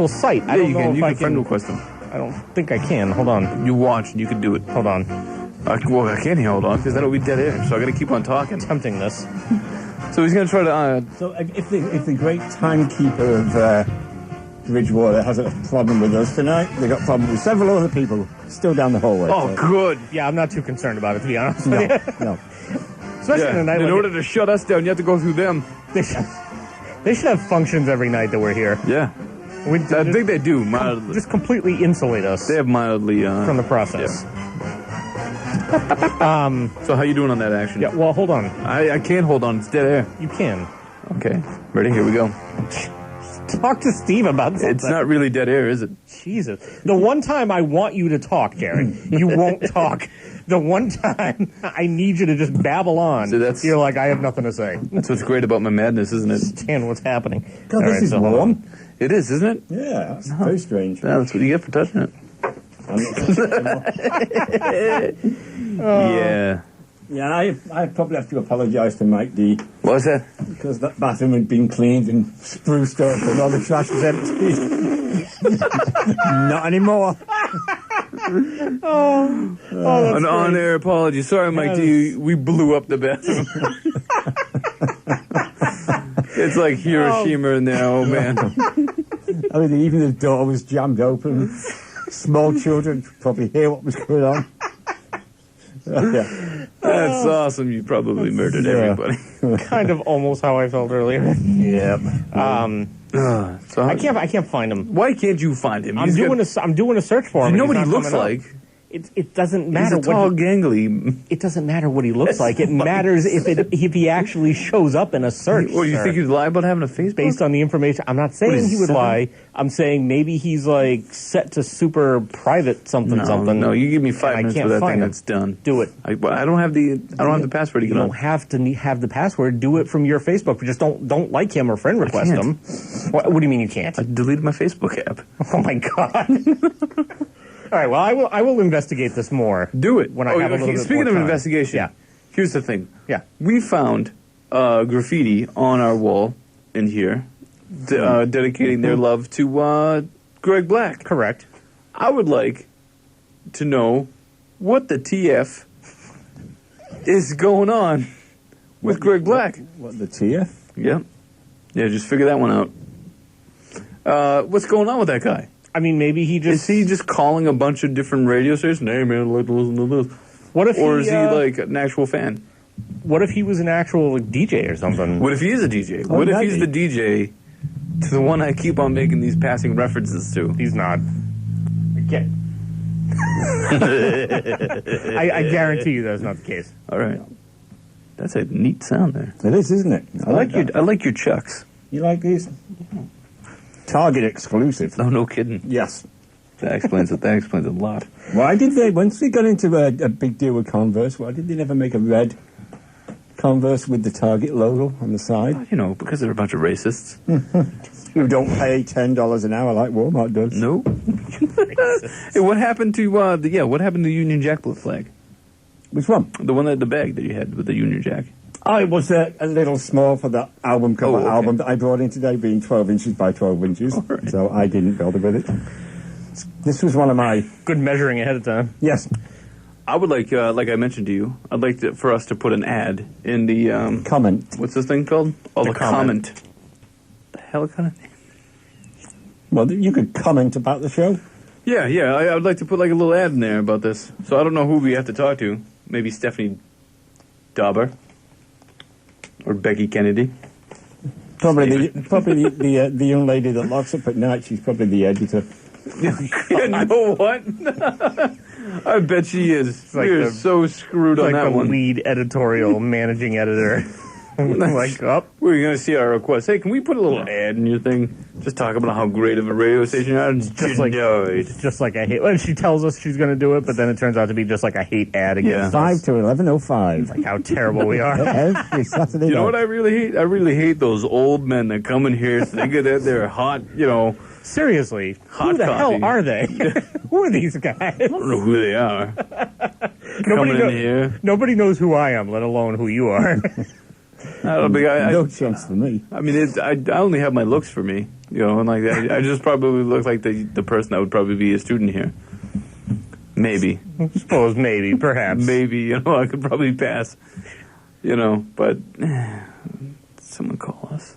site. I Yeah, don't you know can. if You I can friend request him. I don't think I can. Hold on. You watch, and you can do it. Hold on. Well, I can't hold on because then it'll be dead air. So I got to keep on talking. Tempting this. So he's gonna try to. So if the great timekeeper of Bridgewater has a problem with us tonight, they got a problem with several other people still down the hallway. Oh, so- good. Yeah, I'm not too concerned about it, to be honest No, with you. no. Especially in a night In like order to shut us down, you have to go through them. they should have functions every night that we're here. Yeah, We I think they do mildly. just completely insulate us They have mildly from the process. So how you doing on that action? Yeah, well, hold on. I can't hold on. It's dead air. You can. Okay, ready? Here we go. Talk to Steve about something. It's not really dead air, is it? Jesus. The one time I want you to talk, Jared, you won't talk. The one time I need you to just babble on, So that's- you're like, I have nothing to say. That's what's great about my madness, isn't it? Stand what's happening. God, All this right, is so hold on. warm. It is, isn't it? Yeah, that's very strange. Yeah, that's what you get for touching it. I'm not Yeah. Yeah, I probably have to apologise to Mike D What's that? because that bathroom had been cleaned and spruced up and all the trash was empty. Not anymore. An on-air apology. Sorry, Mike D. We blew up the bathroom. It's like Hiroshima in there. Oh, man. I mean, even the door was jammed open. Small children could probably hear what was going on. Yeah. That's awesome. You probably murdered Yeah. everybody. Kind of almost how I felt earlier. Yep. So I can't find him. Why can't you find him? I'm doing a search for him. You know and what he he's not looks coming up. like? It doesn't He's matter a tall, what gangly. it doesn't matter what he looks like. It matters if he actually shows up in a search. Well, you think he'd lie about having a Facebook? Based on the information, I'm not saying he would lie. I'm saying maybe he's like set to super private something. No, you give me 5 and I minutes can't for that find thing. him. That's done. Do it. I don't have the password to You get on. don't have to have the password. Do it from your Facebook. Just don't like him or friend request can't. him. What do you mean you can't? I deleted my Facebook app. Oh my god. All right. Well, I will investigate this more. Do it when I have a little bit Speaking more of time. investigation, Yeah. here's the thing. Yeah. We found graffiti on our wall in here, dedicating their love to Greg Black. Correct. I would like to know what the TF is going on with Greg Black. What, the TF? Yeah, just figure that one out. What's going on with that guy? I mean, maybe he just Is he just calling a bunch of different radio stations? Hey man, I'd like to listen to this. What if Or he, is he like an actual fan? What if he was an actual like, DJ or something? What if he is a DJ? Oh, What if maybe. he's the DJ to the one I keep on making these passing references to? He's not. Okay. I guarantee you that's not the case. All right, that's a neat sound there. It is, isn't it? I like your chucks. You like these? Target exclusive. Oh, no kidding. Yes. That explains it. That explains a lot. Why did they, once they got into a big deal with Converse, why did they never make a red Converse with the Target logo on the side? You know, because they're a bunch of racists. Who don't pay $10 an hour like Walmart does. No. Hey, what happened to what happened to the Union Jack flag? Which one? The one the bag that you had with the Union Jack. Oh, it was a little small for the album cover okay. album that I brought in today, being 12 inches by 12 inches. right. So I didn't bother with it. This was one of my... Good measuring ahead of time. Yes. I would like I mentioned to you, I'd like for us to put an ad in the Comment. what's this thing called? Oh, the comment. The hell kind of? Well, you could comment about the show. Yeah. I would like to put like a little ad in there about this. So I don't know who we have to talk to. Maybe Stephanie Dauber or Becky Kennedy. Probably the young lady that locks up at night. She's probably the editor. You know what? I bet she is. like We're the- so screwed on Like that the one. lead editorial managing editor. Like up. We're going to see our request. Hey, can we put a little ad in your thing? Just talk about how great of a radio station you are. Just like just like I hate. Well, she tells us she's going to do it, but then it turns out to be just like I hate ad against Yeah. us. 5 to 11:05. Like how terrible we are. Every Saturday You know night. what I really hate? I really hate those old men that come in here thinking that they're hot, Seriously, Hot who the coffee. hell are they? Who are these guys? I don't know who they are. Coming in here. Nobody knows who I am, let alone who you are. I don't think No chance for me. I mean, I only have my looks for me, and like I just probably look like the person that would probably be a student here. Maybe, Suppose maybe, perhaps. maybe, I could probably pass, but someone call us.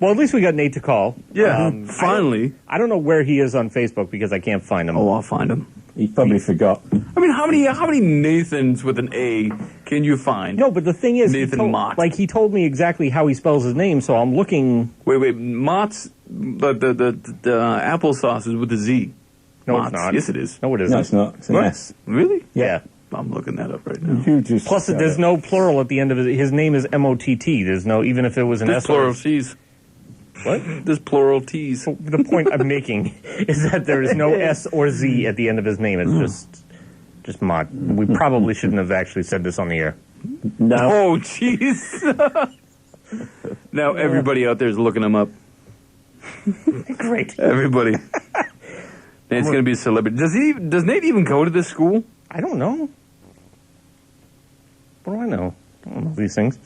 Well, at least we got Nate to call. Yeah, finally. I don't know where he is on Facebook because I can't find him. Oh, I'll find him. He probably forgot. I mean, how many Nathans with an A can you find? No, but the thing is, Nathan Mott. he told me exactly how he spells his name, so I'm looking. Wait, Mott's the applesauce is with a Z. No, Mott's. it's not. Yes, it is. No, it isn't. No, it's not. It's an What? S. Really? Yeah. I'm looking that up right now. You just Plus, said there's it. no plural at the end of it. His name is M-O-T-T. There's no, even if it was an There's S. plural T's. What? There's plural T's. The point I'm making is that there is no S or Z at the end of his name. It's just Mott. We probably shouldn't have actually said this on the air. No. Oh, jeez. Now everybody out there is looking him up. Great. Everybody. Nate's going to be a celebrity. Does Nate even go to this school? I don't know. What do I know? I don't know these things.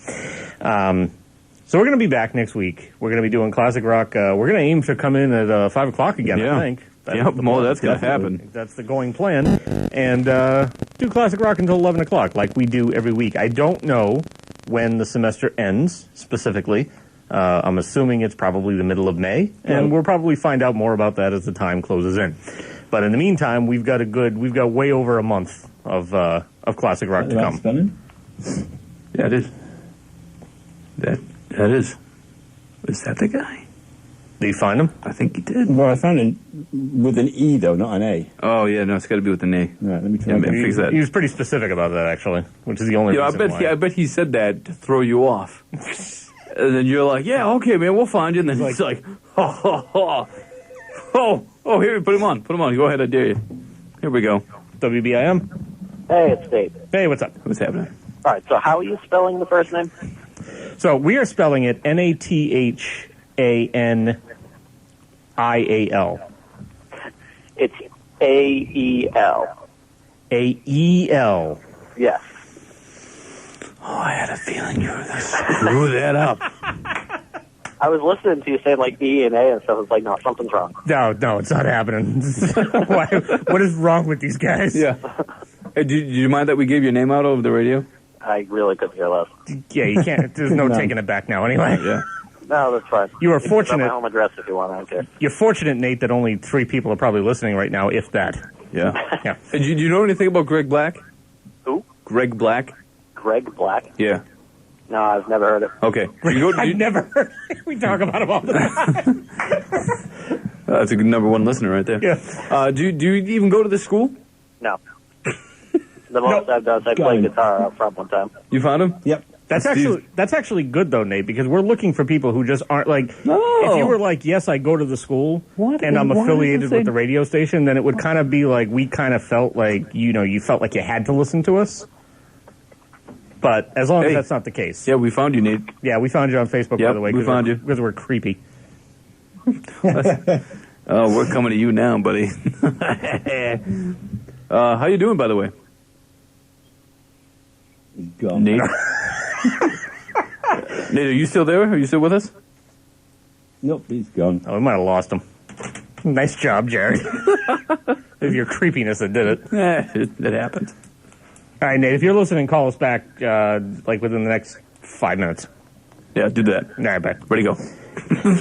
So we're going to be back next week. We're going to be doing classic rock. We're going to aim to come in at 5 o'clock again, Yeah. I think. Yeah, the well, plan. that's going to happen. That's the going plan. And do classic rock until 11 o'clock, like we do every week. I don't know when the semester ends, specifically. I'm assuming it's probably the middle of May, and we'll probably find out more about that as the time closes in. But in the meantime, we've got way over a month of classic rock to That's come. spelling. Yeah, it is. That is. Is that the guy? Did you find him? I think he did. Well, I found it with an E, though, not an A. Oh, yeah, no, it's got to be with an A. Right, let me try Yeah, again. man, fix that. He was pretty specific about that, actually, which is the only Yeah, reason why. I bet he said that to throw you off. And then you're like, yeah, okay, man, we'll find you. And then he's like, oh, here, put him on. Go ahead, I dare you. Here we go. WBIM? Hey, it's Dave. Hey, what's up? What's happening? All right, so how are you spelling the first name? So we are spelling it NathanIal. It's A-E-L. A-E-L. Yes. Oh, I had a feeling you were going to screw that up. I was listening to you saying like E and A and stuff. It's like, no, something's wrong. No, it's not happening. Why, what is wrong with these guys? Yeah. Hey, do you mind that we gave your name out over the radio? I really couldn't care less. Yeah, you can't. There's no taking it back now anyway. Yeah. No, that's fine. You are can put my fortunate. home address if you want. I don't care. You're fortunate, Nate, that only 3 people are probably listening right now, if that. Yeah. Yeah. Hey, do you know anything about Greg Black? Who? Greg Black? Greg Black? Yeah. No, I've never heard it. Okay. I've never heard. We talk about him all the time. That's a good number 1 listener right there. Yeah. Do you even go to this school? No. The most I've done is I played guitar out front one time. You found him? Yep. That's actually good though, Nate, because we're looking for people who just aren't like. No. If you were like, yes, I go to the school and I'm Why affiliated does it say- with the radio station, then it would kind of be like we kind of felt like you felt like you had to listen to us. But as long as that's not the case, Yeah, we found you, Nate. yeah, we found you on Facebook by Yep, the way. we found you. Because we're creepy. Oh, we're coming to you now, buddy. How you doing, by the way? He's gone. Nate? Nate, are you still there? Are you still with us? Nope, he's gone. Oh, we might have lost him. Nice job, Jared. It was your creepiness that did it. It happened. All right, Nate, if you're listening, call us back like within the next 5 minutes. Yeah, do that. All right, bye. Where'd he go?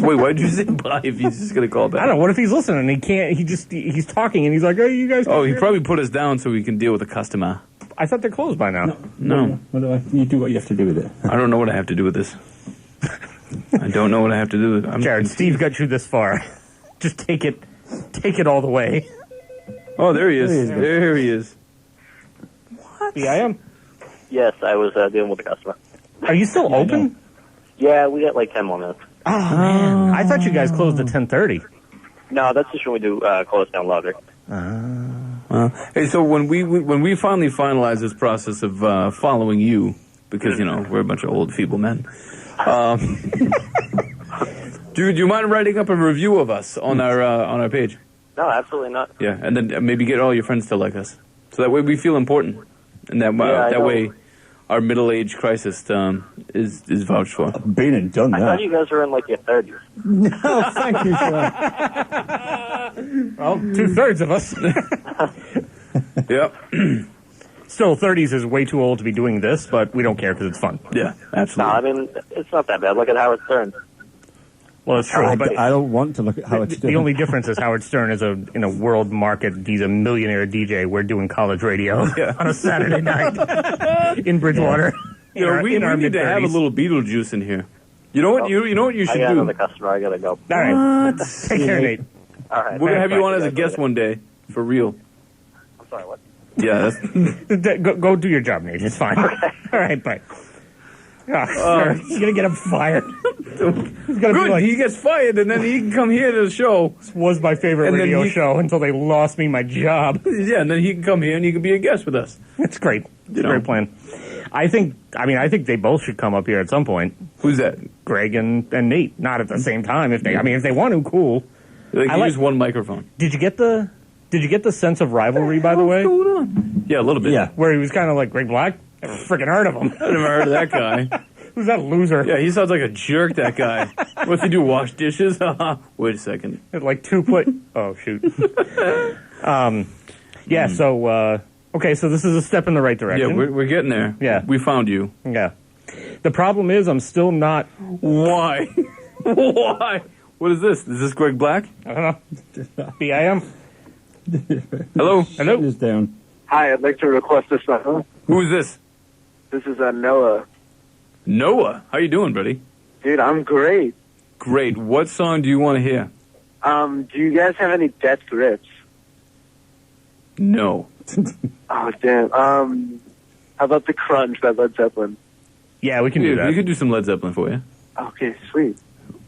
Wait, why did you say bye if he's just going to call back? I don't know. What if he's listening and he can't? He's talking and he's like, "Hey, you guys." Oh, he probably put us down so we can deal with the customer. I thought they're closed by now. No. What do you do what you have to do with it? I don't know what I have to do with this. I don't know what I have to do with it. Jared, Steve got you this far. Just take it all the way. Oh, there he is. There he is. BIM. Yes, I was dealing with the customer. Are you still open? Yeah, we got like 10 more minutes. Oh man, I thought you guys closed at 10:30. No, that's just when we do close down laundry. Hey, so when we finally finalize this process of following you, because we're a bunch of old feeble men, do you mind writing up a review of us on our page? No, absolutely not. Yeah, and then maybe get all your friends to like us, so that way we feel important, and that way our middle age crisis is vouched for. Been and done I that. thought you guys were in like your 30s. No, thank you, sir. Well, 2/3 of us. Yep. Still, 30s is way too old to be doing this, but we don't care because it's fun. Yeah, No, absolutely. I mean, it's not that bad. Look at Howard Stern. Well, it's true, but I don't want to look at how it's the only difference is Howard Stern is in a world market. He's a millionaire DJ. We're doing college radio on a Saturday night in Bridgewater. we need to have a little Beetlejuice in here. You know what? You know what you I should got do. another customer. I gotta go. All right, take care, Nate. All right. We're gonna have you on Bye. as a guest one day, for real. I'm sorry, what? Yeah. That's, Go do your job, Nate. It's fine. All right, bye. Oh, he's gonna get him fired. He's gonna be good. like, He gets fired, and then he can come here to the show. this was my favorite And then radio he- show until they lost me my job. Yeah, and then he can come here and he can be a guest with us. It's great. It's a great plan. I think they both should come up here at some point. Who's that? Greg and Nate, not at the same time. If they want to, cool. They I can like- use one microphone. Did you get the sense of rivalry, by the way? What's going on? Yeah, a little bit. Yeah. Where he was kind of like, Greg Black? Never freaking heard of him. I never heard of that guy. Who's that loser? Yeah, he sounds like a jerk, that guy. What's he do, wash dishes? Wait a second. Like 2 foot. Oh, shoot. Yeah, so, okay, so this is a step in the right Yeah, direction. we're getting there. Yeah. We found you. Yeah. The problem is I'm still not, Why? Why? What is this? Is this Greg Black? I don't know. BIM? Hello? Hello? This down. Hi, I'd like to request a song. Who is this? This is Noah. Noah. How you doing, buddy? Dude, I'm great. Great. What song do you want to hear? Do you guys have any Death Grips? No. Oh, damn. How about The Crunch by Led Zeppelin? Yeah, we can do that. We could do some Led Zeppelin for you. Okay, sweet.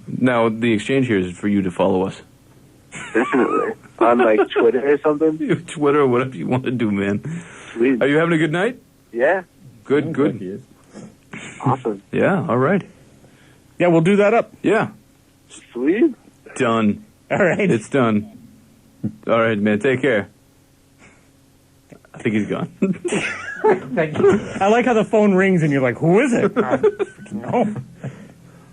Now, the exchange here is for you to follow us. Definitely. On, like, Twitter or something? Twitter or whatever you want to do, man. Sweet. Are you having a good night? Yeah. Good, good. Awesome. Yeah, all right. Yeah, we'll do that up. Yeah. Sweet. Done. All right. It's done. All right, man. Take care. I think he's gone. Thank you. I like how the phone rings and you're like, who is it? No.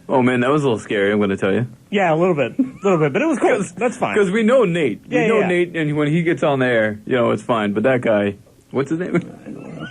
Oh, man, that was a little scary, I'm going to tell you. Yeah, a little bit, but it was cool. That's fine. Because we know Nate. Yeah, we know yeah. Nate, and when he gets on the air, it's fine. But that guy, what's his name?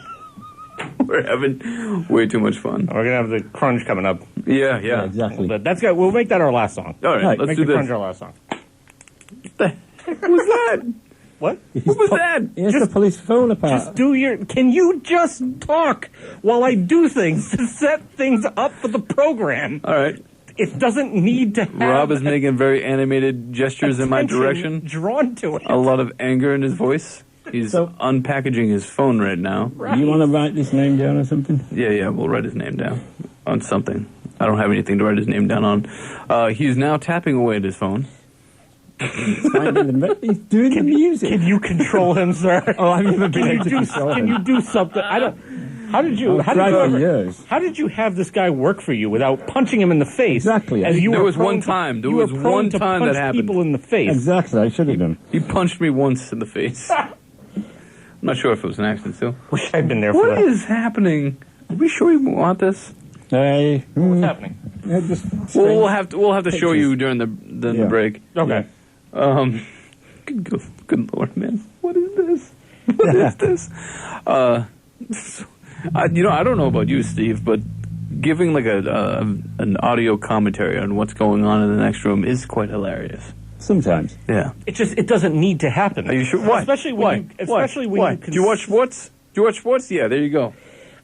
We're having way too much fun. We're gonna have the crunch coming up. Yeah. Exactly. But that's good. We'll make that our last song. All right, let's make do the this. crunch our last song. What the heck was that? What? What was that? Here's the police phone apart. Just do your. Can you just talk while I do things to set things up for the program? All right. It doesn't need to have Rob is making very animated gestures in my attention direction. drawn to it. A lot of anger in his voice. He's So- unpackaging his phone right now. You want to write this name down or something? Yeah, we'll write his name down on something. I don't have anything to write his name down on. He's now tapping away at his phone. He's doing the music. Can you control him, sir? Oh, I've never been Can able to control can him. you do something? I don't. How did you? I've How did tried you for ever- years. How did you have this guy work for you without punching him in the face? Exactly. As you There were was prone one to- time. There you was were prone one to time punch that happened. people in the face. Exactly, I should have done. He punched me once in the face. I'm not sure if it was an accident, still. Wish I'd been there for What that. is happening? Are we sure you want this? Hey, What's happening? just Well, we'll have to show Pictures. you during the Yeah. break. Okay. Good Lord, man. What is this? What is this? I don't know about you, Steve, but giving like an audio commentary on what's going on in the next room is quite hilarious. sometimes. Yeah. It doesn't need to happen. Are you sure? Why? Especially when Why? you, especially when Why? you Do you watch sports? Do you watch sports? Yeah, there you go.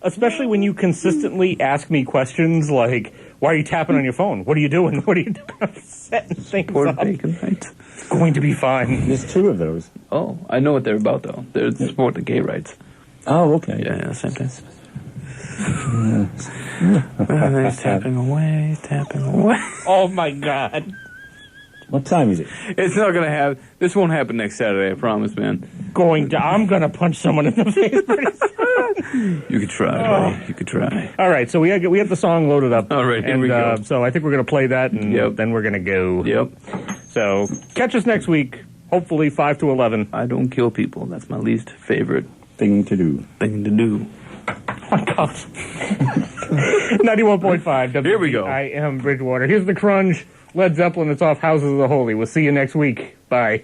especially when you consistently ask me questions like, "Why are you tapping on your phone? What are you doing? What are you doing?" I'm setting things Or up. bacon night. It's going to be fine. There's two of those. Oh, I know what they're about though. They're to support the gay rights. Oh, okay. Yeah, same thing. He's tapping away, tapping away. Oh my God! What time is it? It's not gonna happen. This won't happen next Saturday. I promise, man. I'm gonna punch someone in the face pretty soon. You could try, buddy. You could try. All right, so we have the song loaded up. All right, here and, we go. So I think we're gonna play that, and Yep. then we're gonna go. Yep. So catch us next week. Hopefully 5 to 11. I don't kill people. That's my least favorite Thing to do. thing to do. Oh my God. 91.5. Here we go. I am Bridgewater. Here's the crunch. Led Zeppelin. It's off Houses of the Holy. We'll see you next week. Bye.